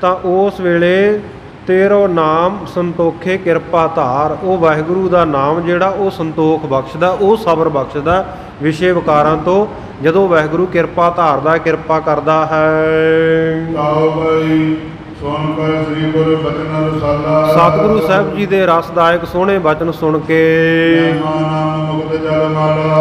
ਤਾਂ ਉਸ ਵੇਲੇ ਤੇਰੋ ਨਾਮ ਸੰਤੋਖੇ ਕਿਰਪਾ ਧਾਰ, ਉਹ ਵਾਹਿਗੁਰੂ ਦਾ ਨਾਮ ਜਿਹੜਾ ਉਹ ਸੰਤੋਖ ਬਖਸ਼ਦਾ, ਉਹ ਸਬਰ ਬਖਸ਼ਦਾ ਵਿਸ਼ੇ ਵਿਕਾਰਾਂ ਤੋਂ। ਜਦੋਂ ਵਾਹਿਗੁਰੂ ਕਿਰਪਾ ਧਾਰਦਾ, ਕਿਰਪਾ ਕਰਦਾ ਹੈ। ਕਾਉ ਬਈ ਸੁਣ ਕਰ ਸ੍ਰੀ ਗੁਰ ਬਚਨ ਰਸਾਲਾ। ਸਤਿਗੁਰੂ ਸਾਹਿਬ ਜੀ ਦੇ ਰਸਦਾਇਕ ਸੋਹਣੇ ਬਚਨ ਸੁਣ ਕੇ ਨਾਮ ਮੁਕਤ ਜਲ ਮਾਲਾ।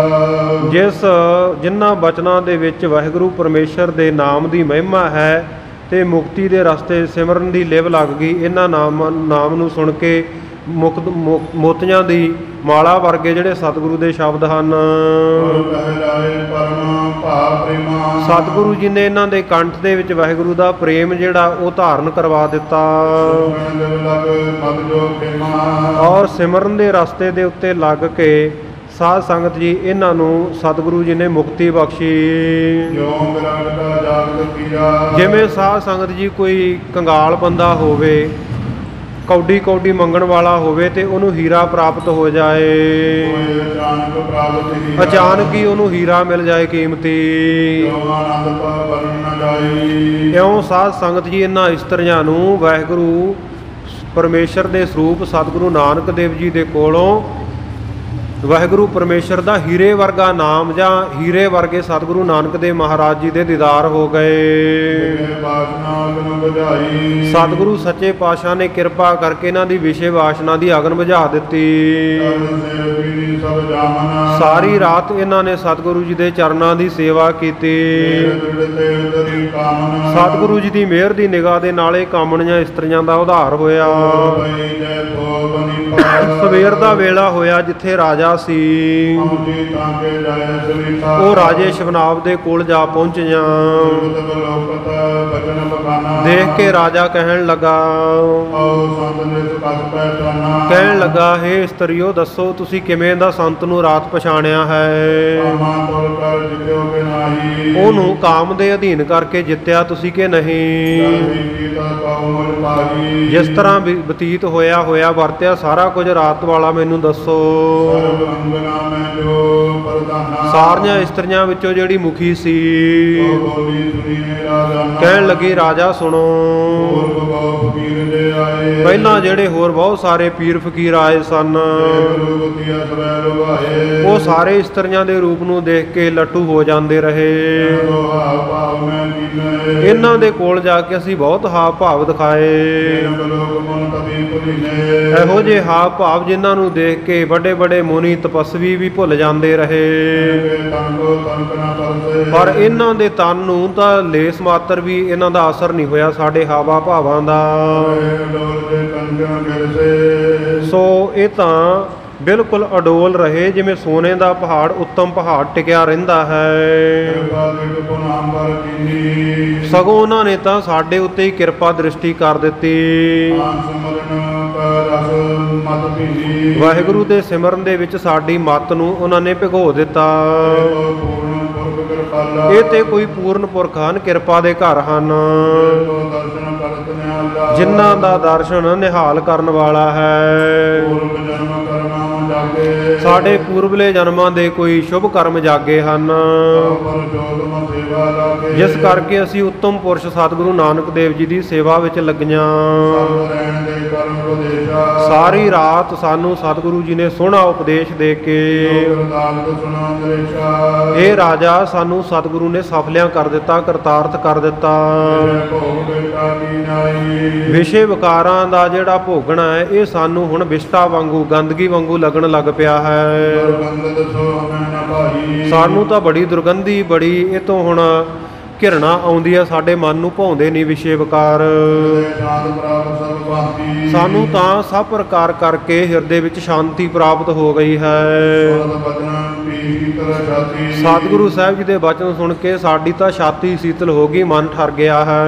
ਜਿਨ੍ਹਾਂ ਬਚਨਾਂ ਦੇ ਵਿੱਚ ਵਾਹਿਗੁਰੂ ਪਰਮੇਸ਼ਰ ਦੇ ਨਾਮ ਦੀ ਮਹਿਮਾ ਹੈ ਤੇ ਮੁਕਤੀ ਦੇ ਰਸਤੇ ਸਿਮਰਨ ਦੀ ਲਿਵ ਲੱਗ ਗਈ। ਇਹਨਾਂ ਨਾਮ ਨੂੰ ਸੁਣ ਕੇ ਮੋਤੀਆਂ ਦੀ ਮਾਲਾ ਵਰਗੇ ਜਿਹੜੇ ਸਤਿਗੁਰੂ ਦੇ ਸ਼ਬਦ ਹਨ। ਸਤਿਗੁਰੂ ਜੀ ਨੇ ਇਹਨਾਂ ਦੇ ਕੰਠ ਦੇ ਵਿੱਚ ਵਾਹਿਗੁਰੂ ਦਾ ਪ੍ਰੇਮ ਜਿਹੜਾ ਉਹ ਧਾਰਨ ਕਰਵਾ ਦਿੱਤਾ ਔਰ ਸਿਮਰਨ ਦੇ ਰਸਤੇ ਦੇ ਉੱਤੇ ਲੱਗ ਕੇ ਸਾਧ ਸੰਗਤ ਜੀ ਇਹਨਾਂ ਨੂੰ ਸਤਿਗੁਰੂ ਜੀ ਨੇ ਮੁਕਤੀ ਬਖਸ਼ੀ। ਜਿਵੇਂ ਸਾਧ ਸੰਗਤ ਜੀ ਕੋਈ ਕੰਗਾਲ ਬੰਦਾ ਹੋਵੇ, ਕੌਡੀ ਕੌਡੀ ਮੰਗਣ ਵਾਲਾ ਹੋਵੇ ਤੇ ਉਹਨੂੰ ਹੀਰਾ ਪ੍ਰਾਪਤ ਹੋ ਜਾਏ, ਅਚਾਨਕ ਹੀ ਉਹਨੂੰ ਹੀਰਾ ਮਿਲ ਜਾਏ ਕੀਮਤੀ। ਇਉਂ ਸਾਧ ਸੰਗਤ ਜੀ ਇਹਨਾਂ ਇਸਤਰੀਆਂ ਨੂੰ ਵਾਹਿਗੁਰੂ ਪਰਮੇਸ਼ਰ ਦੇ ਸਰੂਪ ਸਤਿਗੁਰੂ ਨਾਨਕ ਦੇਵ ਜੀ ਦੇ ਕੋਲੋਂ ਵਾਹਿਗੁਰੂ ਪਰਮੇਸ਼ਰ ਦਾ ਹੀਰੇ ਵਰਗਾ ਨਾਮ ਜਾਂ ਹੀਰੇ ਵਰਗੇ ਸਤਿਗੁਰੂ ਨਾਨਕ ਦੇਵ ਮਹਾਰਾਜ ਜੀ ਦੇ ਦੀਦਾਰ ਹੋ ਗਏ। ਸਤਿਗੁਰੂ ਸੱਚੇ ਪਾਤਸ਼ਾਹ ਨੇ ਕਿਰਪਾ ਕਰਕੇ ਇਹਨਾਂ ਦੀ ਵਿਸ਼ੇ ਵਾਸ਼ਨਾ ਦੀ ਅਗਨ ਬੁਝਾ ਦਿੱਤੀ। ਸਾਰੀ ਰਾਤ ਇਹਨਾਂ ਨੇ ਸਤਿਗੁਰੂ ਜੀ ਦੇ ਚਰਨਾਂ ਦੀ ਸੇਵਾ ਕੀਤੀ। ਸਤਿਗੁਰੂ ਜੀ ਦੀ ਮਿਹਰ ਦੀ ਨਿਗਾਹ ਦੇ ਨਾਲ ਇਹ ਕਾਮਣੀਆਂ ਇਸਤਰੀਆਂ ਦਾ ਉਧਾਰ ਹੋਇਆ। ਸਵੇਰ ਦਾ ਵੇਲਾ ਹੋਇਆ, ਜਿੱਥੇ ਰਾਜਾ ਸੀ ਉਹ ਰਾਜੇ ਸ਼ਿਵਨਾਬ ਦੇ ਕੋਲ ਜਾ ਪਹੁੰਚੀਆਂ। ਦੇਖ ਕੇ ਰਾਜਾ ਕਹਿਣ ਲੱਗਾ ਹੇ ਇਸਤਰੀਓ, ਦੱਸੋ ਤੁਸੀਂ ਕਿਵੇਂ ਦਾ ਸੰਤ ਨੂੰ ਰਾਤ ਪਛਾਣਿਆ ਹੈ? ਉਹਨੂੰ ਕਾਮ ਦੇ ਅਧੀਨ ਕਰਕੇ ਜਿੱਤਿਆ ਤੁਸੀਂ ਕਿ ਨਹੀਂ? ਜਿਸ ਤਰ੍ਹਾਂ ਬਤੀਤ ਹੋਇਆ ਵਰਤਿਆ ਸਾਰਾ ਕੁਝ ਰਾਤ ਵਾਲਾ ਮੈਨੂੰ ਦੱਸੋ। ਸਾਰੀਆਂ ਇਸਤਰੀਆਂ ਵਿੱਚੋਂ ਜਿਹੜੀ ਮੁਖੀ ਸੀ ਕਹਿਣ ਲੱਗੀ ਰਾਜਾ ਸੁਣੋ, ਪਹਿਲਾਂ ਜਿਹੜੇ ਹੋਰ ਬਹੁਤ ਸਾਰੇ ਪੀਰ ਫਕੀਰ ਆਏ ਸਨ ਉਹ ਸਾਰੇ ਇਸਤਰੀਆਂ ਦੇ ਰੂਪ ਨੂੰ ਦੇਖ ਕੇ ਲੱਟੂ ਹੋ ਜਾਂਦੇ ਰਹੇ। ਇਹਨਾਂ ਦੇ ਕੋਲ ਜਾ ਕੇ ਅਸੀਂ ਬਹੁਤ ਹਾਵ ਭਾਵ ਦਿਖਾਏ। ਇਹੋ ਜਿਹੇ ਹਾਵ ਭਾਵ ਜਿਨ੍ਹਾਂ ਨੂੰ ਦੇਖ ਕੇ ਵੱਡੇ ਵੱਡੇ ਮੁਨੀ ਤਪਸਵੀ ਵੀ ਭੁੱਲ ਜਾਂਦੇ ਰਹੇ, ਪਰ ਇਹਨਾਂ ਦੇ ਤਨ ਨੂੰ ਤਾਂ ਲੇਸ ਮਾਤਰ ਵੀ ਇਹਨਾਂ ਦਾ ਅਸਰ ਨਹੀਂ ਹੋਇਆ ਸਾਡੇ ਹਾਵਾ ਭਾਵਾਂ ਦਾ। ਸੋ ਇਹ ਤਾਂ ਬਿਲਕੁਲ ਅਡੋਲ ਰਹੇ, ਜਿਵੇਂ ਸੋਨੇ ਦਾ ਪਹਾੜ ਉੱਤਮ ਪਹਾੜ ਟਿਕਿਆ ਰਹਿੰਦਾ ਹੈ। ਸਗੋਂ ਉਹਨਾਂ ਨੇ ਤਾਂ ਸਾਡੇ ਉੱਤੇ ਹੀ ਕਿਰਪਾ ਦ੍ਰਿਸ਼ਟੀ ਕਰ ਦਿੱਤੀ। ਵਾਹਿਗੁਰੂ ਦੇ ਸਿਮਰਨ ਦੇ ਵਿੱਚ ਸਾਡੀ ਮੱਤ ਨੂੰ ਉਹਨਾਂ ਨੇ ਭਿਗੋ ਦਿੱਤਾ। ਇਹ ਤੇ ਕੋਈ ਪੂਰਨ ਪੁਰਖ ਹਨ, ਕਿਰਪਾ ਦੇ ਘਰ ਹਨ, ਜਿਨ੍ਹਾਂ ਦਾ ਦਰਸ਼ਨ ਨਿਹਾਲ ਕਰਨ ਵਾਲਾ ਹੈ। ਸਾਡੇ ਪੂਰਬਲੇ ਜਨਮਾਂ ਦੇ ਕੋਈ ਸ਼ੁਭ ਕਰਮ ਜਾਗੇ ਹਨ, ਜਿਸ ਕਰਕੇ ਅਸੀਂ ਉੱਤਮ ਪੁਰਸ਼ ਸਤਿਗੁਰੂ ਨਾਨਕ ਦੇਵ ਜੀ ਦੀ ਸੇਵਾ ਵਿੱਚ ਲੱਗੀਆਂ। ਸਾਰੀ ਰਾਤ ਸਾਨੂੰ ਸਤਿਗੁਰੂ ਜੀ ਨੇ ਸੋਹਣਾ ਉਪਦੇਸ਼ ਦੇ ਕੇ ਇਹ ਰਾਜਾ ਸਾਨੂੰ ਸਤਿਗੁਰੂ ਨੇ ਸਫਲਿਆਂ ਕਰ ਦਿੱਤਾ, ਕਰਤਾਰਥ ਕਰ ਦਿੱਤਾ। ਵਿਸ਼ੇ ਵਿਕਾਰਾਂ ਦਾ ਜਿਹੜਾ ਭੋਗਣਾ ਹੈ ਇਹ ਸਾਨੂੰ ਹੁਣ ਵਿਸ਼ਟਾ ਵਾਂਗੂ ਗੰਦਗੀ ਵਾਂਗੂ ਲੱਗਣ ਲੱਗ ਪਿਆ ਹੈ। ਸਾਨੂੰ ਤਾਂ ਬੜੀ ਦੁਰਗੰਧੀ ਬੜੀ ਇਹ ਤੋਂ ਹੁਣ ਘਿਰਣਾ ਆਉਂਦੀ ਆ, ਸਾਡੇ ਮਨ ਨੂੰ ਭਾਉਂਦੇ ਨਹੀਂ ਵਿਸ਼ੇ ਵਿਕਾਰ। ਸਾਨੂੰ ਤਾਂ ਸਭ ਪ੍ਰਕਾਰ ਕਰਕੇ ਹਿਰਦੇ ਵਿੱਚ ਸ਼ਾਂਤੀ ਪ੍ਰਾਪਤ ਹੋ ਗਈ ਹੈ। ਸਤਿਗੁਰੂ ਸਾਹਿਬ ਜੀ ਦੇ ਬਚਨ ਸੁਣ ਕੇ ਸਾਡੀ ਤਾਂ ਛਾਤੀ ਸੀਤਲ ਹੋ ਗਈ, ਮਨ ਠਰ ਗਿਆ ਹੈ।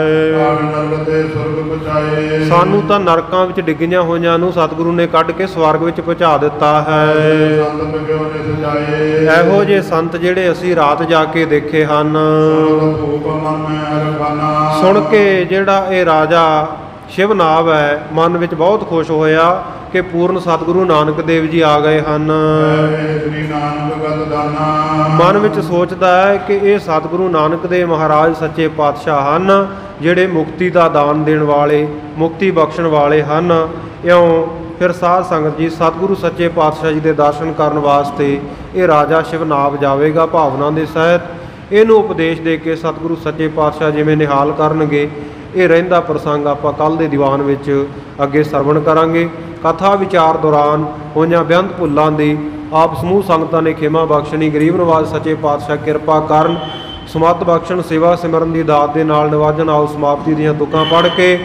ਸਾਨੂੰ ਤਾਂ ਨਰਕਾਂ ਵਿੱਚ ਡਿੱਗੀਆਂ ਹੋਈਆਂ ਨੂੰ ਸਤਿਗੁਰੂ ਨੇ ਕੱਢ ਕੇ ਸਵਰਗ ਵਿੱਚ ਪਹੁੰਚਾ ਦਿੱਤਾ ਹੈ। ਇਹੋ ਜਿਹੇ ਸੰਤ ਜਿਹੜੇ ਅਸੀਂ ਰਾਤ ਜਾ ਕੇ ਦੇਖੇ ਹਨ, ਸੁਣ ਕੇ ਜਿਹੜਾ ਇਹ ਰਾਜਾ ਸ਼ਿਵਨਾਭ ਹੈ ਮਨ ਵਿੱਚ ਬਹੁਤ ਖੁਸ਼ ਹੋਇਆ ਕਿ ਪੂਰਨ ਸਤਿਗੁਰੂ ਨਾਨਕ ਦੇਵ ਜੀ ਆ ਗਏ ਹਨ। ਮਨ ਵਿੱਚ ਸੋਚਦਾ ਹੈ ਕਿ ਇਹ ਸਤਿਗੁਰੂ ਨਾਨਕ ਦੇਵ ਮਹਾਰਾਜ ਸੱਚੇ ਪਾਤਸ਼ਾਹ ਹਨ, ਜਿਹੜੇ ਮੁਕਤੀ ਦਾ ਦਾਨ ਦੇਣ ਵਾਲੇ, ਮੁਕਤੀ ਬਖਸ਼ਣ ਵਾਲੇ ਹਨ। ਇਉਂ ਫਿਰ ਸਾਧ ਸੰਗਤ ਜੀ ਸਤਿਗੁਰੂ ਸੱਚੇ ਪਾਤਸ਼ਾਹ ਜੀ ਦੇ ਦਰਸ਼ਨ ਕਰਨ ਵਾਸਤੇ ਇਹ ਰਾਜਾ ਸ਼ਿਵਨਾਭ ਜਾਵੇਗਾ ਭਾਵਨਾ ਦੇ ਸਹਿਤ। ਇਹਨੂੰ ਉਪਦੇਸ਼ ਦੇ ਕੇ ਸਤਿਗੁਰੂ ਸੱਚੇ ਪਾਤਸ਼ਾਹ ਜਿਵੇਂ ਨਿਹਾਲ ਕਰਨਗੇ ਇਹ ਰਹਿੰਦਾ ਪ੍ਰਸੰਗ ਆਪਾਂ ਕੱਲ੍ਹ ਦੇ ਦੀਵਾਨ ਵਿੱਚ ਅੱਗੇ ਸਰਵਣ ਕਰਾਂਗੇ। ਕਥਾ ਵਿਚਾਰ ਦੌਰਾਨ ਹੋਈਆਂ ਬੇਅੰਤ ਭੁੱਲਾਂ ਦੀ ਆਪ ਸਮੂਹ ਸੰਗਤਾਂ ਨੇ ਖਿਮਾ ਬਖਸ਼ਣੀ। ਗਰੀਬ ਨਵਾਜ ਸੱਚੇ ਪਾਤਸ਼ਾਹ ਕਿਰਪਾ ਕਰਨ, ਸਮੱਤ ਬਖਸ਼ਣ, ਸੇਵਾ ਸਿਮਰਨ ਦੀ ਦਾਤ ਦੇ ਨਾਲ ਨਿਵਾਜਣ। ਆਓ ਸਮਾਪਤੀ ਦੀਆਂ ਤੁਕਾਂ ਪੜ੍ਹ ਕੇ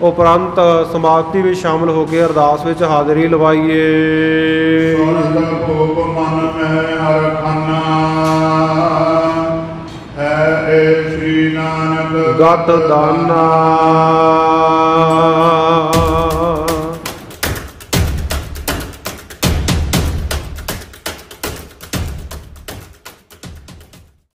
ਉਪਰੰਤ ਸਮਾਪਤੀ ਵਿੱਚ ਸ਼ਾਮਲ ਹੋ ਕੇ ਅਰਦਾਸ ਵਿੱਚ ਹਾਜ਼ਰੀ ਲਵਾਈਏ। ਸੁਣਤ ਭੋਗ ਮਨ ਮਹਿ ਹਰ ਖਾਨਾ ਹੈ ਏ ਸ੍ਰੀ ਨਾਨਕ ਗਤ ਦਾਨਾ।